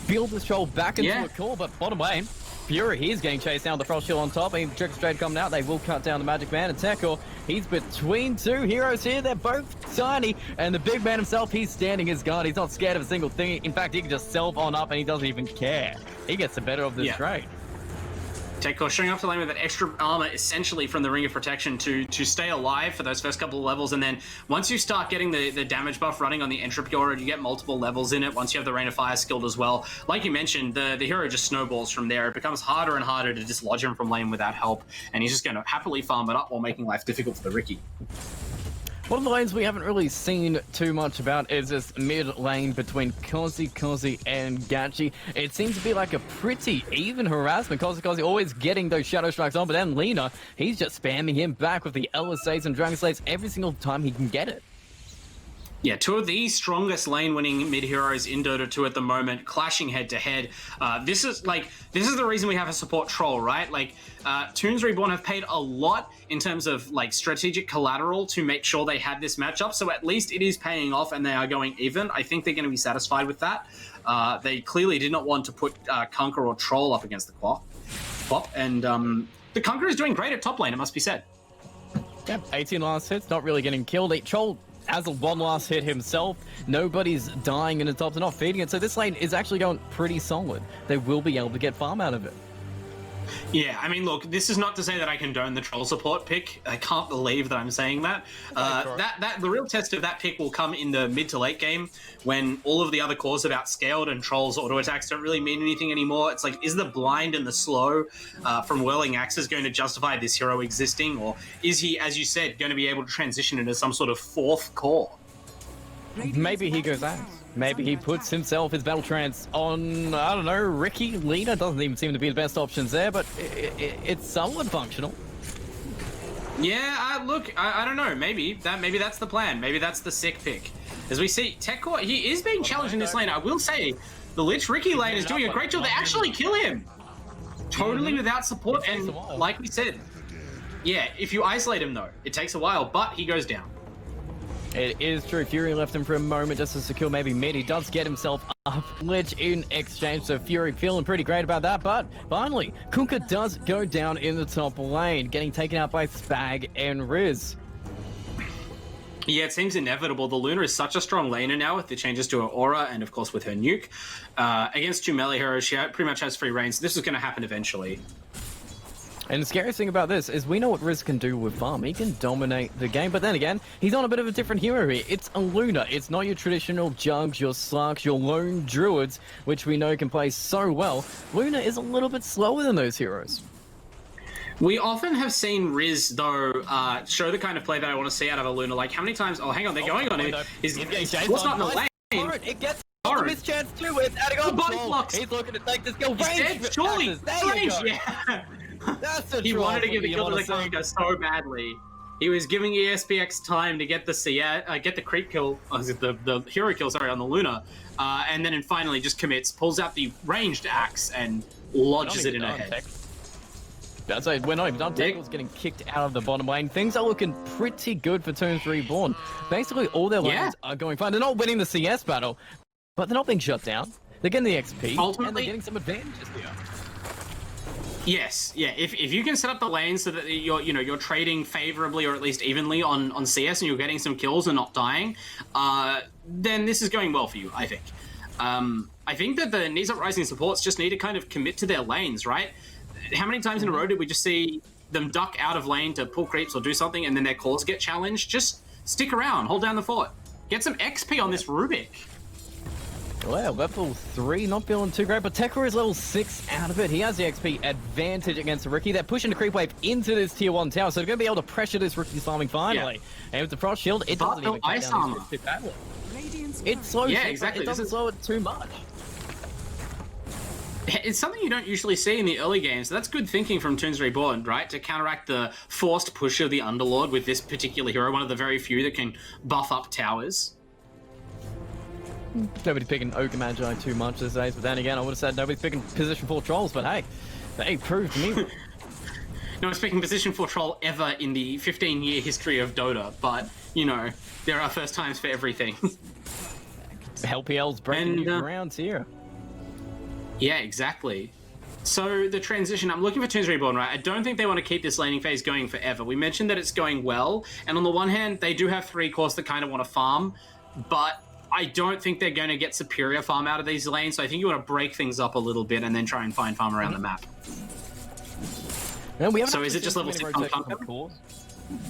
build this Troll back into a core. But bottom lane, Fury, he's getting chased down, the Frost Shield on top, and Trick Straight coming out. They will cut down the Magic Man, and Tekor, he's between 2 heroes here. They're both tiny, and the big man himself, he's standing his guard. He's not scared of a single thing. In fact, he can just self on up, and he doesn't even care. He gets the better of this trade. Tekor showing up to lane with that extra armor, essentially from the Ring of Protection to stay alive for those first couple of levels, and then once you start getting the damage buff running on the Entropy Aura, you get multiple levels in it. Once you have the Rain of Fire skilled as well, like you mentioned, the hero just snowballs from there. It becomes harder and harder to dislodge him from lane without help, and he's just going to happily farm it up while making life difficult for the Ricky. One of the lanes we haven't really seen too much about is this mid lane between Kozi and Gachi. It seems to be like a pretty even harassment. Kozi always getting those Shadow Strikes on, but then Lena, he's just spamming him back with the LSAs and Dragon Slays every single time he can get it. Yeah, two of the strongest lane-winning mid-heroes in Dota 2 at the moment, clashing head-to-head. This is the reason we have a support troll, right? Like, ToOnz Reborn have paid a lot in terms of, like, strategic collateral to make sure they had this matchup, so at least it is paying off and they are going even. I think they're going to be satisfied with that. They clearly did not want to put Kunkka or Troll up against the Quap. And the Kunkka is doing great at top lane, it must be said. Yep, 18 last hits, not really getting killed. Troll has a one last hit himself. Nobody's dying in the top, they're not feeding it. So this lane is actually going pretty solid. They will be able to get farm out of it. Yeah, I mean, look, this is not to say that I condone the troll support pick. I can't believe that I'm saying that. The real test of that pick will come in the mid to late game when all of the other cores have outscaled and trolls auto attacks don't really mean anything anymore. It's like, is the blind and the slow from Whirling Axes going to justify this hero existing, or is he, as you said, going to be able to transition into some sort of fourth core? Maybe he goes out. Maybe he puts himself, his battle trance on, I don't know, Ricky. Lina doesn't even seem to be the best options there, but it's somewhat functional. Yeah, look, I don't know. Maybe that's the plan. Maybe that's the sick pick. As we see, TechCore, he is being challenged in this lane. I will say, the Lich Ricky lane is doing a great job. They actually kill him. Totally without support, and like we said, yeah, if you isolate him though, it takes a while, but he goes down. It is true. Fury left him for a moment just to secure maybe mid. He does get himself up Lich in exchange, so Fury feeling pretty great about that. But finally, Kunkka does go down in the top lane, getting taken out by Spag and Riz. Yeah, it seems inevitable. The Luna is such a strong laner now with the changes to her aura and, of course, with her nuke. Against two melee heroes, she pretty much has free reign, so this is going to happen eventually. And the scariest thing about this is we know what Riz can do with farm. He can dominate the game, but then again, he's on a bit of a different hero here. It's a Luna. It's not your traditional Jugs, your Slarks, your lone Druids, which we know can play so well. Luna is a little bit slower than those heroes. We often have seen Riz, though, show the kind of play that I want to see out of a Luna. Like, how many times... Oh, hang on, they're going on him. He's what's not in the lane? It gets a mischance too. It's adding on body blocks. He's looking to take this kill. He's dead, surely. Range, yeah. He wanted to give the kill to the Kunkka so badly. He was giving ESPX time to get the get the creep kill, the hero kill, sorry, on the Luna, and then finally just commits, pulls out the ranged axe and lodges it in her head. That's right, we're not even done. Tackle's getting kicked out of the bottom lane. Things are looking pretty good for ToOnz Reborn. Basically, all their lanes are going fine. They're not winning the CS battle, but they're not being shut down. They're getting the XP, ultimately, and they're getting some advantages here. Yes, yeah. If you can set up the lane so that you're trading favorably or at least evenly on CS and you're getting some kills and not dying, then this is going well for you, I think. I think that the Neet Uprising supports just need to kind of commit to their lanes, right? How many times in a row did we just see them duck out of lane to pull creeps or do something and then their cores get challenged? Just stick around, hold down the fort. Get some XP on this Rubik. Well, level 3, not feeling too great, but Tekra is level 6 out of it. He has the XP advantage against Ricky. They're pushing the creep wave into this tier 1 tower, so they're going to be able to pressure this Ricky's farming finally. Yeah. And with the Frost Shield, it doesn't even cut ice down armor. It slows it, exactly. It doesn't slow it too much. It's something you don't usually see in the early games. So that's good thinking from ToOnz Reborn, right? To counteract the forced push of the Underlord with this particular hero, one of the very few that can buff up towers. Nobody's picking Ogre Magi too much these days, but then again, I would have said nobody's picking position 4 trolls, but hey, they proved to me. No one's picking position 4 troll ever in the 15-year history of Dota, but, you know, there are first times for everything. LPL's breaking new grounds here. Yeah, exactly. So the transition, I'm looking for ToOnz Reborn, right? I don't think they want to keep this laning phase going forever. We mentioned that it's going well, and on the one hand, they do have 3 cores that kind of want to farm, but I don't think they're going to get superior farm out of these lanes, so I think you want to break things up a little bit and then try and find farm around the map. No, we haven't so is it just level 6 on Kunkka?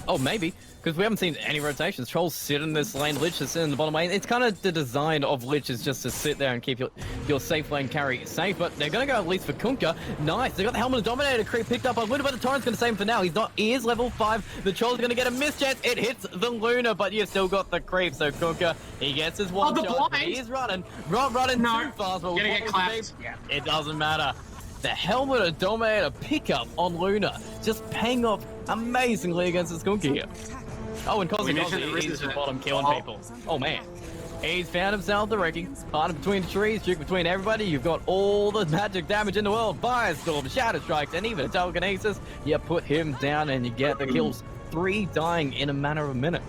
Oh, maybe, because we haven't seen any rotations. Trolls sit in this lane, Lich is in the bottom lane. It's kind of the design of Lich is just to sit there and keep your safe lane carry safe, but they're going to go at least for Kunkka. Nice, they got the Helmet of Dominator creep picked up on Luna, but the Torrent's going to save him for now. He is level 5. The Troll's going to get a mischance. It hits the Luna, but you've still got the creep, so Kunkka, he gets his one shot. He is running. Not running too fast, but gonna get clapped. Yeah. It doesn't matter. The Helmet of Dominator pickup on Luna, just paying off amazingly against this Kunkka here. Oh, and We mentioned that Riz he's is at the a- bottom killing Oh. people. Oh, man. He's found himself the Ricky. Hiding between the trees, juke between everybody. You've got all the magic damage in the world. Firestorm, Shadow Strikes, and even a telekinesis. You put him down and you get the kills. 3 dying in a matter of a minute.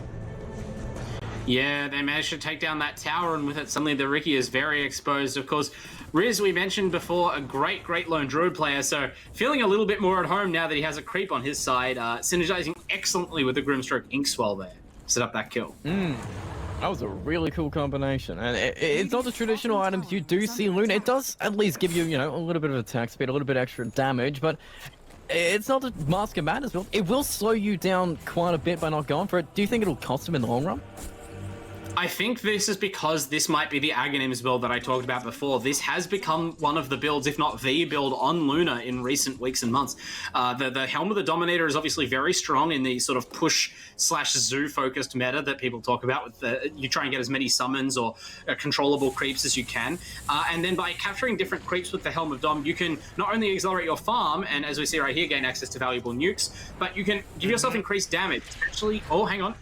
Yeah, they managed to take down that tower, and with it, suddenly the Ricky is very exposed. Of course, Riz, we mentioned before, a great lone druid player, so feeling a little bit more at home now that he has a creep on his side, synergizing excellently with the Grimstroke Inkswell there. Set up that kill. That was a really cool combination, and it's not the traditional items you do see Luna. It does at least give you, a little bit of attack speed, a little bit extra damage, but it's not the Mask of Madness build. It will slow you down quite a bit by not going for it. Do you think it'll cost him in the long run? I think this is because this might be the Aghanims build that I talked about before. This has become one of the builds, if not the build, on Luna in recent weeks and months. The Helm of the Dominator is obviously very strong in the sort of push/zoo-focused meta that people talk about. With you try and get as many summons or controllable creeps as you can. And then by capturing different creeps with the Helm of Dom, you can not only accelerate your farm, and as we see right here, gain access to valuable nukes, but you can give yourself increased damage. Actually, oh, hang on.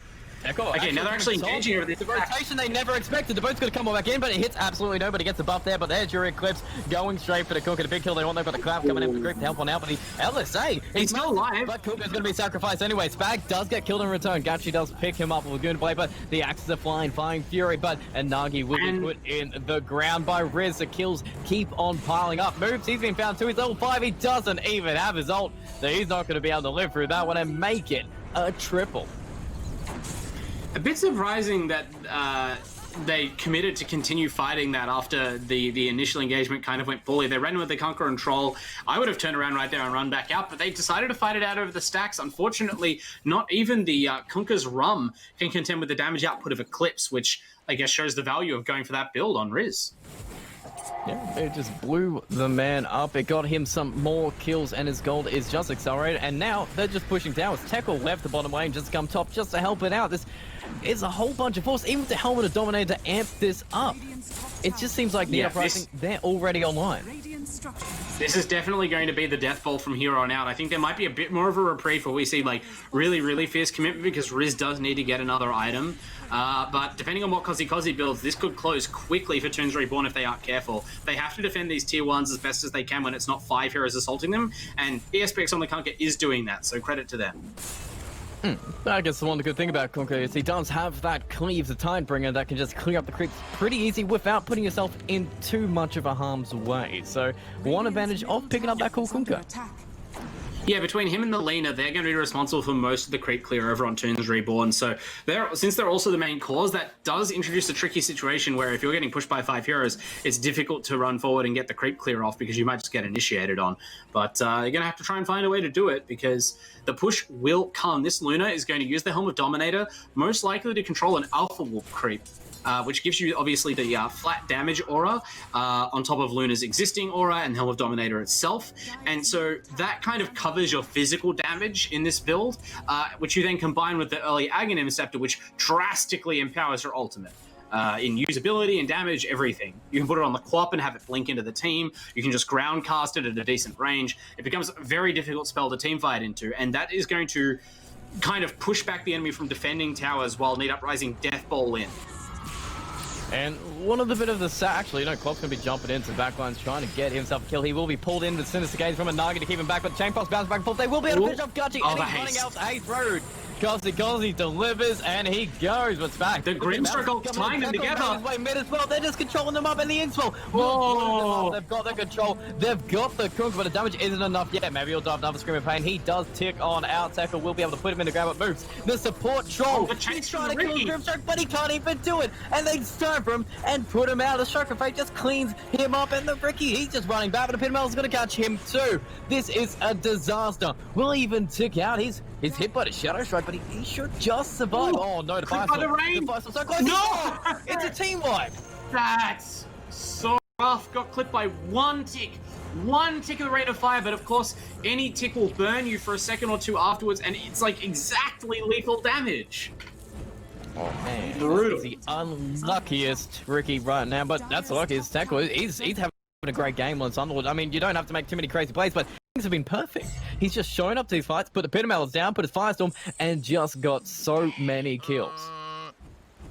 Echo, Okay, now they're actually engaging over this. The rotation they never expected. The boat's going to come back in, but it hits absolutely nobody. Gets the buff there, but there's your Eclipse going straight for the Cook. A big kill they want. They've got the Cloud coming in for the grip to help on out, but LSA, He's still alive. But Cook is going to be sacrificed anyway. Spag does get killed in return. Gachi does pick him up with Lagoon Blade, but the axes are flying Fury, but Nagi will be put in the ground by Riz. The kills keep on piling up. Moves, he's been found too. He's level 5. He doesn't even have his ult, so he's not going to be able to live through that one and make it a triple. A bit surprising that they committed to continue fighting that after the initial engagement kind of went poorly. They ran with the Conquer and Troll. I would have turned around right there and run back out, but they decided to fight it out over the stacks. Unfortunately, not even the Conquer's Rum can contend with the damage output of Eclipse, which I guess shows the value of going for that build on Riz. Yeah, it just blew the man up. It got him some more kills, and his gold is just accelerated. And now they're just pushing down. Tekel left the bottom lane, just come top, just to help it out. This is a whole bunch of force, even with the Helmet of Dominator to amp this up. It just seems like the Uprising, they're already online. This is definitely going to be the death ball from here on out. I think there might be a bit more of a reprieve where we see like really fierce commitment, because Riz does need to get another item. But depending on what Kozi builds, this could close quickly for ToOnz Reborn if they aren't careful. They have to defend these tier 1s as best as they can when it's not 5 heroes assaulting them, and ESPX on the Conquer is doing that, so credit to them. I guess the one good thing about Conquer is he does have that Cleave, the Tidebringer, that can just clear up the creeps pretty easy without putting yourself in too much of a harm's way. So one advantage of picking up that cool Conquer. Yeah, between him and the Lena, they're going to be responsible for most of the creep clear over on ToOnz Reborn. So since they're also the main cause, that does introduce a tricky situation where if you're getting pushed by 5 heroes, it's difficult to run forward and get the creep clear off because you might just get initiated on. But you're going to have to try and find a way to do it because the push will come. This Luna is going to use the Helm of Dominator, most likely to control an Alpha Wolf creep. Which gives you obviously the flat damage aura on top of Luna's existing aura and Helm of Dominator itself. And so that kind of covers your physical damage in this build, which you then combine with the early Aghanim Scepter, which drastically empowers your ultimate. In usability and damage, everything. You can put it on the Quap and have it blink into the team. You can just ground cast it at a decent range. It becomes a very difficult spell to team fight into, and that is going to kind of push back the enemy from defending towers while Neet Uprising Death Bowl in. And one of the bit of the actually, Klopp's going to be jumping into backlines trying to get himself a kill. He will be pulled in with Sinister Gaze from a Nagi to keep him back, but Chainfox bounces back and forth. They will be able to finish off Gachi, and he's running out Ace Road. Kozi delivers, and he goes, but it's back. The Grimstroke tying them together. Mid as well. They're just controlling them up in the inspo. Whoa. They've got the control. They've got the Kunk, but the damage isn't enough yet. Maybe he'll dive another Scream of Pain. He does tick on out. Tekel will be able to put him in the ground, but moves. The support troll. He's trying to kill Grimstroke, but he can't even do it. And they stab him and put him out. The Stroke of Fate just cleans him up, and the Ricky, he's just running back, but the Pinmel's going to catch him too. This is a disaster. Will even tick out. He's hit by the Shadow Strike, but he should just survive. Ooh, oh no, the by the rain. The so close. No! It's a team wipe. That's so rough. Got clipped by one tick of the rate of fire, but of course, any tick will burn you for a second or two afterwards, and it's like exactly lethal damage. Oh man, Brutal. He's the unluckiest Ricky right now, but that's the luckiest Tekel. He's having a great game on Thunderlord. I mean, you don't have to make too many crazy plays, but have been perfect. He's just shown up to these fights, put the Pentamelons down, put his Firestorm, and just got so many kills.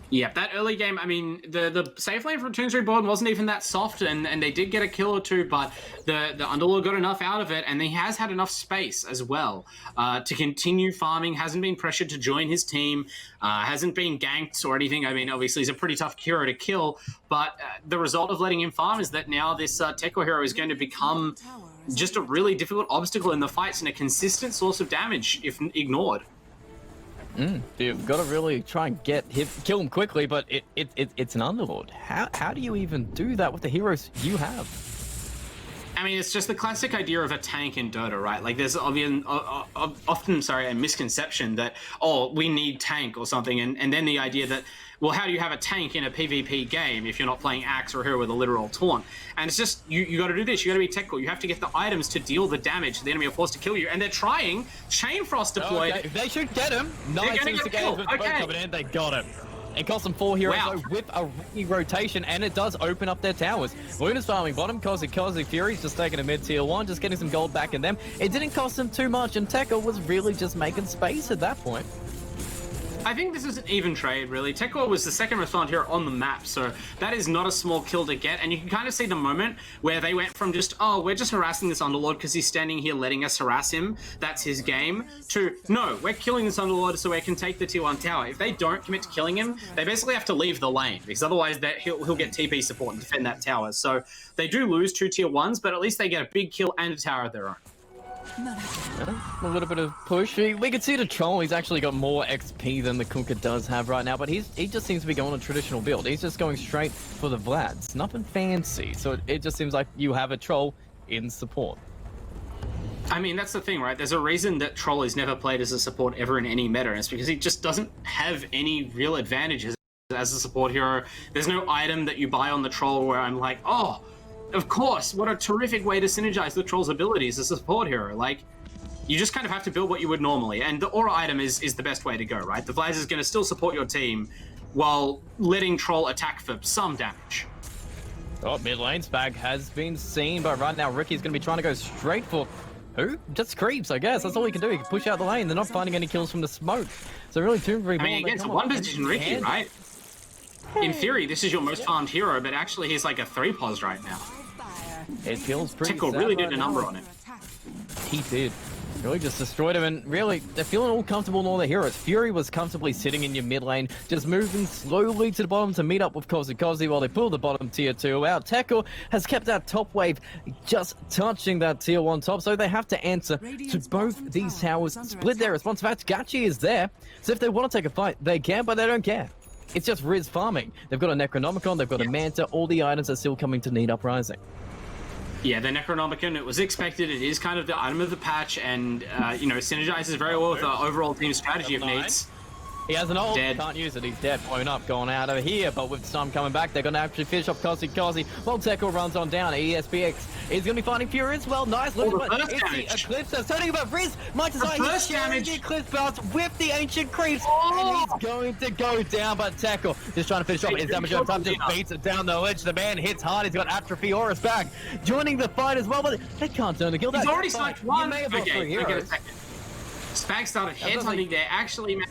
Yeah, that early game, I mean, the safe lane from ToOnz Reborn wasn't even that soft, and they did get a kill or two, but the Underlord got enough out of it, and he has had enough space as well to continue farming, hasn't been pressured to join his team, hasn't been ganked or anything. I mean, obviously he's a pretty tough hero to kill, but the result of letting him farm is that now this Tekko hero is going to become just a really difficult obstacle in the fights and a consistent source of damage if ignored. You've got to really try and kill him quickly, but it's an Underlord. How do you even do that with the heroes you have? I mean, it's just the classic idea of a tank in Dota, right? Like, there's often a misconception that, oh, we need tank or something, and then the idea that, well, how do you have a tank in a PvP game if you're not playing Axe or Hero with a literal taunt? And it's just, you got to do this. You got to be technical. You have to get the items to deal the damage. The enemy are forced to kill you, and they're trying. Chain Frost deployed. Okay. They should get him. Nice instigators with the boat coming in. They got him. It cost them 4 heroes though, with a rotation, and it does open up their towers. Luna's farming bottom, Kazi Fury's just taking a mid-tier 1, just getting some gold back in them. It didn't cost them too much, and Tekko was really just making space at that point. I think this is an even trade, really. Tekko was the second respond hero on the map, so that is not a small kill to get, and you can kind of see the moment where they went from just, oh, we're just harassing this Underlord because he's standing here letting us harass him, that's his game, to, no, we're killing this Underlord so we can take the tier 1 tower. If they don't commit to killing him, they basically have to leave the lane, because otherwise he'll get TP support and defend that tower. So they do lose 2 tier 1s, but at least they get a big kill and a tower of their own. A little bit of push. We can see the Troll, he's actually got more XP than the Kunkka does have right now, but he just seems to be going a traditional build. He's just going straight for the Vlads. Nothing fancy, so it just seems like you have a Troll in support. I mean, that's the thing, right? There's a reason that Troll is never played as a support ever in any meta, and it's because he just doesn't have any real advantages as a support hero. There's no item that you buy on the Troll where I'm like, oh, of course, what a terrific way to synergize the Troll's abilities as a support hero. Like, you just kind of have to build what you would normally, and the aura item is the best way to go, right? The Vlad is going to still support your team while letting Troll attack for some damage. Oh, mid lane Spag has been seen, but right now Ricky's going to be trying to go straight for who? Just creeps, I guess. That's all he can do. He can push out the lane. They're not finding any kills from the smoke. So really, ToOnz Reborn. I mean, against a one-position Ricky, right? In theory, this is your most farmed hero, but actually he's like a 3-pos right now. It feels pretty Tekko sad really right did a now. number on it. He did. Really just destroyed him, and really, they're feeling all comfortable in all their heroes. Fury was comfortably sitting in your mid lane, just moving slowly to the bottom to meet up with Kazi while they pull the bottom tier 2 out. Tekko has kept that top wave just touching that tier 1 top, so they have to answer to both these towers, split their response. In fact, Gachi is there, so if they want to take a fight, they can, but they don't care. It's just Riz farming. They've got a Necronomicon, they've got a Manta, all the items are still coming to Neet Uprising. Yeah, the Necronomicon, it was expected. It is kind of the item of the patch, and, synergizes very well with the overall team strategy of Neet's. He has an ult, Dead. can't use it, he's dead, blown up, going out over here, but with Storm coming back, they're going to actually finish off Kazi while Tekko runs on down. ESPX is going to be finding Fury as well, nice, look at first it's damage. the Eclipse, that's turning about Riz, might decide first he's sharing damage. the Eclipse bounce with the Ancient Creeps, and he's going to go down, but Tekko just trying to finish off his damage over time, just beats it down the ledge, the man hits hard, he's got Atrophy Aura's back, joining the fight as well, but they can't turn the kill. He's already sniped one. You may have lost 3 Okay, heroes. a second. Spag started headhunting there, actually.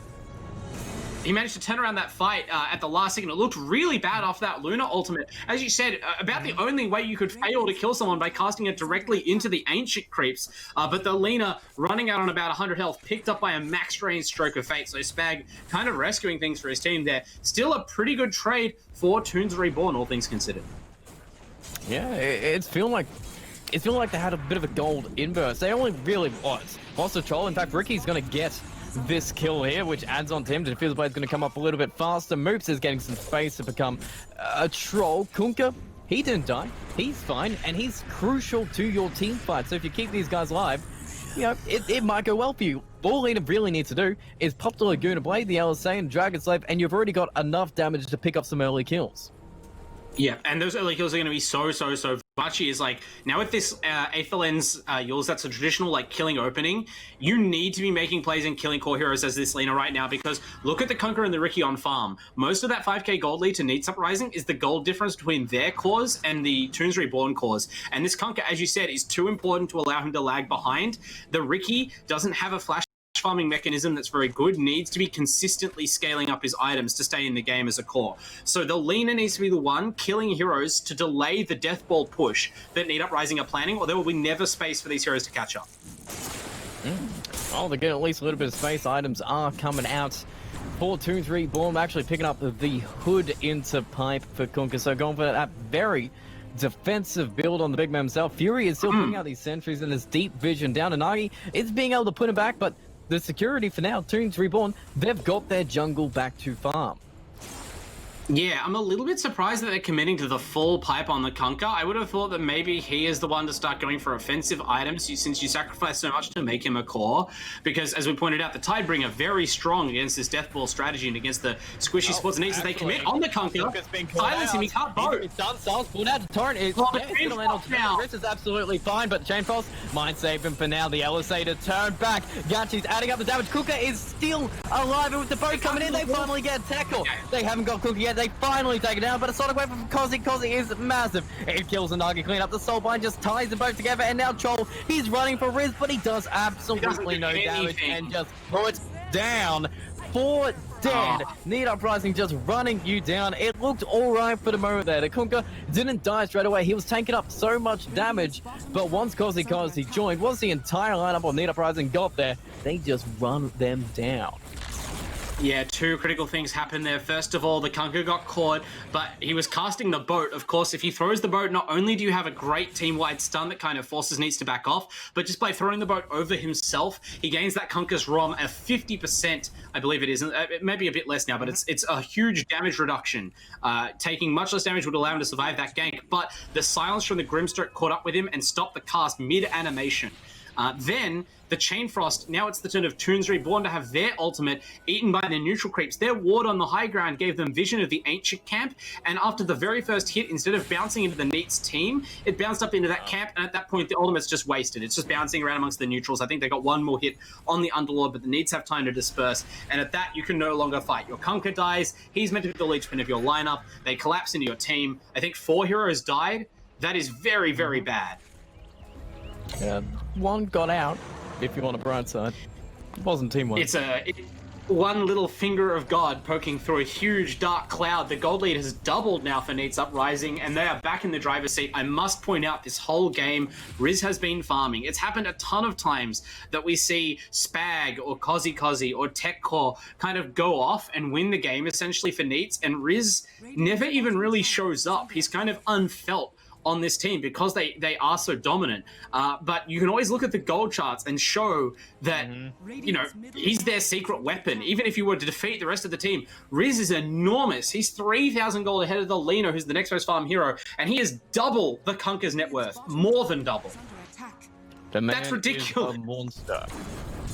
He managed to turn around that fight at the last second. It looked really bad off that Luna ultimate. As you said, about the only way you could fail to kill someone by casting it directly into the Ancient Creeps. But the Lena, running out on about 100 health, picked up by a max range stroke of fate. So Spag kind of rescuing things for his team there. Still a pretty good trade for ToOnz Reborn, all things considered. Yeah, it's feeling like they had a bit of a gold inverse. They only really lost a Troll. In fact, Ricky's going to get this kill here, which adds on to him. Defuse Blade's going to come up a little bit faster. Moops is getting some space to become a Troll. Kunkka, he didn't die. He's fine, and he's crucial to your team fight. So if you keep these guys alive, it might go well for you. All Lena really needs to do is pop the Laguna Blade, the LSA, and Dragon Slave, and you've already got enough damage to pick up some early kills. Yeah, and those early kills are going to be so Bachi is like, now with this Aether Lens Yules, that's a traditional like killing opening, you need to be making plays and killing core heroes as this Lina right now, because look at the Kunkka and the Riki on farm. Most of that 5k gold lead to Neet's Uprising is the gold difference between their cores and the ToOnz Reborn cores. And this Kunkka, as you said, is too important to allow him to lag behind. The Riki doesn't have a flash farming mechanism that's very good, needs to be consistently scaling up his items to stay in the game as a core. So the Lina needs to be the one killing heroes to delay the death ball push that Neet Uprising are planning, or there will be never space for these heroes to catch up. Oh, they get at least a little bit of space. Items are coming out for ToOnz Reborn, actually picking up the hood into pipe for Kunkka, so going for that very defensive build on the big man himself. Fury is still putting out these sentries and his deep vision down to Nagi. It's being able to put him back, but the security for now, ToOnz Reborn, they've got their jungle back to farm. Yeah, I'm a little bit surprised that they're committing to the full pipe on the Kunkka. I would have thought that maybe he is the one to start going for offensive items since you sacrifice so much to make him a core. Because as we pointed out, the Tidebringer very strong against this death ball strategy and against the squishy spots and needs as they commit on the Kunkka. Silence him, he can't boat. He's done, Sal's pulled out to Torrent. It's gonna land on now. This is absolutely fine, but the Chain Frost might save him for now. The Elisator turn back. Gachi's adding up the damage. Kunkka is still alive, and with the boat coming in, they finally get a tackle. They haven't got Kunkka yet. They finally take it down, but a sonic weapon from Kozi. Kozi is massive. It kills the Nagi clean up. The Soulbind just ties the boat together, and now Chol, he's running for Riz, but he does absolutely no damage and just puts down 4 dead. Neet Uprising just running you down. It looked alright for the moment there. The Kunkka didn't die straight away. He was tanking up so much damage, but once Kozi joined, once the entire lineup on Neet Uprising got there, they just run them down. Yeah, 2 critical things happened there. First of all, the Kunkka got caught, but he was casting the boat. Of course, if he throws the boat, not only do you have a great team-wide stun that kind of forces Neets to back off, but just by throwing the boat over himself, he gains that Kunkka's ROM at 50%, I believe it is. It may be a bit less now, but it's a huge damage reduction. Taking much less damage would allow him to survive that gank, but the silence from the Grimstroke caught up with him and stopped the cast mid-animation. Then the Chain Frost, now it's the turn of ToOnz Reborn to have their ultimate eaten by the neutral creeps. Their ward on the high ground gave them vision of the ancient camp, and after the very first hit, instead of bouncing into the Neet's team, it bounced up into that camp, and at that point, the ultimate's just wasted. It's just bouncing around amongst the neutrals. I think they got 1 more hit on the Underlord, but the Neets have time to disperse, and at that, you can no longer fight. Your Kunkka dies. He's meant to be the linchpin of your lineup. They collapse into your team. I think 4 heroes died. That is very, very bad. Yeah, 1 got out, if you want a bright side. It wasn't teamwork. It's one little finger of God poking through a huge dark cloud. The gold lead has doubled now for Neet's Uprising, and they are back in the driver's seat. I must point out, this whole game, Riz has been farming. It's happened a ton of times that we see Spag or Kozi or TechCore kind of go off and win the game, essentially, for Neets, and Riz never even really shows up. He's kind of unfelt on this team because they are so dominant. But you can always look at the gold charts and show that, you know, he's their secret weapon. Even if you were to defeat the rest of the team, Riz is enormous. He's 3,000 gold ahead of the Lino, who's the next most farm hero, and he is double the Kunkka's net worth. More than double. The man That's ridiculous. Is a monster.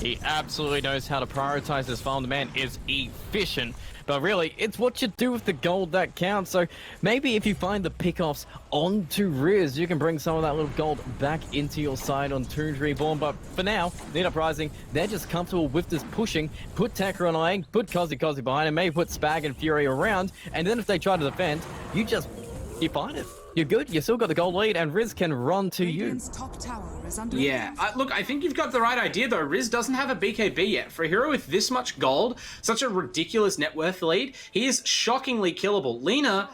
He absolutely knows how to prioritize his farm. The man is efficient. But really, it's what you do with the gold that counts. So maybe if you find the pickoffs onto Riz, you can bring some of that little gold back into your side on ToOnz Reborn. But for now, Neet Uprising, they're just comfortable with this pushing. Put Tekra on eyeing, put Kozi behind, and maybe put Spag and Fury around. And then if they try to defend, you find it. You're good, you still got the gold lead, and Riz can run to you. Top tower is under Yeah, look, I think you've got the right idea, though. Riz doesn't have a BKB yet. For a hero with this much gold, such a ridiculous net worth lead, he is shockingly killable. Lina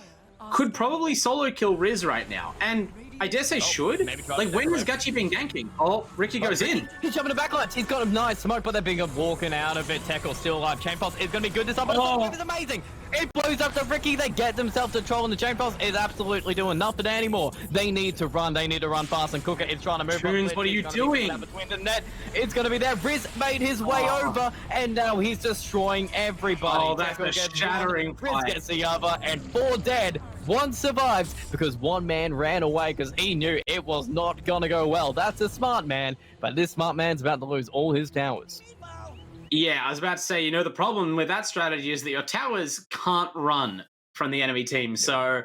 could probably solo kill Riz right now, and I dare say should. Like, when has Gachi been ganking? Oh, Riki goes in. He's jumping the backlights. He's got a nice smoke, but they're being walking out of it. Tekor still alive. Chain Pulse is going to be good this time, but the move is amazing. It blows up to Riki. They get themselves to troll, and the Chain Pulse is absolutely doing nothing anymore. They need to run. They need to run fast, and Kunkka is trying to move. ToOnz, what are you doing? Between the net, it's going to be there. Riz made his way over, and now he's destroying everybody. Oh, that's a shattering Riz fight. gets the other, and 4 dead. 1 survives because 1 man ran away because he knew it was not going to go well. That's a smart man, but this smart man's about to lose all his towers. Yeah, I was about to say, you know, the problem with that strategy is that your towers can't run from the enemy team. So,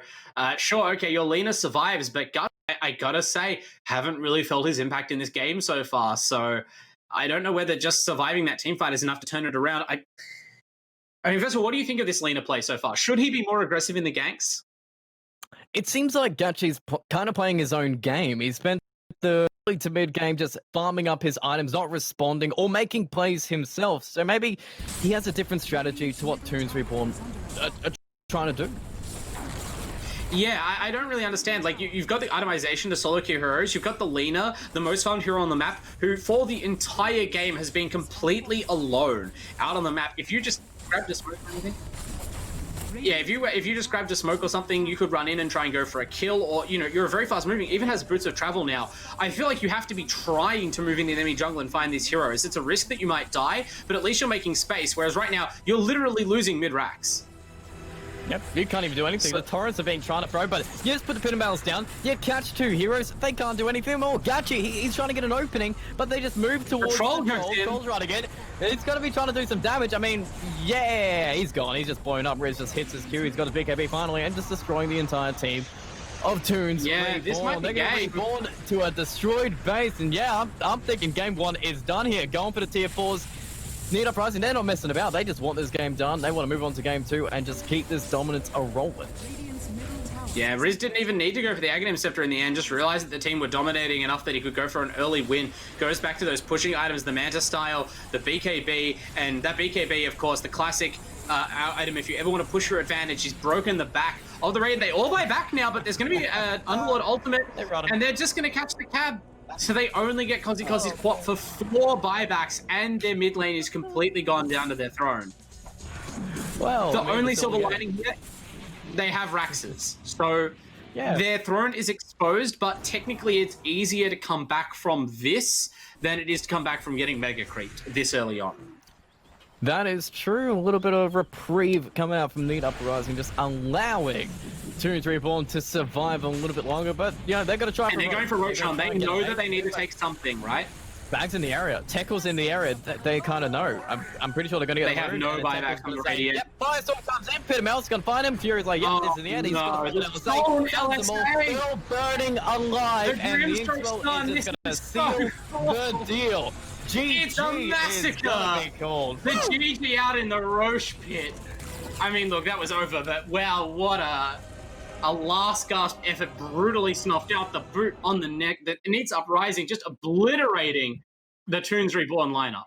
sure, okay, your Lina survives, but I gotta say, haven't really felt his impact in this game so far. So I don't know whether just surviving that team fight is enough to turn it around. I mean, first of all, what do you think of this Lina play so far? Should he be more aggressive in the ganks? It seems like Gachi's kind of playing his own game. He spent the early to mid game just farming up his items, not responding or making plays himself. So maybe he has a different strategy to what ToOnz Reborn are trying to do. Yeah, I don't really understand. Like, you've got the itemization to solo queue heroes. You've got the Lina, the most farmed hero on the map, who for the entire game has been completely alone out on the map. If you just grabbed a smoke or anything, yeah, if you just grabbed a smoke or something, you could run in and try and go for a kill, or you're very fast moving. Even has boots of travel now. I feel like you have to be trying to move in the enemy jungle and find these heroes. It's a risk that you might die, but at least you're making space. Whereas right now, you're literally losing mid racks. Yep, you can't even do anything. So, the torrents have been trying to throw, but you just put the pin and balance down. You catch two heroes, they can't do anything more. Gachi, he's trying to get an opening, but they just move towards Troll. Troll's right again. He's going to be trying to do some damage. I mean, yeah, he's gone. He's just blown up. Riz just hits his Q. He's got his BKB finally and just destroying the entire team of ToOnz. Yeah, this might be game. Reborn to a destroyed base, and yeah, I'm thinking game one is done here. Going for the tier 4s. Neet Uprising, they're not messing about. They just want this game done. They want to move on to game 2 and just keep this dominance a-rolling. Yeah, Riz didn't even need to go for the Aghanim Scepter in the end, just realized that the team were dominating enough that he could go for an early win. Goes back to those pushing items, the Manta style, the BKB, and that BKB, of course, the classic item if you ever want to push your advantage. He's broken the back of the raid. They all buy back now, but there's going to be an Underlord ultimate, and they're just going to catch the cab. So they only get Kozzy's quad for 4 buybacks, and their mid lane is completely gone down to their throne. Well, the only silver lining here, they have Raxes. So their throne is exposed, but technically it's easier to come back from this than it is to come back from getting mega creeped this early on. That is true. A little bit of reprieve coming out from Neet Uprising, just allowing ToOnz Reborn to survive a little bit longer. But, they're going to try. And they're going for Roshan. They know that they need to take something, right? Bags in the area. Tackles in the area. They kind of know. I'm pretty sure they're going to get. They have no buyback on the radio. Yep, Firestorm comes in. Pit Mel's going to find him. Fury's like, yep, this is the end. He's going to still burning alive. And the Inkswell is just going to seal the deal. It's a massacre! The GG out in the Roche pit. I mean, look, that was over, but wow, what a last gasp effort, brutally snuffed out, the boot on the neck. That Neet's Uprising, just obliterating the ToOnz Reborn lineup.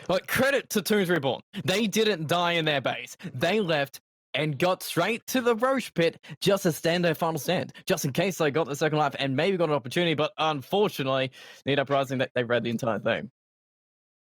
But credit to ToOnz Reborn. They didn't die in their base. They left and got straight to the Roche pit just to stand their final stand, just in case they got the second life and maybe got an opportunity. But unfortunately, Neet Uprising, they read the entire thing.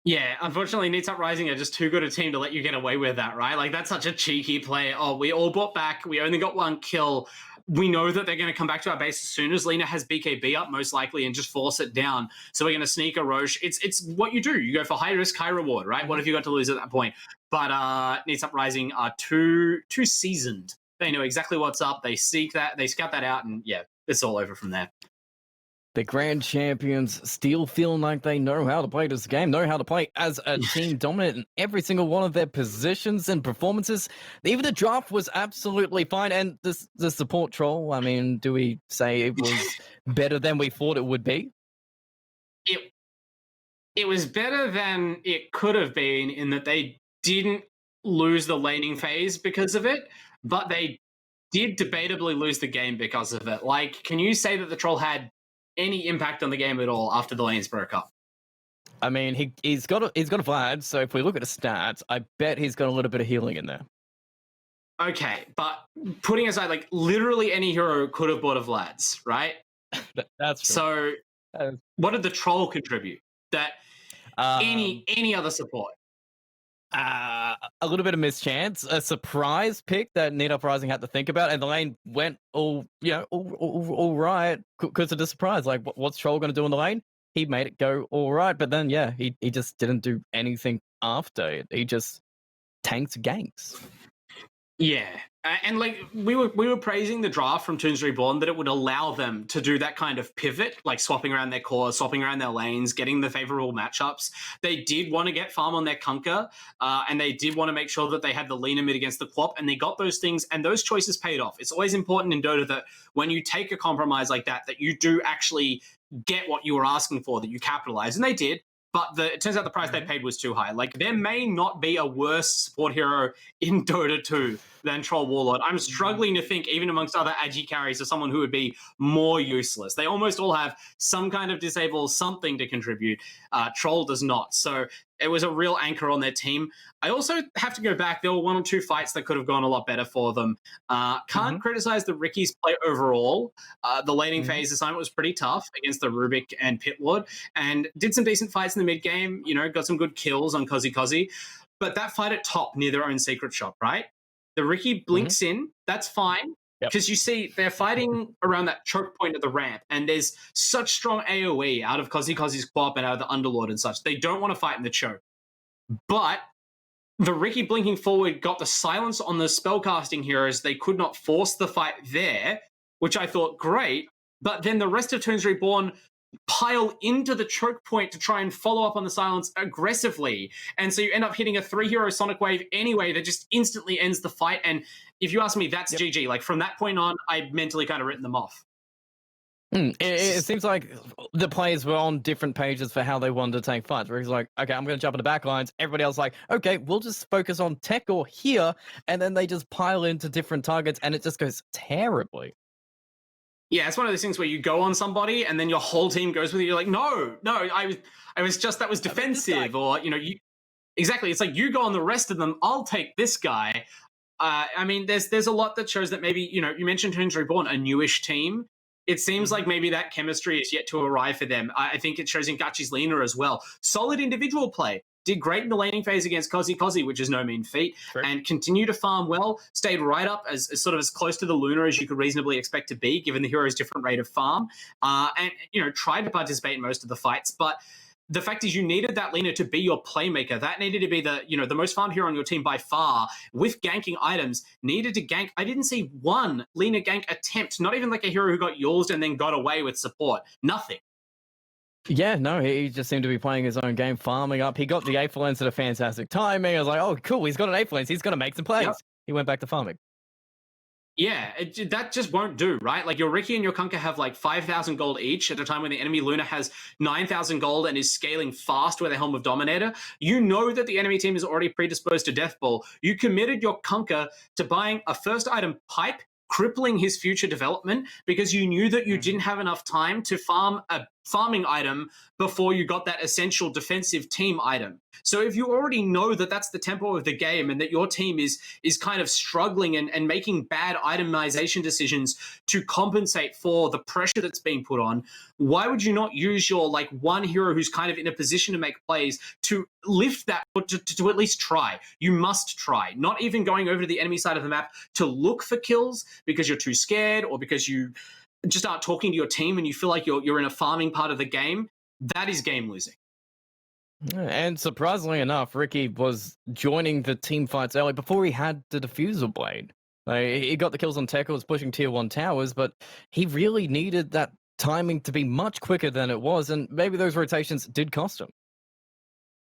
Yeah, unfortunately, Neet Uprising are just too good a team to let you get away with that, right? Like, that's such a cheeky play. Oh, we all bought back. We only got 1 kill. We know that they're going to come back to our base as soon as Lina has BKB up, most likely, and just force it down. So we're going to sneak a Roche. It's what you do. You go for high risk, high reward, right? What have you got to lose at that point? But Neet Uprising are too seasoned. They know exactly what's up. They seek that. They scout that out, and yeah, it's all over from there. The grand champions still feeling like they know how to play this game, know how to play as a team dominant in every single one of their positions and performances. Even the draft was absolutely fine. And the support troll, I mean, do we say it was better than we thought it would be? It was better than it could have been in that they didn't lose the laning phase because of it, but they did debatably lose the game because of it. Like, can you say that the troll had any impact on the game at all after the lanes broke up? I mean, he's got a Vlad, so if we look at the stats, I bet he's got a little bit of healing in there. Okay, but putting aside, like, literally any hero could have bought a Vlad's, right? That's true. So what did the troll contribute that any other support? A little bit of mischance, a surprise pick that Neet Uprising had to think about, and the lane went all right because of the surprise. Like, what's Troll going to do in the lane? He made it go all right, but then he just didn't do anything after it. He just tanked ganks. Yeah. And like we were praising the draft from ToOnz Reborn that it would allow them to do that kind of pivot, like swapping around their cores, swapping around their lanes, getting the favorable matchups. They did want to get farm on their Kunkka, and they did want to make sure that they had the leaner mid against the Quap, and they got those things, and those choices paid off. It's always important in Dota that when you take a compromise like that you do actually get what you were asking for, that you capitalize, and they did. But it turns out the price they paid was too high. Like, there may not be a worse support hero in Dota 2 than Troll Warlord. I'm struggling to think, even amongst other agi carries, of someone who would be more useless. They almost all have some kind of disable, something to contribute. Troll does not. So it was a real anchor on their team. I also have to go back. There were 1 or 2 fights that could have gone a lot better for them. Can't criticize the Ricky's play overall. The laning phase assignment was pretty tough against the Rubik and Pitlord, and did some decent fights in the mid game. You know, got some good kills on Cozy. But that fight at top near their own secret shop, right? The Ricky blinks in. That's fine. Because you see, they're fighting around that choke point of the ramp, and there's such strong AoE out of Cozy's Quap and out of the Underlord and such. They don't want to fight in the choke. But the Ricky blinking forward got the silence on the spellcasting heroes. They could not force the fight there, which I thought great. But then the rest of ToOnz Reborn pile into the choke point to try and follow up on the silence aggressively. And so you end up hitting a 3-hero Sonic Wave anyway that just instantly ends the fight. And if you ask me, that's GG. Like, from that point on, I mentally kind of written them off. It seems like the players were on different pages for how they wanted to take fights. Where he's like, okay, I'm going to jump in the back lines. Everybody else like, okay, we'll just focus on tech or here. And then they just pile into different targets, and it just goes terribly. Yeah, it's one of those things where you go on somebody and then your whole team goes with you. You're like, no, I was just, that was defensive, or, you know, exactly. It's like, you go on the rest of them, I'll take this guy. I mean, there's a lot that shows that maybe, you know, you mentioned ToOnz Reborn, a newish team. It seems like maybe that chemistry is yet to arrive for them. I think it shows in Gachi's Lena as well. Solid individual play. Did great in the laning phase against Cozy, which is no mean feat, and continue to farm well, stayed right up as sort of as close to the Luna as you could reasonably expect to be, given the hero's different rate of farm, and, you know, tried to participate in most of the fights. But the fact is, you needed that Lena to be your playmaker. That needed to be the most farmed hero on your team by far, with ganking items, needed to gank. I didn't see one Lena gank attempt, not even like a hero who got yulzed and then got away with support. Nothing. Yeah, no, he just seemed to be playing his own game, farming up. He got the Eighth Lens at a fantastic timing. I was like, oh, cool, he's got an Eighth Lens. He's going to make some plays. Yep. He went back to farming. Yeah, that just won't do, right? Like, your Ricky and your Kunkka have like 5,000 gold each at a time when the enemy Luna has 9,000 gold and is scaling fast with a Helm of Dominator. You know that the enemy team is already predisposed to Death Ball. You committed your Kunkka to buying a first item pipe, crippling his future development, because you knew that you didn't have enough time to farm a farming item before you got that essential defensive team item. So if you already know that that's the tempo of the game and that your team is kind of struggling and making bad itemization decisions to compensate for the pressure that's being put on, why would you not use your like one hero who's kind of in a position to make plays to lift that, or to at least try? You must try. Not even going over to the enemy side of the map to look for kills because you're too scared, or because you just aren't talking to your team and you feel like you're in a farming part of the game. That is game losing. And surprisingly enough, Ricky was joining the team fights early before he had the diffuser blade. He got the kills on Tech, was pushing tier 1 towers, but he really needed that timing to be much quicker than it was, and maybe those rotations did cost him.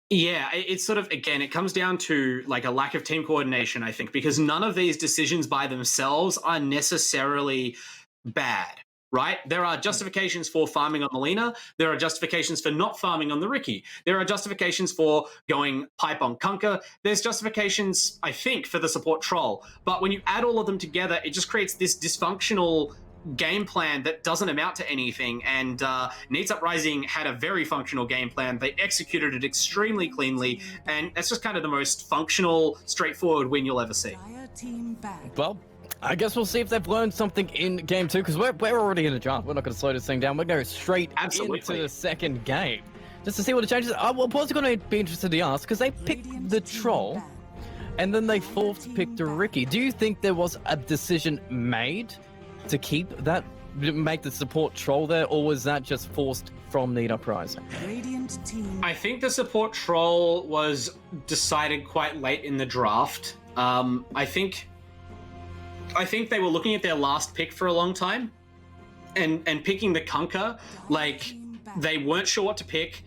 Yeah, it's sort of, again, it comes down to like a lack of team coordination, I think, because none of these decisions by themselves are necessarily bad. Right? There are justifications for farming on the Lena. There are justifications for not farming on the Ricky. There are justifications for going pipe on Kunkka. There's justifications, I think, for the support Troll. But when you add all of them together, it just creates this dysfunctional game plan that doesn't amount to anything. And Neet's Uprising had a very functional game plan. They executed it extremely cleanly, and that's just kind of the most functional, straightforward win you'll ever see. Well, I guess we'll see if they've learned something in game 2, because we're already in a draft. We're not going to slow this thing down. We're going to go straight into the second game, just to see what the changes are. Well, Paul's going to be interested to ask, because they picked the Troll, and then they fourth picked a Ricky. Do you think there was a decision made to keep that, make the support Troll there, or was that just forced from Neet Uprising? I think the support Troll was decided quite late in the draft. I think I think they were looking at their last pick for a long time, and picking the Kunkka, like they weren't sure what to pick.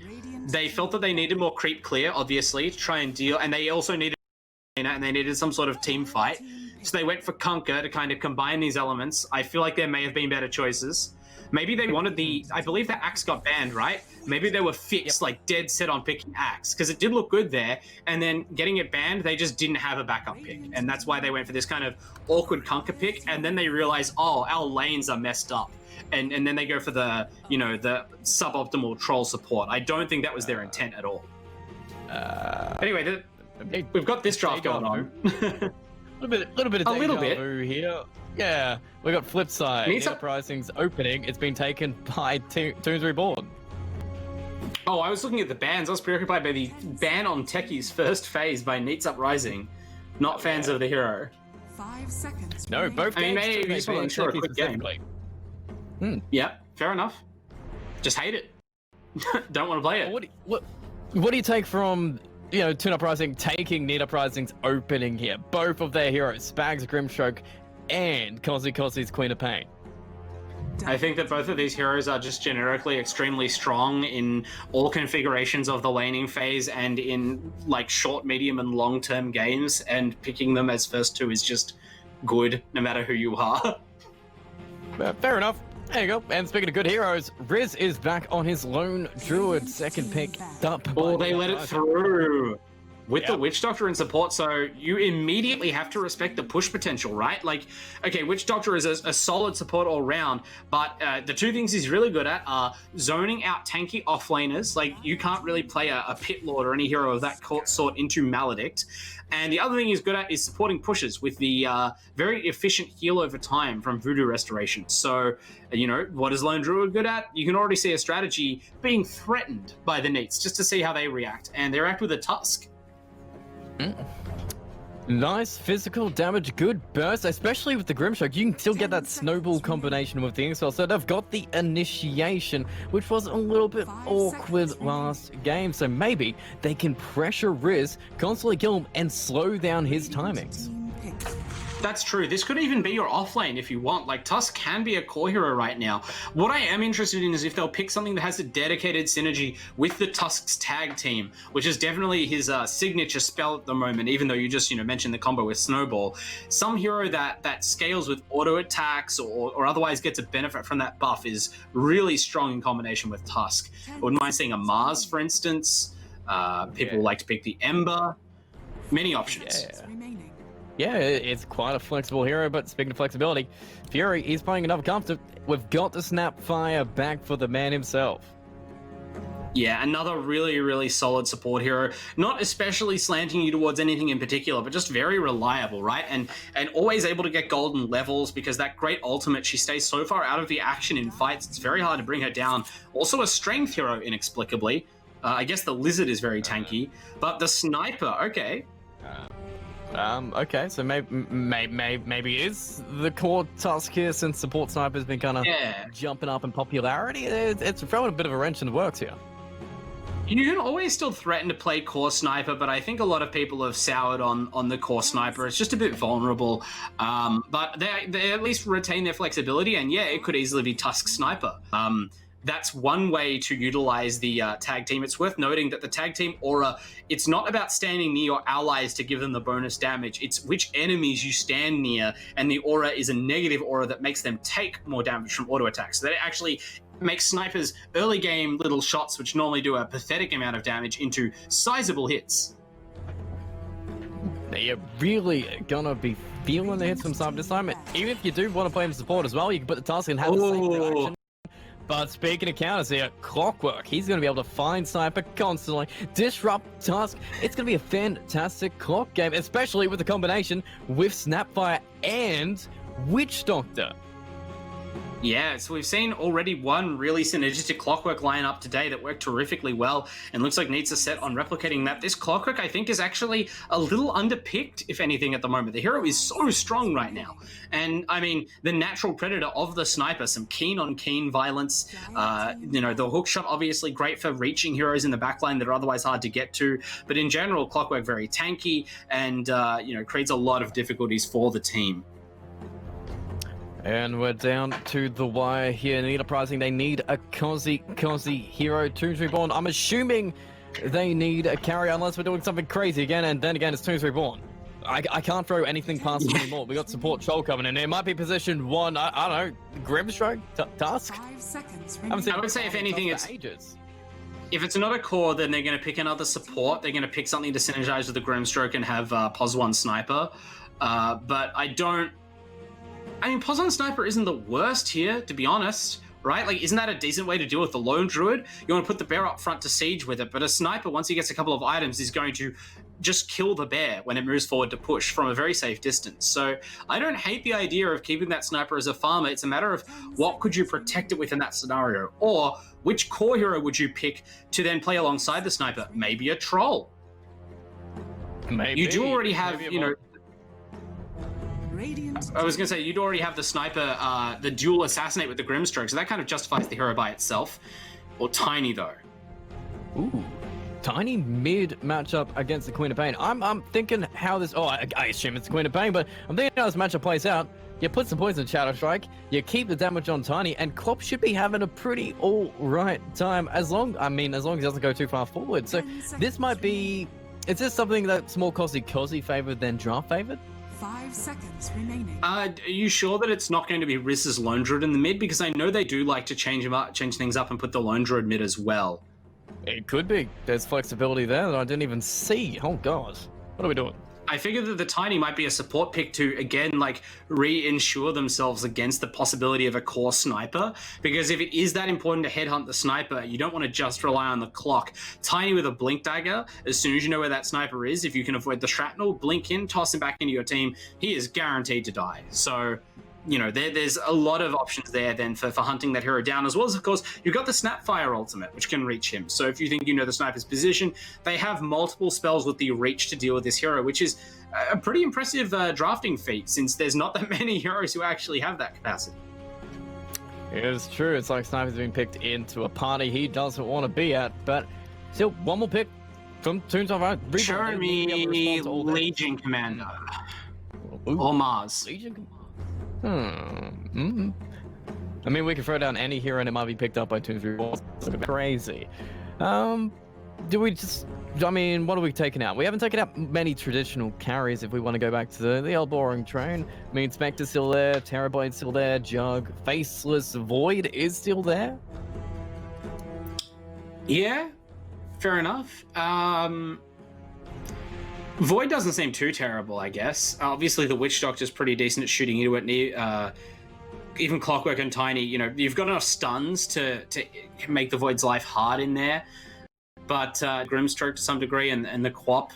They felt that they needed more creep clear, obviously, to try and deal, and they also needed and they needed some sort of team fight. So they went for Kunkka to kind of combine these elements. I feel like there may have been better choices. Maybe they wanted I believe that Axe got banned, right? Maybe they were fixed, like dead set on picking Axe, because it did look good there. And then getting it banned, they just didn't have a backup pick. And that's why they went for this kind of awkward Kunkka pick. And then they realized, oh, our lanes are messed up. And then they go for the, the suboptimal troll support. I don't think that was their intent at all. Anyway, we've got this draft going on. A little bit of deja vu here. Yeah, we got flip side. Neet Uprising's opening. It's been taken by ToOnz Reborn. Oh, I was looking at the bans. I was preoccupied by the ban on Techie's first phase by Neet's Uprising. Not fans of the hero. 5 seconds. No, both games. Maybe just want to ensure a quick game. Yeah, fair enough. Just hate it. Don't want to play it. What do you take from ToOnz Uprising taking Neet Uprising's opening here? Both of their heroes, Spags, Grimstroke, and Kozzy's Queen of Pain. I think that both of these heroes are just generically extremely strong in all configurations of the laning phase and in like short, medium, and long-term games, and picking them as first two is just good, no matter who you are. Fair enough. There you go. And speaking of good heroes, Riz is back on his lone druid, second pick up. Oh, they let it through. With the Witch Doctor in support, so you immediately have to respect the push potential, right? Like, okay, Witch Doctor is a solid support all round, but the two things he's really good at are zoning out tanky offlaners. Like, you can't really play a Pit Lord or any hero of that sort into Maledict. And the other thing he's good at is supporting pushes with the very efficient heal over time from Voodoo Restoration. So, what is Lone Druid good at? You can already see a strategy being threatened by the Neets, just to see how they react. And they react with a Tusk. Nice physical damage, good burst, especially with the Grimstroke. You can still get that snowball combination with the Inkswell. So they've got the initiation, which was a little bit awkward last game. So maybe they can pressure Riz, constantly kill him, and slow down his timings. That's true. This could even be your offlane if you want. Like, Tusk can be a core hero right now. What I am interested in is if they'll pick something that has a dedicated synergy with the Tusk's tag team, which is definitely his signature spell at the moment, even though you just, mentioned the combo with Snowball. Some hero that scales with auto attacks or otherwise gets a benefit from that buff is really strong in combination with Tusk. I wouldn't mind seeing a Mars, for instance. People like to pick the Ember. Many options. Yeah, it's quite a flexible hero, but speaking of flexibility, Fury is playing another comfort. We've got the Snapfire back for the man himself. Yeah, another really, really solid support hero. Not especially slanting you towards anything in particular, but just very reliable, right? And always able to get golden levels because that great ultimate, she stays so far out of the action in fights, it's very hard to bring her down. Also a strength hero, inexplicably. I guess the Lizard is very tanky, but the Sniper, okay. Okay, so maybe is the core Tusk here since support Sniper's been kind of jumping up in popularity. It's throwing a bit of a wrench in the works here. You can always still threaten to play core Sniper, but I think a lot of people have soured on the core Sniper. It's just a bit vulnerable, but they at least retain their flexibility, and yeah, it could easily be Tusk Sniper. That's one way to utilize the tag team. It's worth noting that the tag team aura, it's not about standing near your allies to give them the bonus damage. It's which enemies you stand near, and the aura is a negative aura that makes them take more damage from auto attacks. So that it actually makes snipers early game little shots, which normally do a pathetic amount of damage, into sizable hits. You're really gonna be feeling the hits from side to side. Even if you do want to play him support as well, you can put the Tusk and have the same reaction. But speaking of counters here, Clockwork, he's going to be able to find Sniper constantly, disrupt Tusk. It's going to be a fantastic clock game, especially with the combination with Snapfire and Witch Doctor. Yeah, so we've seen already one really synergistic Clockwork lineup today that worked terrifically well, and looks like Neet's are set on replicating that. This Clockwork, I think, is actually a little underpicked, if anything, at the moment. The hero is so strong right now. And, I mean, the natural predator of the Sniper, some keen-on-keen violence. The hookshot, obviously, great for reaching heroes in the backline that are otherwise hard to get to. But in general, Clockwork very tanky and, creates a lot of difficulties for the team. And we're down to the wire here. Neet Uprising, they need a cozy hero. ToOnz Reborn, I'm assuming they need a carry unless we're doing something crazy again, and then again it's ToOnz Reborn. I can't throw anything past them anymore. We got support Troll coming in. It might be position 1, I don't know, Grimstroke? Tusk? 5 seconds I would say if anything it's... ages. If it's another core, then they're going to pick another support. They're going to pick something to synergize with the Grimstroke and have POS1 Sniper. But I mean, POS1 Sniper isn't the worst here, to be honest, right? Like, isn't that a decent way to deal with the Lone Druid? You want to put the bear up front to siege with it, but a Sniper, once he gets a couple of items, is going to just kill the bear when it moves forward to push from a very safe distance. So I don't hate the idea of keeping that Sniper as a farmer. It's a matter of what could you protect it with in that scenario, or which core hero would you pick to then play alongside the Sniper? Maybe a Troll. Maybe. You do already have, you know... Radiant. I was going to say, you'd already have the Sniper, the dual Assassinate with the Grimstroke, so that kind of justifies the hero by itself. Or Tiny, though. Ooh. Tiny mid matchup against the Queen of Pain. I'm thinking how this... Oh, I assume it's the Queen of Pain, but I'm thinking how this matchup plays out. You put some points in Shadow Strike, you keep the damage on Tiny, and Klopp should be having a pretty all-right time, as long as he doesn't go too far forward. So this might be... Is this something that's more cozy favored than draft favored? 5 seconds remaining. Are you sure that it's not going to be Rizz's Lone Druid in the mid? Because I know they do like to change things up and put the Lone Druid mid as well. It could be. There's flexibility there that I didn't even see. Oh, God. What are we doing? I figure that the Tiny might be a support pick to, again, like, reinsure themselves against the possibility of a core Sniper. Because if it is that important to headhunt the Sniper, you don't want to just rely on the clock. Tiny with a Blink Dagger, as soon as you know where that Sniper is, if you can avoid the Shrapnel, blink in, toss him back into your team, he is guaranteed to die. So... you know, there's a lot of options there then for hunting that hero down, as well as, of course, you've got the Snapfire ultimate, which can reach him. So if you think you know the Sniper's position, they have multiple spells with the reach to deal with this hero, which is a pretty impressive drafting feat, since there's not that many heroes who actually have that capacity. It is true. It's like Sniper's being picked into a party he doesn't want to be at, but still, one more pick from ToOnz Reborn. Show me Legion Commander. Or Mars. Legion Commander. I mean, we can throw down any hero and it might be picked up by ToOnz Reborn. It's crazy. Do we just... I mean, what are we taking out? We haven't taken out many traditional carries if we want to go back to the old boring train. I mean, Spectre's still there, Terrorblade still there, Jug, Faceless Void is still there. Yeah, fair enough. Void doesn't seem too terrible, I guess. Obviously, the Witch Doctor's pretty decent at shooting into it. Even Clockwork and Tiny, you know, you've got enough stuns to make the Void's life hard in there. But Grimstroke to some degree and the Quap.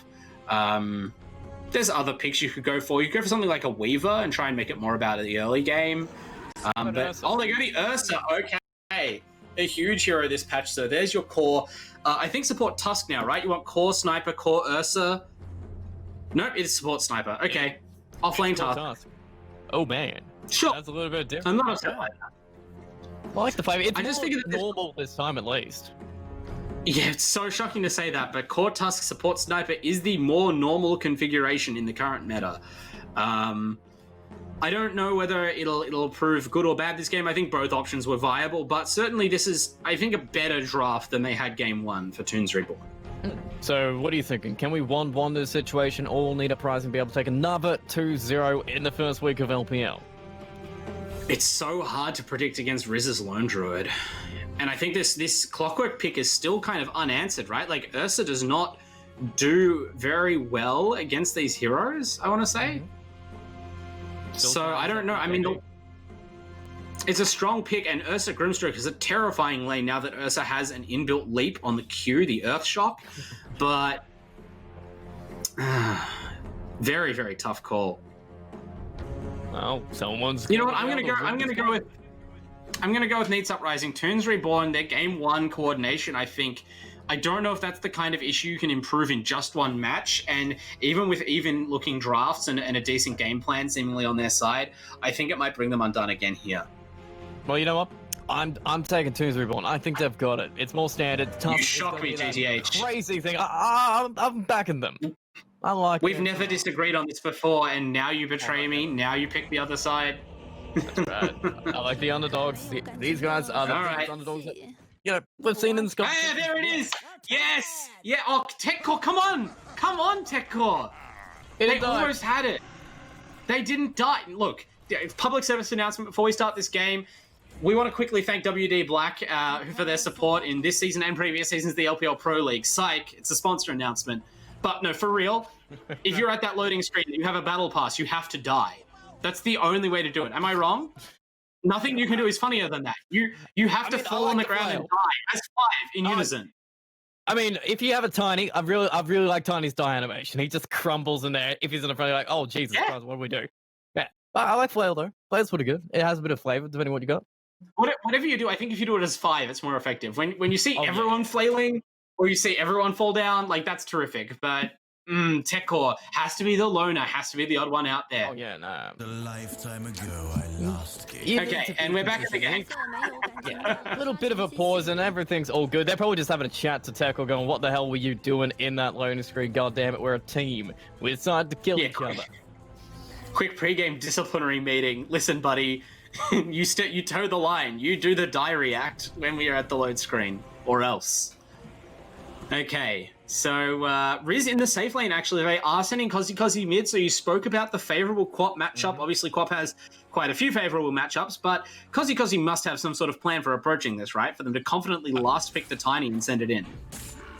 There's other picks you could go for. You could go for something like a Weaver and try and make it more about the early game. They go the Ursa. Okay. A huge hero this patch, so there's your core. I think support Tusk now, right? You want core Sniper, core Ursa. Nope, it's support Sniper. Okay. Offlane Tusk. Oh, man. Sure. That's a little bit different. I'm not upset by that. I like the flavor. It's I just figured that normal this time, at least. Yeah, it's so shocking to say that, but core Tusk support Sniper is the more normal configuration in the current meta. I don't know whether it'll prove good or bad this game. I think both options were viable, but certainly this is, I think, a better draft than they had game one for ToOnz Reborn. So, what are you thinking? Can we 1-1 this situation, or will Neet Uprising be able to take another 2-0 in the first week of LPL? It's so hard to predict against Rizz's Lone Druid. And I think this Clockwork pick is still kind of unanswered, right? Like, Ursa does not do very well against these heroes, I want to say. So, I don't know. I mean, it's a strong pick, and Ursa Grimstroke is a terrifying lane now that Ursa has an inbuilt leap on the Q, the Earth Shock. But very, very tough call. Well, someone's... You know what? I'm gonna go with Neet's Uprising. ToOnz Reborn, their game one coordination, I think. I don't know if that's the kind of issue you can improve in just one match, and even with even-looking drafts and a decent game plan seemingly on their side, I think it might bring them undone again here. Well, you know what? I'm taking ToOnz Reborn. I think they've got it. It's more standard. Tough. You shock me, GTH. Crazy thing. I'm backing them. I like We've never disagreed on this before, and now you betray me. Now you pick the other side. Right. I like the underdogs. These guys are the All right. underdogs that, you know, we've seen in this competition. Hey, there it is. Yes. Yeah. Oh, TechCore, come on. Come on, TechCore. They almost had it. They didn't die. Look, public service announcement before we start this game. We want to quickly thank WD Black for their support in this season and previous seasons of the LPL Pro League. Psych, it's a sponsor announcement. But no, for real, if you're at that loading screen and you have a battle pass, you have to die. That's the only way to do it. Am I wrong? Nothing you can do is funnier than that. You have to fall on the ground and die as 5 in unison. I mean, if you have a Tiny, I really like Tiny's die animation. He just crumbles in there. If he's in the front, you're like, oh Jesus Christ, what do we do? Yeah, but I like Flail though. Flail's pretty good. It has a bit of flavor depending on what you got. Whatever you do, I think if you do it as 5, it's more effective. When you see everyone flailing or you see everyone fall down, like that's terrific. But TechCore has to be the loner, has to be the odd one out there. Oh yeah, no. A lifetime ago, I lost game. Okay, and we're back at the game. A little bit of a pause and everything's all good. They're probably just having a chat to TechCore going, what the hell were you doing in that loading screen? God damn it, we're a team. We decided to kill each other. Quick pre-game disciplinary meeting. Listen, buddy, you toe the line. You do the die react when we are at the load screen, or else. Okay, so Riz in the safe lane, actually. They are sending Kozzy mid, so you spoke about the favorable Quap matchup. Obviously, Quap has quite a few favorable matchups, but Kozzy must have some sort of plan for approaching this, right? For them to confidently last pick the Tiny and send it in.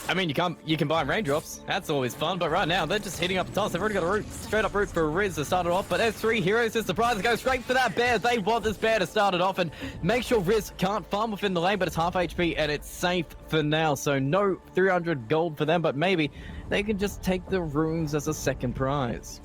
I mean, you can buy raindrops. That's always fun, but right now, they're just hitting up the toss. They've already got a route, straight up route for Riz to start it off, but there's 3 heroes. It's surprise to go straight for that bear. They want this bear to start it off and make sure Riz can't farm within the lane, but it's half HP and it's safe for now. So no 300 gold for them, but maybe they can just take the runes as a second prize.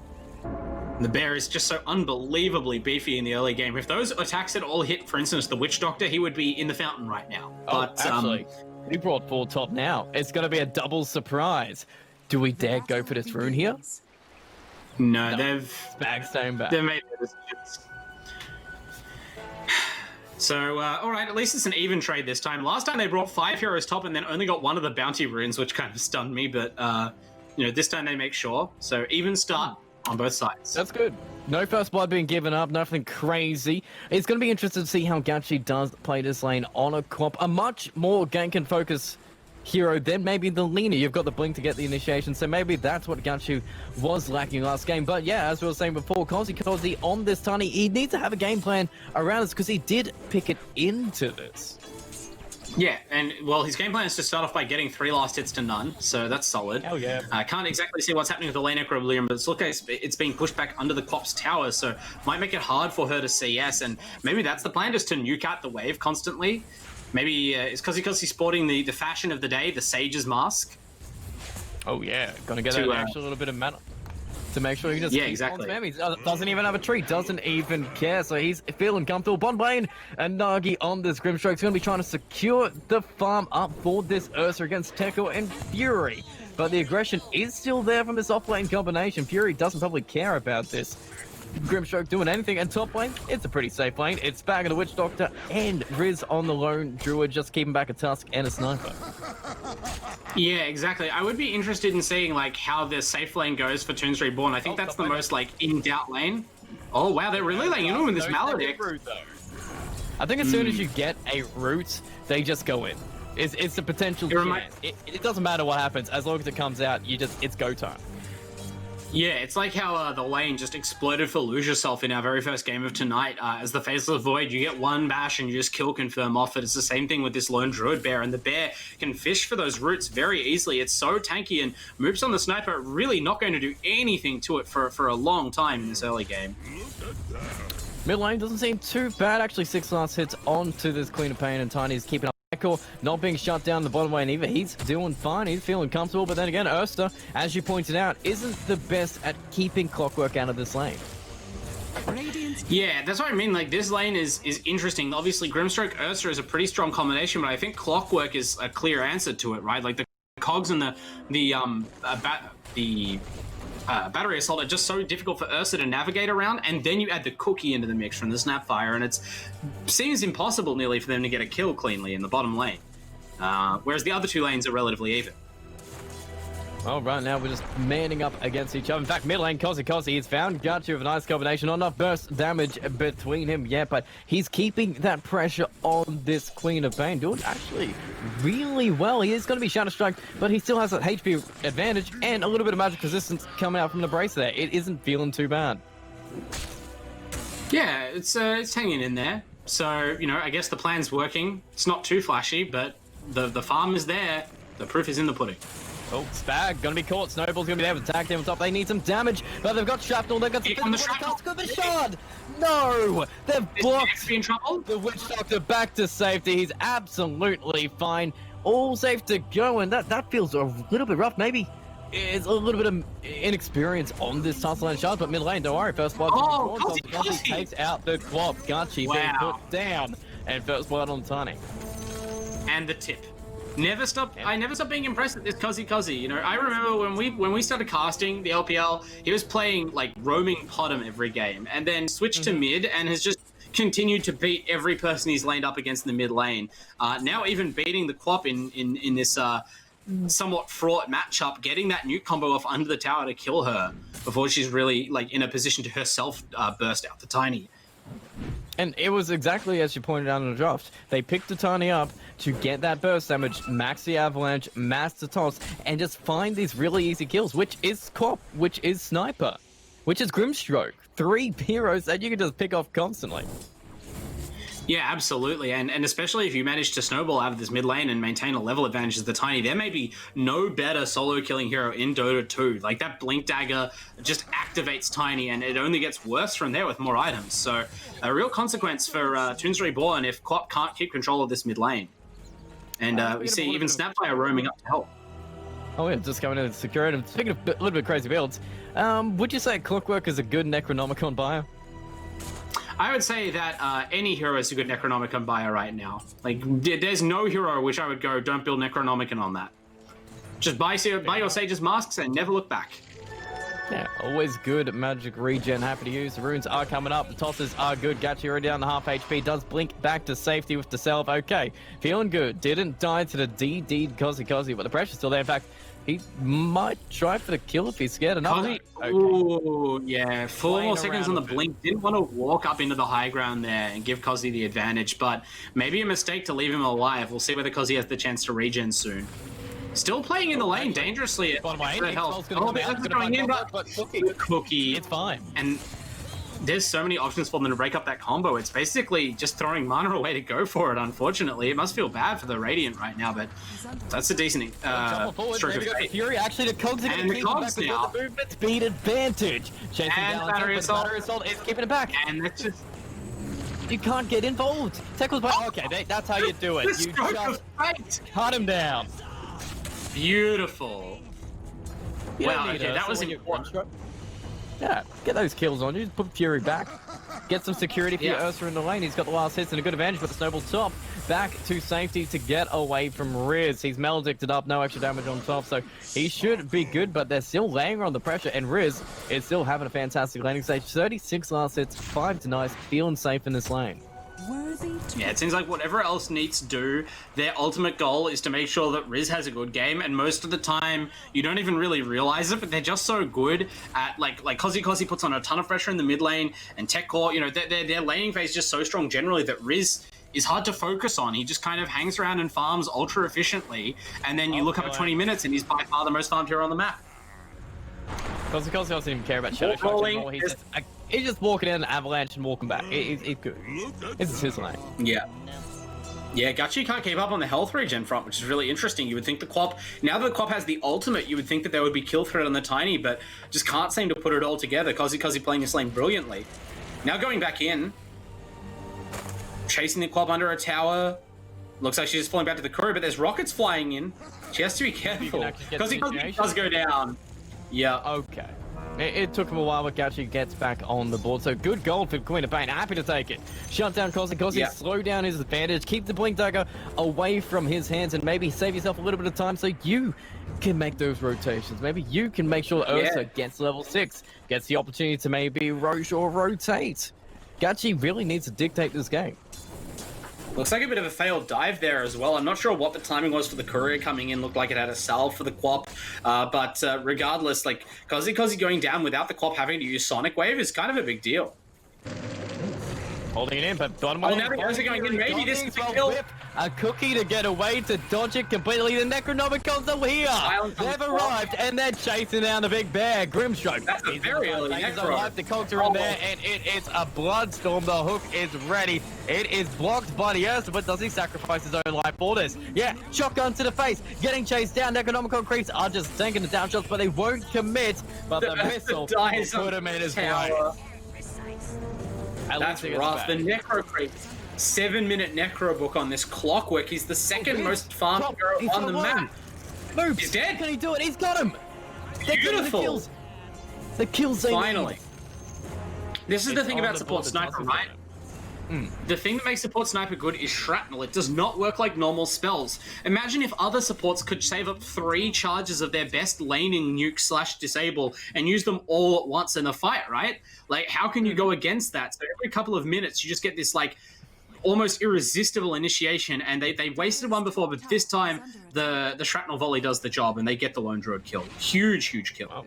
The bear is just so unbelievably beefy in the early game. If those attacks had all hit, for instance, the Witch Doctor, he would be in the fountain right now. But actually, we brought 4 top now. It's going to be a double surprise. Do we dare go for this rune here? No, they've staying back. They've made their decisions. So, all right, at least it's an even trade this time. Last time they brought 5 heroes top and then only got 1 of the bounty runes, which kind of stunned me. But you know, this time they make sure. So even start on both sides. That's good. No first blood being given up, nothing crazy. It's going to be interesting to see how Gachi does play this lane on a Quap. A much more gank and focus hero than maybe the Lina. You've got the blink to get the initiation, so maybe that's what Gachi was lacking last game. But yeah, as we were saying before, Kozzy on this Tiny, he needs to have a game plan around this because he did pick it into this. Yeah, and well, his game plan is to start off by getting 3 last hits to none, so that's solid. Hell yeah. I can't exactly see what's happening with the lane equilibrium, but it's being pushed back under the Quap's tower, so might make it hard for her to CS, and maybe that's the plan, just to nuke out the wave constantly. Maybe it's because he's sporting the fashion of the day, the Sage's mask. Oh yeah, gonna get that extra little bit of mana to make sure he just keeps on spamming. He doesn't even have a tree, doesn't even care, so he's feeling comfortable. Bond lane and Nagi on this Grimstroke's going to be trying to secure the farm up for this Ursa against TechCore and Fury. But the aggression is still there from this off-lane combination. Fury doesn't probably care about this Grimstroke doing anything, and top lane, it's a pretty safe lane. It's back of the Witch Doctor and Riz on the lone Druid, just keeping back a Tusk and a Sniper. Yeah, exactly. I would be interested in seeing like how the safe lane goes for ToOnz Reborn. I think that's the most like in-doubt lane. Oh wow, they're really laying in with this Maledict. I think as soon as you get a root, they just go in. It's a potential chance. It doesn't matter what happens, as long as it comes out, it's go time. Yeah, it's like how the lane just exploded for Lose Yourself in our very first game of tonight. As the Faceless Void, you get 1 bash and you just kill confirm off it. It's the same thing with this lone Druid bear, and the bear can fish for those roots very easily. It's so tanky, and moves on the Sniper really not going to do anything to it for a long time in this early game. Mid lane doesn't seem too bad. Actually, 6 last hits onto this Queen of Pain, and Tiny's keeping up. Not being shut down the bottom lane either. He's doing fine. He's feeling comfortable. But then again, Ursa, as you pointed out, isn't the best at keeping Clockwork out of this lane. Yeah, that's what I mean. Like, this lane is interesting. Obviously, Grimstroke Ursa is a pretty strong combination, but I think Clockwork is a clear answer to it, right? Like, the cogs and the battery assault are just so difficult for Ursa to navigate around, and then you add the cookie into the mix from the Snapfire, and it seems impossible nearly for them to get a kill cleanly in the bottom lane, whereas the other 2 lanes are relatively even. Well, right now we're just manning up against each other. In fact, mid lane, Kozi, he's found Gachi with a nice combination. Not enough burst damage between him yet, but he's keeping that pressure on this Queen of Pain. Doing actually really well. He is going to be Shadow Strike, but he still has that HP advantage and a little bit of magic resistance coming out from the brace there. It isn't feeling too bad. Yeah, it's hanging in there. So, you know, I guess the plan's working. It's not too flashy, but the farm is there. The proof is in the pudding. Oh, Spag gonna be caught. Snowball's gonna be there with attack him on top. They need some damage, but they've got shrapnel. They've got some good shot. No, they've blocked in trouble. the Witch Doctor back to safety. He's absolutely fine, all safe to go, and that feels a little bit rough. Maybe it's a little bit of inexperience on this tussle and shot, but mid lane, don't worry. First blood. Kozi takes out the Quap. Gachi being put down, and first blood on Tani. And the tip. I never stopped being impressed with this Kozi. You know, I remember when we started casting the LPL, he was playing like roaming bottom every game, and then switched to mid and has just continued to beat every person he's laned up against in the mid lane. Now even beating the Quap in this somewhat fraught matchup, getting that nuke combo off under the tower to kill her before she's really like in a position to herself burst out the Tiny. And it was exactly as you pointed out in the draft. They picked the Tiny up to get that burst damage, max the avalanche, mass the toss, and just find these really easy kills, which is Cop, which is Sniper, which is Grimstroke. 3 heroes that you can just pick off constantly. Yeah, absolutely. And especially if you manage to snowball out of this mid lane and maintain a level advantage as the Tiny, there may be no better solo killing hero in Dota 2. Like that Blink Dagger just activates Tiny and it only gets worse from there with more items. So a real consequence for ToOnz Reborn if Quap can't keep control of this mid lane. And we see even Snapfire roaming up to help. Oh yeah, just going to secure it. And speaking of a little bit crazy builds, would you say Clockwork is a good Necronomicon buyer? I would say that any hero is a good Necronomicon buyer right now. Like, there's no hero which I would go, don't build Necronomicon on that. Just buy your Sage's Masks and never look back. Yeah, always good magic regen. Happy to use. The runes are coming up. The tosses are good. Gachi already down to half HP. Does blink back to safety with the self. Okay, feeling good. Didn't die to the DD'd Kozi, but the pressure's still there. In fact, he might try for the kill if he's scared enough. Okay. Ooh, yeah. 4 more seconds on the blink. Didn't want to walk up into the high ground there and give Kozi the advantage, but maybe a mistake to leave him alive. We'll see whether Kozi has the chance to regen soon. Still playing in the lane dangerously at health. Going in, but Cookie. It's fine. And there's so many options for them to break up that combo. It's basically just throwing mana away to go for it, unfortunately. It must feel bad for the Radiant right now, but that's a decent stroke of fate. Fury actually to Cogs again. And the Cogs now. The movement speed advantage. Chasing and down Battery Assault is keeping it back. And that's just... You can't get involved. Tackles by... Okay, that's how you do it. You just cut him down. Beautiful. Wow, okay, that was important. Yeah, get those kills on you. Just put Fury back. Get some security for your Ursa in the lane. He's got the last hits and a good advantage, but the Snowball top back to safety to get away from Riz. He's maledicted up, no extra damage on top, so he should be good, but they're still laying on the pressure, and Riz is still having a fantastic laning stage. 36 last hits, 5 denies, feeling safe in this lane. Yeah, it seems like whatever else Neets do, their ultimate goal is to make sure that Riz has a good game, and most of the time you don't even really realize it, but they're just so good at like Kozi puts on a ton of pressure in the mid lane, and TechCore, you know, their laning phase is just so strong generally that Riz is hard to focus on. He just kind of hangs around and farms ultra efficiently, and then you look up at 20 minutes and he's by far the most farmed hero on the map. Kozi doesn't even care about Shadow Strike anymore. He's just walking in an avalanche and walking back. He's good. This is his lane. Yeah. Yeah, Gachi can't keep up on the health regen front, which is really interesting. You would think the Quap, now that the Quap has the ultimate, you would think that there would be kill threat on the Tiny, but just can't seem to put it all together. Kozi playing this lane brilliantly. Now going back in, chasing the Quap under a tower. Looks like she's just falling back to the crew, but there's rockets flying in. She has to be careful. Kozi does go down. Yeah. Okay. It took him a while, but Gachi gets back on the board. So good gold for Queen of Pain. Happy to take it. Shut down Kozi. Slow down his advantage. Keep the Blink Dagger away from his hands and maybe save yourself a little bit of time so you can make those rotations. Maybe you can make sure Ursa gets level 6, gets the opportunity to maybe Roche or rotate. Gachi really needs to dictate this game. Looks like a bit of a failed dive there as well. I'm not sure what the timing was for the courier coming in. Looked like it had a salve for the Quap. But regardless, like, Kazi going down without the Quap having to use Sonic Wave is kind of a big deal. Holding it in, but bottom Oh, now the guys are going in. Maybe this is a kill. A cookie to get away to dodge it completely. The Necronomicon's are here. They've arrived and they're chasing down the big bear. Grimstroke. That's a very early Necro. The Culture in there, and it is a Bloodstorm. The hook is ready. It is blocked by the Ursa, but does he sacrifice his own life for this? Yeah, shotgun to the face, getting chased down. Necronomicon creeps are just tanking the down shots, but they won't commit. But the missile will put him in his way. That's rough. The Necro creep. 7-minute Necro book on this clockwork. He's the second most farmed hero on the map. Moves. He's dead. Can he do it? He's got him. Beautiful. The kills they Finally. need. This is the thing about support sniper, right? The thing that makes support sniper good is shrapnel. It does not work like normal spells. Imagine if other supports could save up 3 charges of their best laning nuke / disable and use them all at once in a fight, right? Like, how can you go against that? So every couple of minutes, you just get this, like, almost irresistible initiation, and they wasted one before, but this time the shrapnel volley does the job, and they get the lone druid kill. Huge kill. Wow.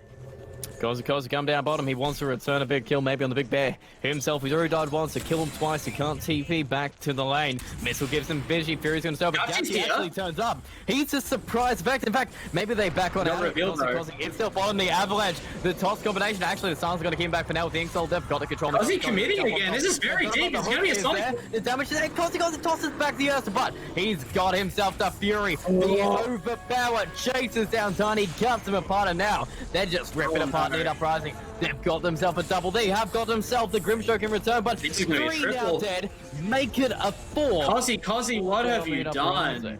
Kazi come down bottom. He wants to return a big kill, maybe on the big bear himself. He's already died once, to kill him twice. He can't TP back to the lane. Missile gives him Vigi. Fury's going to stop, but Gachi actually turns up. He's a surprise effect. In fact, maybe they back on out. It's still following the avalanche. The toss combination. Actually, the Suns are going to keep him back for now with the Inksoul Def. Got to control. Is he committing again? This is very deep. It's going to be a Sonic. The damage there. Kazi tosses back the Ursa, but he's got himself the Fury. The overpower chases down Tiny, cuts him apart, and now they're just ripping apart Neet Uprising. They've got themselves a double. They have got themselves the Grimstroke in return, but 3 now dead. Make it a 4. Kazi, what have you done?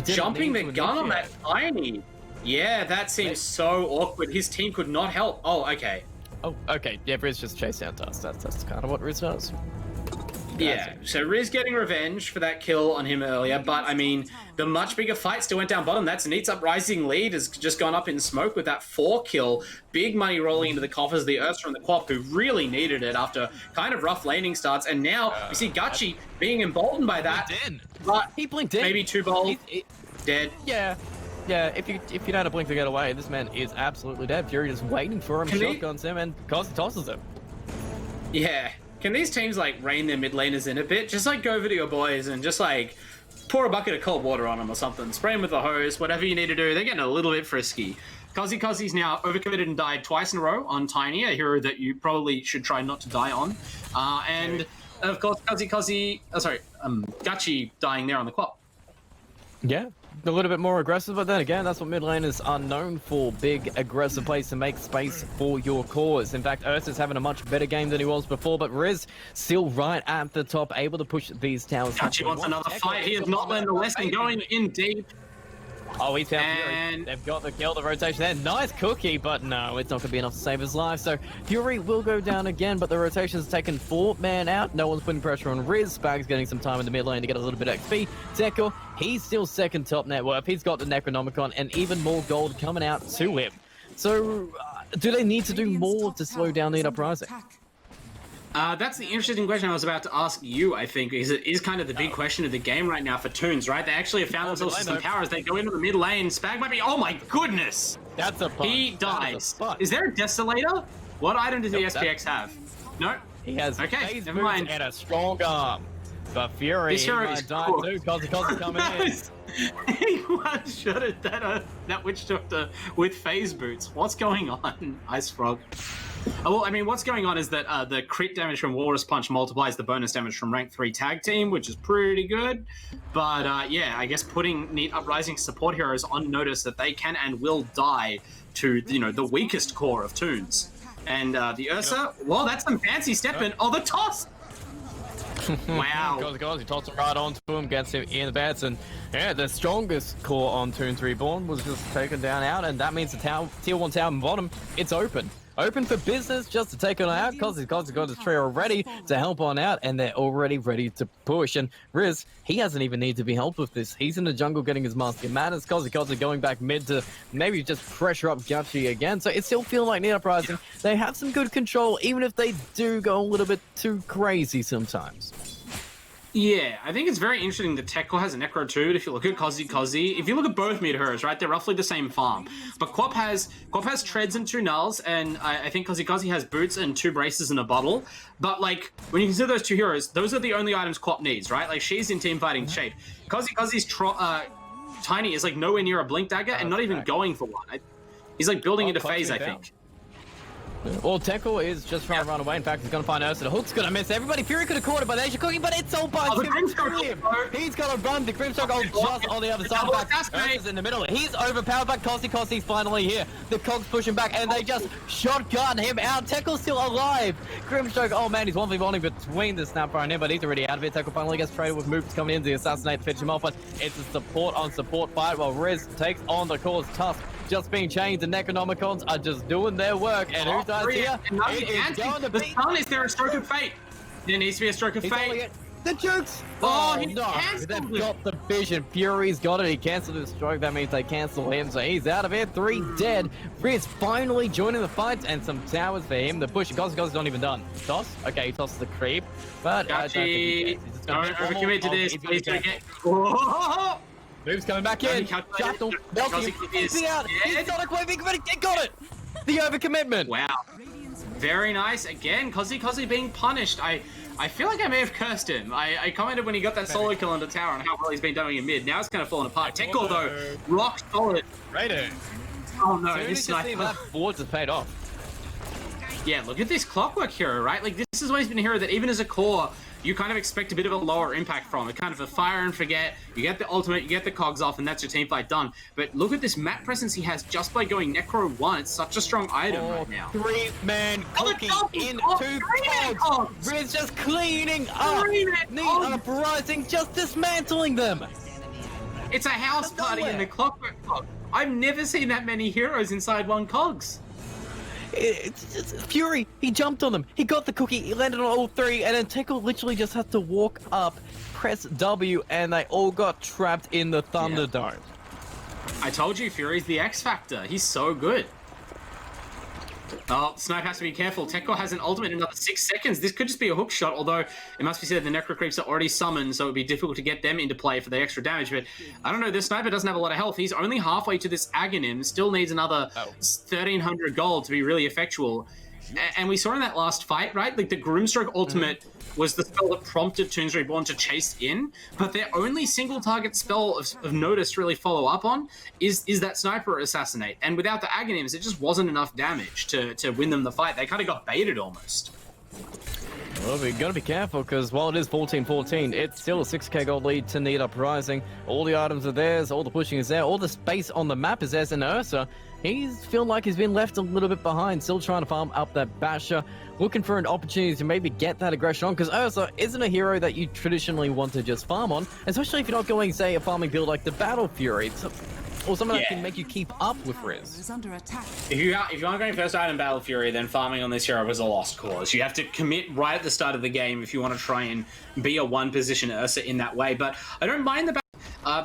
Jumping the gun on that Tiny. Yeah, that seems so awkward. His team could not help. Oh, okay. Oh, okay. Yeah, Riz just chased down Tusk. That's kind of what Riz does. Yeah, so Riz getting revenge for that kill on him earlier, but I mean, the much bigger fight still went down bottom. That's Neet's Uprising lead has just gone up in smoke with that 4 kill. Big money rolling into the coffers, the Ursa and the Quap, who really needed it after kind of rough laning starts, and now we see Gachi being emboldened by that. But he blinked in. Maybe too bold. Dead. Yeah. Yeah, if you know how to blink to get away, this man is absolutely dead. Fury just waiting for him, shotguns him, and Kazi tosses him. Yeah. Can these teams, like, rein their mid laners in a bit? Just, like, go over to your boys and just, like, pour a bucket of cold water on them or something. Spray them with a hose, whatever you need to do. They're getting a little bit frisky. Kazi's now overcommitted and died twice in a row on Tiny, a hero that you probably should try not to die on. And, of course, Gachi dying there on the Quap. Yeah, a little bit more aggressive, but then again, that's what mid laners are known for. Big, aggressive plays to make space for your cause. In fact, Ursa's having a much better game than he was before, but Riz still right at the top, able to push these towers. Gachi wants another fight. He has not learned the lesson, going in deep. Oh, he's found Fury. They've got the kill, the rotation there. Nice cookie, but no, it's not going to be enough to save his life. So Fury will go down again, but the rotation's taken 4 man out. No one's putting pressure on Riz. Spag's getting some time in the mid lane to get a little bit of XP. Tekko, he's still second top net worth. He's got the Necronomicon and even more gold coming out to him. So do they need to do more to slow down Neet Uprising? That's the interesting question I was about to ask you, I think, is it is kind of the big question of the game right now for ToOnz, right? They actually have found themselves some power as they go into the mid lane. Spag might be, oh my goodness! That's a punt. He dies. Is there a Desolator? What item does the SPX have? No? He has okay, never mind. And a strong arm. But Fury might die too, Kazi coming in. He one-shotted that Witch Doctor with phase boots. What's going on, Ice Frog? Well, I mean, what's going on is that the crit damage from Walrus Punch multiplies the bonus damage from rank 3 tag team, which is pretty good. But yeah, I guess putting Neet Uprising support heroes on notice that they can and will die to, you know, the weakest core of ToOnz. And the Ursa, well, that's some fancy stepping. Oh, the toss! Wow. He tossed him right onto him, gets him in the bats, and yeah, the strongest core on ToOnz Reborn was just taken down out, and that means the tier 1 tower bottom, it's open. Open for business just to take on out. Kazi's got his trio ready to help on out, and they're already ready to push. And Riz, he doesn't even need to be helped with this. He's in the jungle getting his Master Madness. Kazi going back mid to maybe just pressure up Gachi again. So it still feels like Neet Uprising. They have some good control, even if they do go a little bit too crazy sometimes. Yeah, I think it's very interesting that Tekor has a Necro too, but if you look at Kozi, if you look at both mid heroes, right, they're roughly the same farm. But Quap has treads and 2 nulls, and I think Kozi has boots and 2 braces and a bottle. But like, when you consider those 2 heroes, those are the only items Quap needs, right? Like, she's in team fighting shape. Kozi's Tiny is like nowhere near a blink dagger and not even going for one. He's like building into phase, I think. Well, Tekor is just trying to run away. In fact, he's going to find Ursa. The hook's going to miss everybody. Fury could have caught it by the Asia cooking, but it's all by him. He's got to run. The Grimstroke just on the other side. Ursa's in the middle. He's overpowered, but Kozi's finally here. The Cogs pushing back, and they just shotgun him out. Tekor's still alive. Grimstroke, oh man, he's 1v1 between the Snapper and him, but he's already out of it. Tekor finally gets traded with moves coming in to assassinate, finish him off, but it's a support on support fight while Riz takes on the cause. Tusk just being changed. The Necronomicons are just doing their work, and who dies here? It is going to be... The sun, is there a stroke of fate? There needs to be a stroke of fate. The jukes! Oh, no, they've got the vision. Fury's got it. He cancelled his stroke. That means they cancel him, so he's out of here. 3 dead. Riz finally joining the fight, and some towers for him. The push, Kozi's not even done. Toss? Okay, he tosses the creep, but I don't think he gets it. Don't overcommit to this. He's gonna get... Moves coming back in. Shuttle. He's out. He's got a quick but he got it. The overcommitment. Wow. Very nice. Again, Kozi being punished. I feel like I may have cursed him. I commented when he got that solo kill on the tower and how well he's been doing in mid. Now it's kind of falling apart. Tekor though, rock solid. Raider. Oh no, this sniper. That boards has paid off. Yeah, look at this Clockwork hero, right? Like, this has always been a hero that even as a core, you kind of expect a bit of a lower impact from. It kind of a fire and forget. You get the ultimate, you get the cogs off, and that's your team fight done. But look at this map presence he has just by going Necro 1. It's such a strong item right now. 3-man cookie into cogs. Riz just cleaning up. Neet Uprising just dismantling them. It's a house party in the Clockwork cog. I've never seen that many heroes inside one cogs. It's Fury, he jumped on them, he got the cookie, he landed on all 3, and then Tekor literally just had to walk up, press W, and they all got trapped in the Thunderdome. I told you, Fury's the X Factor. He's so good. Oh, Snipe has to be careful. Tekor has an ultimate in another 6 seconds. This could just be a hook shot, although it must be said the Necro Creeps are already summoned, so it would be difficult to get them into play for the extra damage. But I don't know, this Sniper doesn't have a lot of health. He's only halfway to this Aghanim, still needs another 1,300 gold to be really effectual. And we saw in that last fight, right? Like, the Grimstroke ultimate was the spell that prompted ToOnz Reborn to chase in, but their only single target spell of notice to really follow up on is that Sniper Assassinate. And without the Aghanims, it just wasn't enough damage to win them the fight. They kind of got baited almost. Well, we've got to be careful, because while it is 14-14, it's still a 6k gold lead to Neet Uprising. All the items are theirs, all the pushing is there, all the space on the map is theirs, and Ursa, he's feel like he's been left a little bit behind, still trying to farm up that basher, looking for an opportunity to maybe get that aggression on, because Ursa isn't a hero that you traditionally want to just farm on, especially if you're not going, say, a farming build like the Battle Fury. Or something that can make you keep up with Riz. If you aren't going first item Battle Fury, then farming on this hero is a lost cause. You have to commit right at the start of the game if you want to try and be a one-position Ursa in that way. But I don't mind the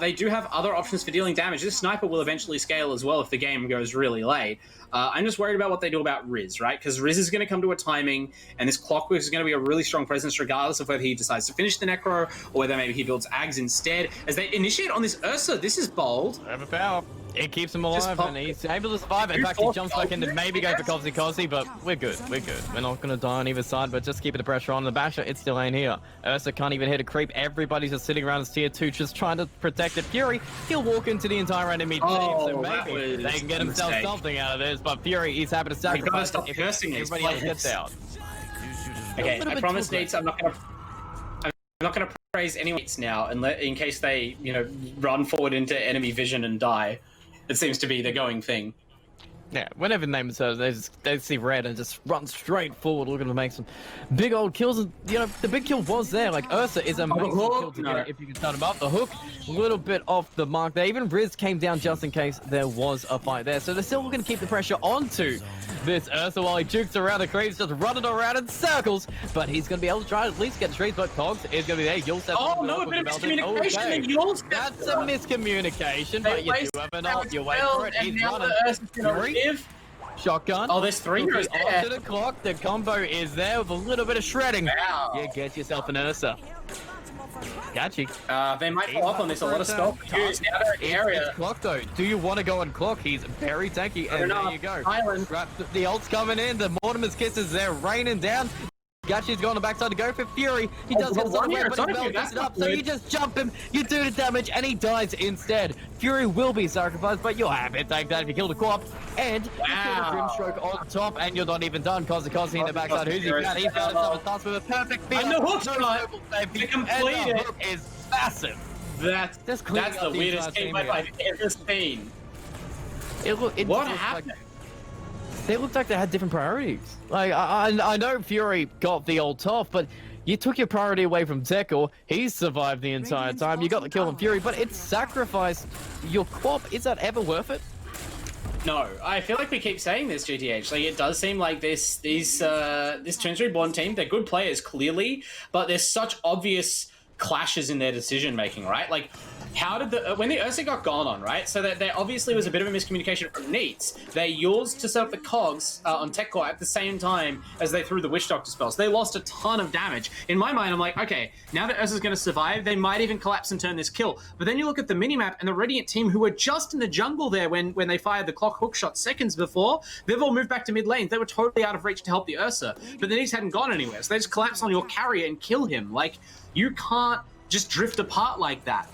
they do have other options for dealing damage. This Sniper will eventually scale as well if the game goes really late. I'm just worried about what they do about Riz, right? Because Riz is going to come to a timing, and this Clockwork is going to be a really strong presence regardless of whether he decides to finish the Necro or whether maybe he builds Ags instead. As they initiate on this Ursa, this is bold. Overpower. It keeps him alive, and he's able to survive. In fact, he jumps back in to maybe go for Kozi, but we're good. We're good. We're not going to die on either side, but just keeping the pressure on. The Basher, it still ain't here. Ursa can't even hit a creep. Everybody's just sitting around as tier 2, just trying to protect it. Fury, he'll walk into the entire enemy team, so maybe they can get themselves something out of this, but Fury, he's happy to sacrifice. We've got to stop cursing everybody else gets out. Okay, I promise, Neets, I'm not going to praise anyone now, in case they, run forward into enemy vision and die. It seems to be the going thing. Yeah, whenever the name is heard, they see red and just run straight forward, looking to make some big old kills. And, the big kill was there. Like, Ursa is a amazing kill to get if you can start him up. The hook, a little bit off the mark there. Even Riz came down just in case there was a fight there. So they're still looking to keep the pressure onto this Ursa while he jukes around the creeps, just running around in circles. But he's going to be able to try to at least get the trees, but Cogs is going to be there. You'll set a bit of miscommunication. That's a miscommunication, but you do have an ult. You wait for it. He's running. Shotgun. Oh, there's 3 heroes there. Onto the clock. The combo is there with a little bit of shredding. Wow. You get yourself an Ursa. Gachi. They might fall up on this. A lot of stock used. Now they're in the area. It's clock though. Do you want to go on clock? He's very tanky, and there you go. Island. The ult's coming in. The Mortimer's kisses. They're raining down. Gachi's going on the backside to go for Fury. He does get something away, but he picks it up. So you just jump him, you do the damage, and he dies instead. Fury will be sacrificed, but you're happy to take that if you kill the co-op. And you kill the Grimstroke on top, and you're not even done. Kozi in the backside. Who's he got? He's got himself a task with a perfect fear. And the hook's right. To complete it. The hook is massive. That's the weirdest team I've ever seen. What happened? They looked like they had different priorities. Like, I know Fury got the old top, but you took your priority away from Tekor. He's survived the entire time. You got the kill on Fury, but it sacrificed your quap. Is that ever worth it? No, I feel like we keep saying this, GTH. Like, it does seem like this ToOnz Reborn team, they're good players, clearly, but there's such obvious clashes in their decision making, right? Like, how did when the Ursa got gone on, right? So that there obviously was a bit of a miscommunication from Neet. They used to set up the cogs on Tech Core at the same time as they threw the Witch Doctor spells. They lost a ton of damage. In my mind, I'm like, okay, now that Ursa's going to survive, they might even collapse and turn this kill. But then you look at the minimap and the Radiant team, who were just in the jungle there when they fired the clock hook shot seconds before, they've all moved back to mid lanes. They were totally out of reach to help the Ursa. But the Neet hadn't gone anywhere, so they just collapse on your carrier and kill him. Like, you can't just drift apart like that.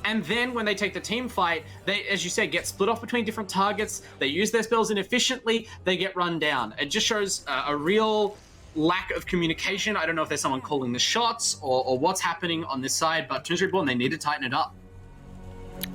And then when they take the team fight, they, as you said, get split off between different targets. They use their spells inefficiently. They get run down. It just shows a real lack of communication. I don't know if there's someone calling the shots or what's happening on this side, but ToOnz Reborn, they need to tighten it up.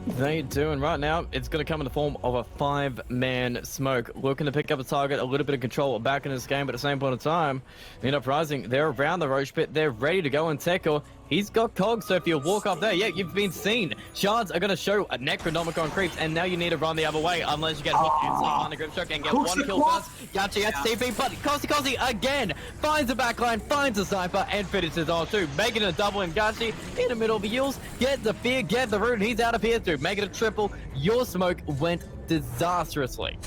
They do, and right now it's going to come in the form of a 5-man smoke, looking to pick up a target, a little bit of control back in this game, but at the same point in time, Uprising, they're around the Roche pit, they're ready to go, and Tekor, he's got cogs, so if you walk up there, yeah, you've been seen. Shards are going to show a Necronomicon creeps, and now you need to run the other way, unless you get hooked inside the Grimstroke and get one kill first. Gachi has TP, but Kozi again finds a backline, finds a sniper, and finishes on two, making it a double, and Gachi in the middle of the heals, get the fear, get the rune, he's out of here too, make it a triple. Your smoke went disastrously.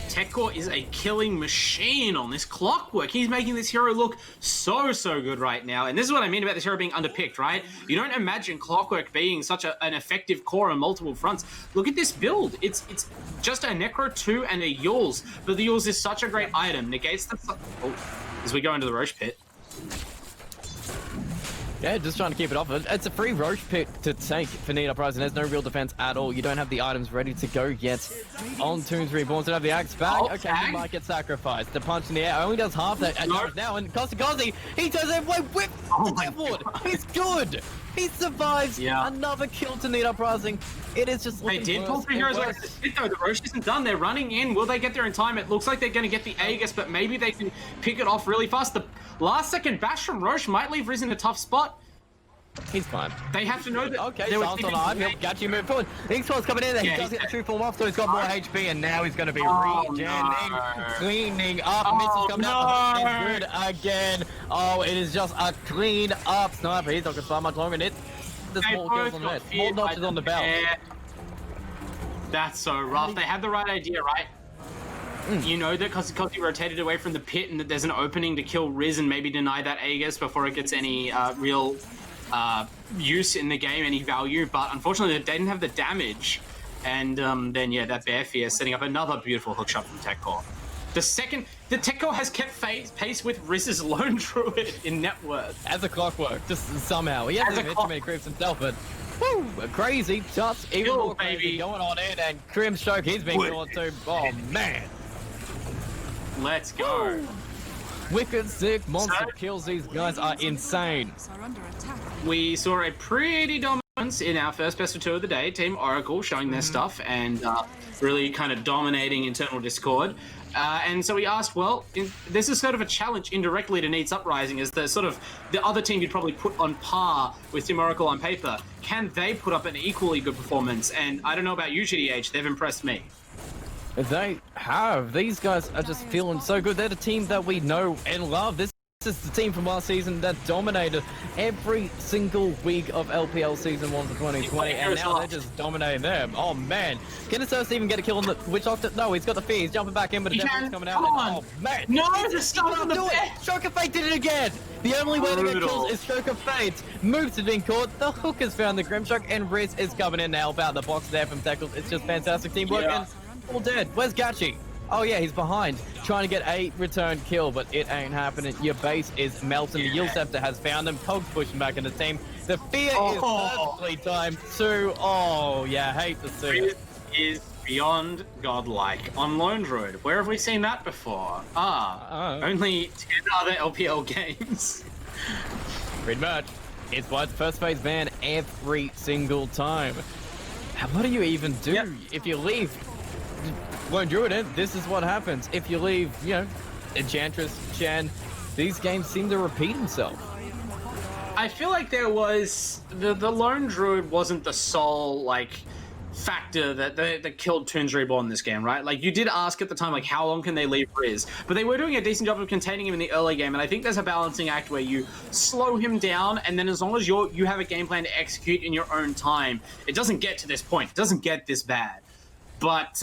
Tekor is a killing machine on this clockwork. He's making this hero look so good right now. And this is what I mean about this hero being underpicked, right? You don't imagine clockwork being such an effective core on multiple fronts. Look at this build. It's just a Necro 2 and a Yules. But the Yules is such a great item. Negates the... Oh, as we go into the Roche pit. Yeah, just trying to keep it off. It's a free Roche pit to take for Neet Uprising. There's no real defense at all. You don't have the items ready to go yet on ToOnz Reborn. So have the axe back. Okay, he might get sacrificed. The punch in the air only does half that now. And Kozi, he does it. Whip forward. He's good. He survives. Yeah. Another kill to Neet Uprising. It is just looking They did pull 3 heroes like this though. The Roche isn't done. They're running in. Will they get there in time? It looks like they're going to get the Aegis, but maybe they can pick it off really fast. The last second bash from Roche might leave Riz in a tough spot. He's fine. They have to know that. Okay, Silence on arm. He'll Gachi move forward. Esports coming in there. He does get the true form off, so he's got more HP, and now he's going to be cleaning up. Misses coming out. It's good again. Oh, it is just a clean up sniper. He's not going to find much longer. And the small kills on that. Small notches on the belt. That's so rough. They had the right idea, right? You know that Kozi rotated away from the pit and that there's an opening to kill Riz and maybe deny that Aegis before it gets any real use in the game, any value, but unfortunately they didn't have the damage. And then, yeah, that Bear Fear setting up another beautiful hookshot from Tekor. The Tekor has kept pace with Riz's Lone Druid in net worth. As a clockwork, just somehow. He hasn't hit too many creeps himself, but woo, crazy shots, even more crazy going on in, and Grimstroke, he's been killed too. Oh, man. Let's go. Woo. Wicked sick monster kills. These guys are insane. We saw a pretty dominance in our first best of 2 of the day. Team Oracle showing their stuff and really kind of dominating internal Discord. And so we asked, well, this is sort of a challenge indirectly to Neet's Uprising, as the other team you'd probably put on par with Team Oracle on paper. Can they put up an equally good performance? And I don't know about you, GTH, they've impressed me. They have. These guys are just feeling so good. They're the team that we know and love. This This is the team from last season that dominated every single week of LPL Season 1 for 2020, and now they're just dominating them. Oh man, can Asurus even get a kill on the Witch Doctor? No, he's got the fear, he's jumping back in, but the Death's coming out. Oh man, no, the start on the bed. Stroke of Fate did it again! The only way to get kills is Stroke of Fate. Moves have been caught, the hook has found the Grimstroke, and Riz is coming in to help out the box there from Teckles. It's just fantastic teamwork, and all dead. Where's Gachi? Oh yeah, he's behind, trying to get a return kill, but it ain't happening. Your base is melting. The Yield Scepter has found him. Cogs pushing back in the team. The fear is perfectly timed too. Oh yeah, hate to see it. Is beyond godlike on Lone Druid. Where have we seen that before? Only 10 other LPL games. Pretty much. It's why it's first phase ban every single time. What do you even do if you leave Lone Druid in? This is what happens. If you leave, you know, Enchantress, Shan, these games seem to repeat themselves. I feel like there was the Lone Druid wasn't the sole factor that killed ToOnz Reborn in this game, right? Like, you did ask at the time, like, how long can they leave Riz? But they were doing a decent job of containing him in the early game, and I think there's a balancing act where you slow him down, and then as long as you have a game plan to execute in your own time, it doesn't get to this point. It doesn't get this bad. But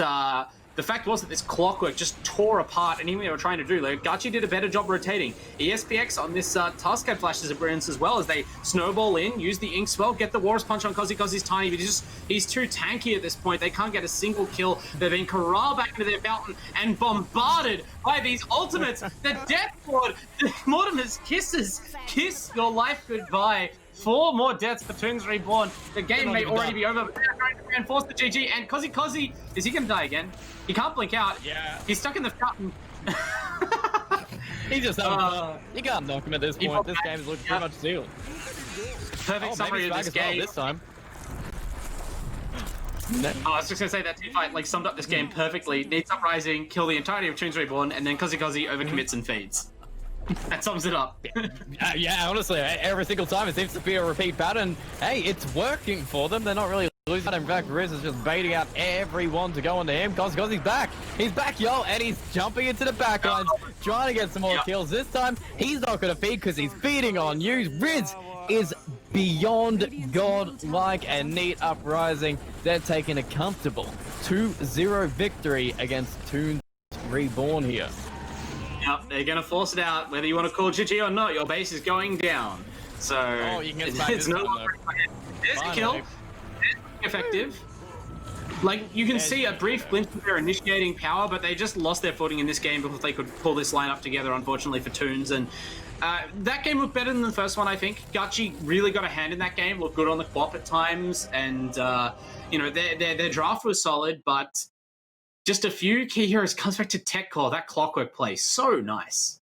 the fact was that this clockwork just tore apart anything they were trying to do. Like, Gachi did a better job rotating. ESPX on this task had flashes of brilliance as well as they snowball in, use the ink spell, get the Walrus Punch on Kozzy. Kozzy's tiny, but he's too tanky at this point. They can't get a single kill. They've been corralled back into their fountain and bombarded by these ultimates. The Death Lord, the Mortimer's kisses. Kiss your life goodbye. 4 more deaths for ToOnz Reborn. The game may already be over, but they're trying to reinforce the GG. And Kozzy, is he going to die again? He can't blink out. Yeah. He's stuck in the fountain. He just you can't knock him at this point. This game is looking pretty much sealed. Perfect summary of this game. This time. I was just going to say that team fight summed up this game perfectly. Needs Uprising, kill the entirety of ToOnz Reborn, and then Kozzy overcommits and feeds. That sums it up. Yeah, honestly, every single time it seems to be a repeat pattern. Hey, it's working for them. They're not really losing. In fact, Riz is just baiting out everyone to go onto him. Kozzy's back. He's back, yo, and he's jumping into the backlines, trying to get some more kills. This time, he's not going to feed because he's feeding on you. Riz is beyond godlike, and Neet Uprising. They're taking a comfortable 2-0 victory against ToOnz Reborn here. Yep, they're going to force it out, whether you want to call GG or not. Your base is going down. So, you can get back it's no longer... There's a kill. Effective. Like, you can see a brief glimpse of their initiating power, but they just lost their footing in this game because they could pull this lineup together, unfortunately, for ToOnz. And that game looked better than the first one, I think. Gachi really got a hand in that game, looked good on the quap at times, and, you know, their draft was solid, but just a few key heroes. Comes back to Tech Core, that clockwork play, so nice.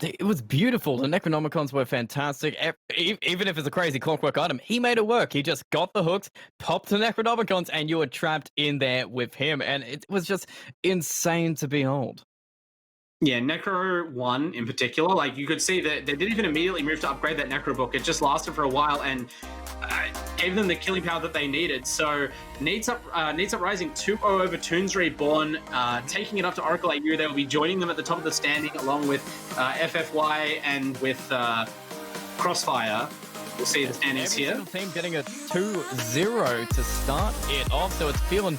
It was beautiful. The Necronomicons were fantastic. Even if it's a crazy clockwork item, he made it work. He just got the hooks, popped the Necronomicons, and you were trapped in there with him. And it was just insane to behold. Yeah, Necro 1 in particular, like, you could see that they didn't even immediately move to upgrade that Necro book. It just lasted for a while and gave them the killing power that they needed. So Neet's Uprising 2-0 over ToOnz Reborn, taking it up to Oracle AU. They will be joining them at the top of the standing along with FFY and with Crossfire. We'll see the standings here. Every single team getting a 2-0 to start it off, so it's feeling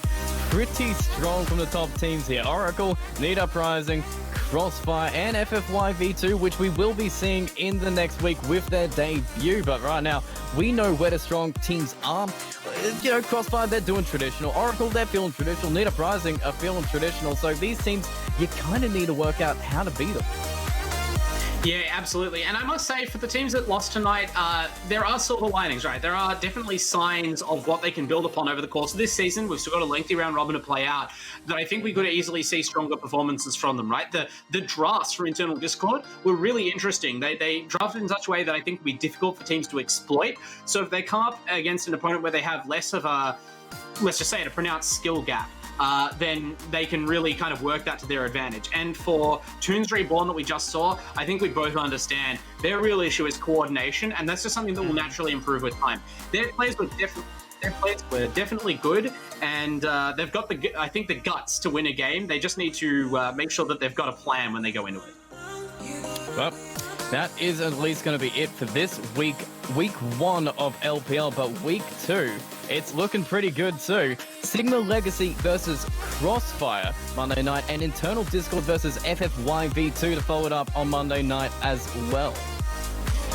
pretty strong from the top teams here. Oracle, Neet Uprising, Crossfire, and FFY V2, which we will be seeing in the next week with their debut. But right now, we know where the strong teams are. You know, Crossfire, they're doing traditional. Oracle, they're feeling traditional. Neet Uprising are feeling traditional. So these teams, you kind of need to work out how to beat them. Yeah, absolutely. And I must say, for the teams that lost tonight, there are silver linings, right? There are definitely signs of what they can build upon over the course of this season. We've still got a lengthy round robin to play out, but I think we could easily see stronger performances from them, right? The drafts for internal Discord were really interesting. They drafted in such a way that I think would be difficult for teams to exploit. So if they come up against an opponent where they have less of a, let's just say, a pronounced skill gap, then they can really kind of work that to their advantage. And for ToOnz Reborn that we just saw, I think we both understand their real issue is coordination, and that's just something that will naturally improve with time. Their players were definitely good, and they've got the guts to win a game. They just need to make sure that they've got a plan when they go into it. Well, That is at least going to be it for this week 1 of LPL, but week 2, it's looking pretty good too. Sigma Legacy versus Crossfire Monday night, and Internal Discord versus FFY V2 to follow it up on Monday night as well.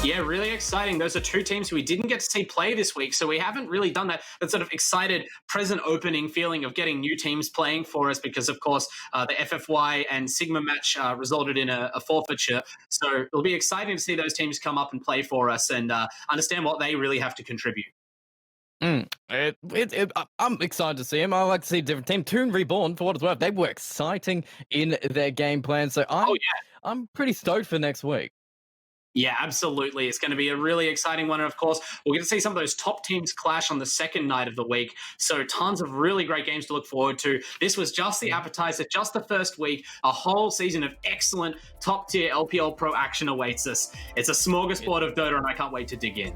Yeah, really exciting. Those are two teams who we didn't get to see play this week, so we haven't really done that sort of excited present opening feeling of getting new teams playing for us because, of course, the FFY and Sigma match resulted in a forfeiture. So it'll be exciting to see those teams come up and play for us and understand what they really have to contribute. I'm excited to see him. I like to see a different team. ToOnz Reborn, for what it's worth, they were exciting in their game plan. So I'm pretty stoked for next week. Yeah, absolutely. It's going to be a really exciting one. And of course, we're going to see some of those top teams clash on the second night of the week. So tons of really great games to look forward to. This was just the appetizer, just the first week. A whole season of excellent top-tier LPL Pro action awaits us. It's a smorgasbord of Dota, and I can't wait to dig in.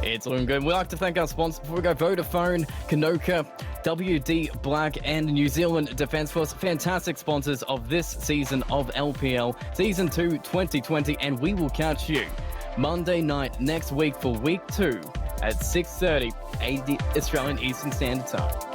It's looking good. We'd like to thank our sponsors before we go. Vodafone, Kanoka, WD Black, and New Zealand Defence Force. Fantastic sponsors of this season of LPL, Season 2 2020. And we will catch you Monday night next week for Week 2 at 6:30 Australian Eastern Standard Time.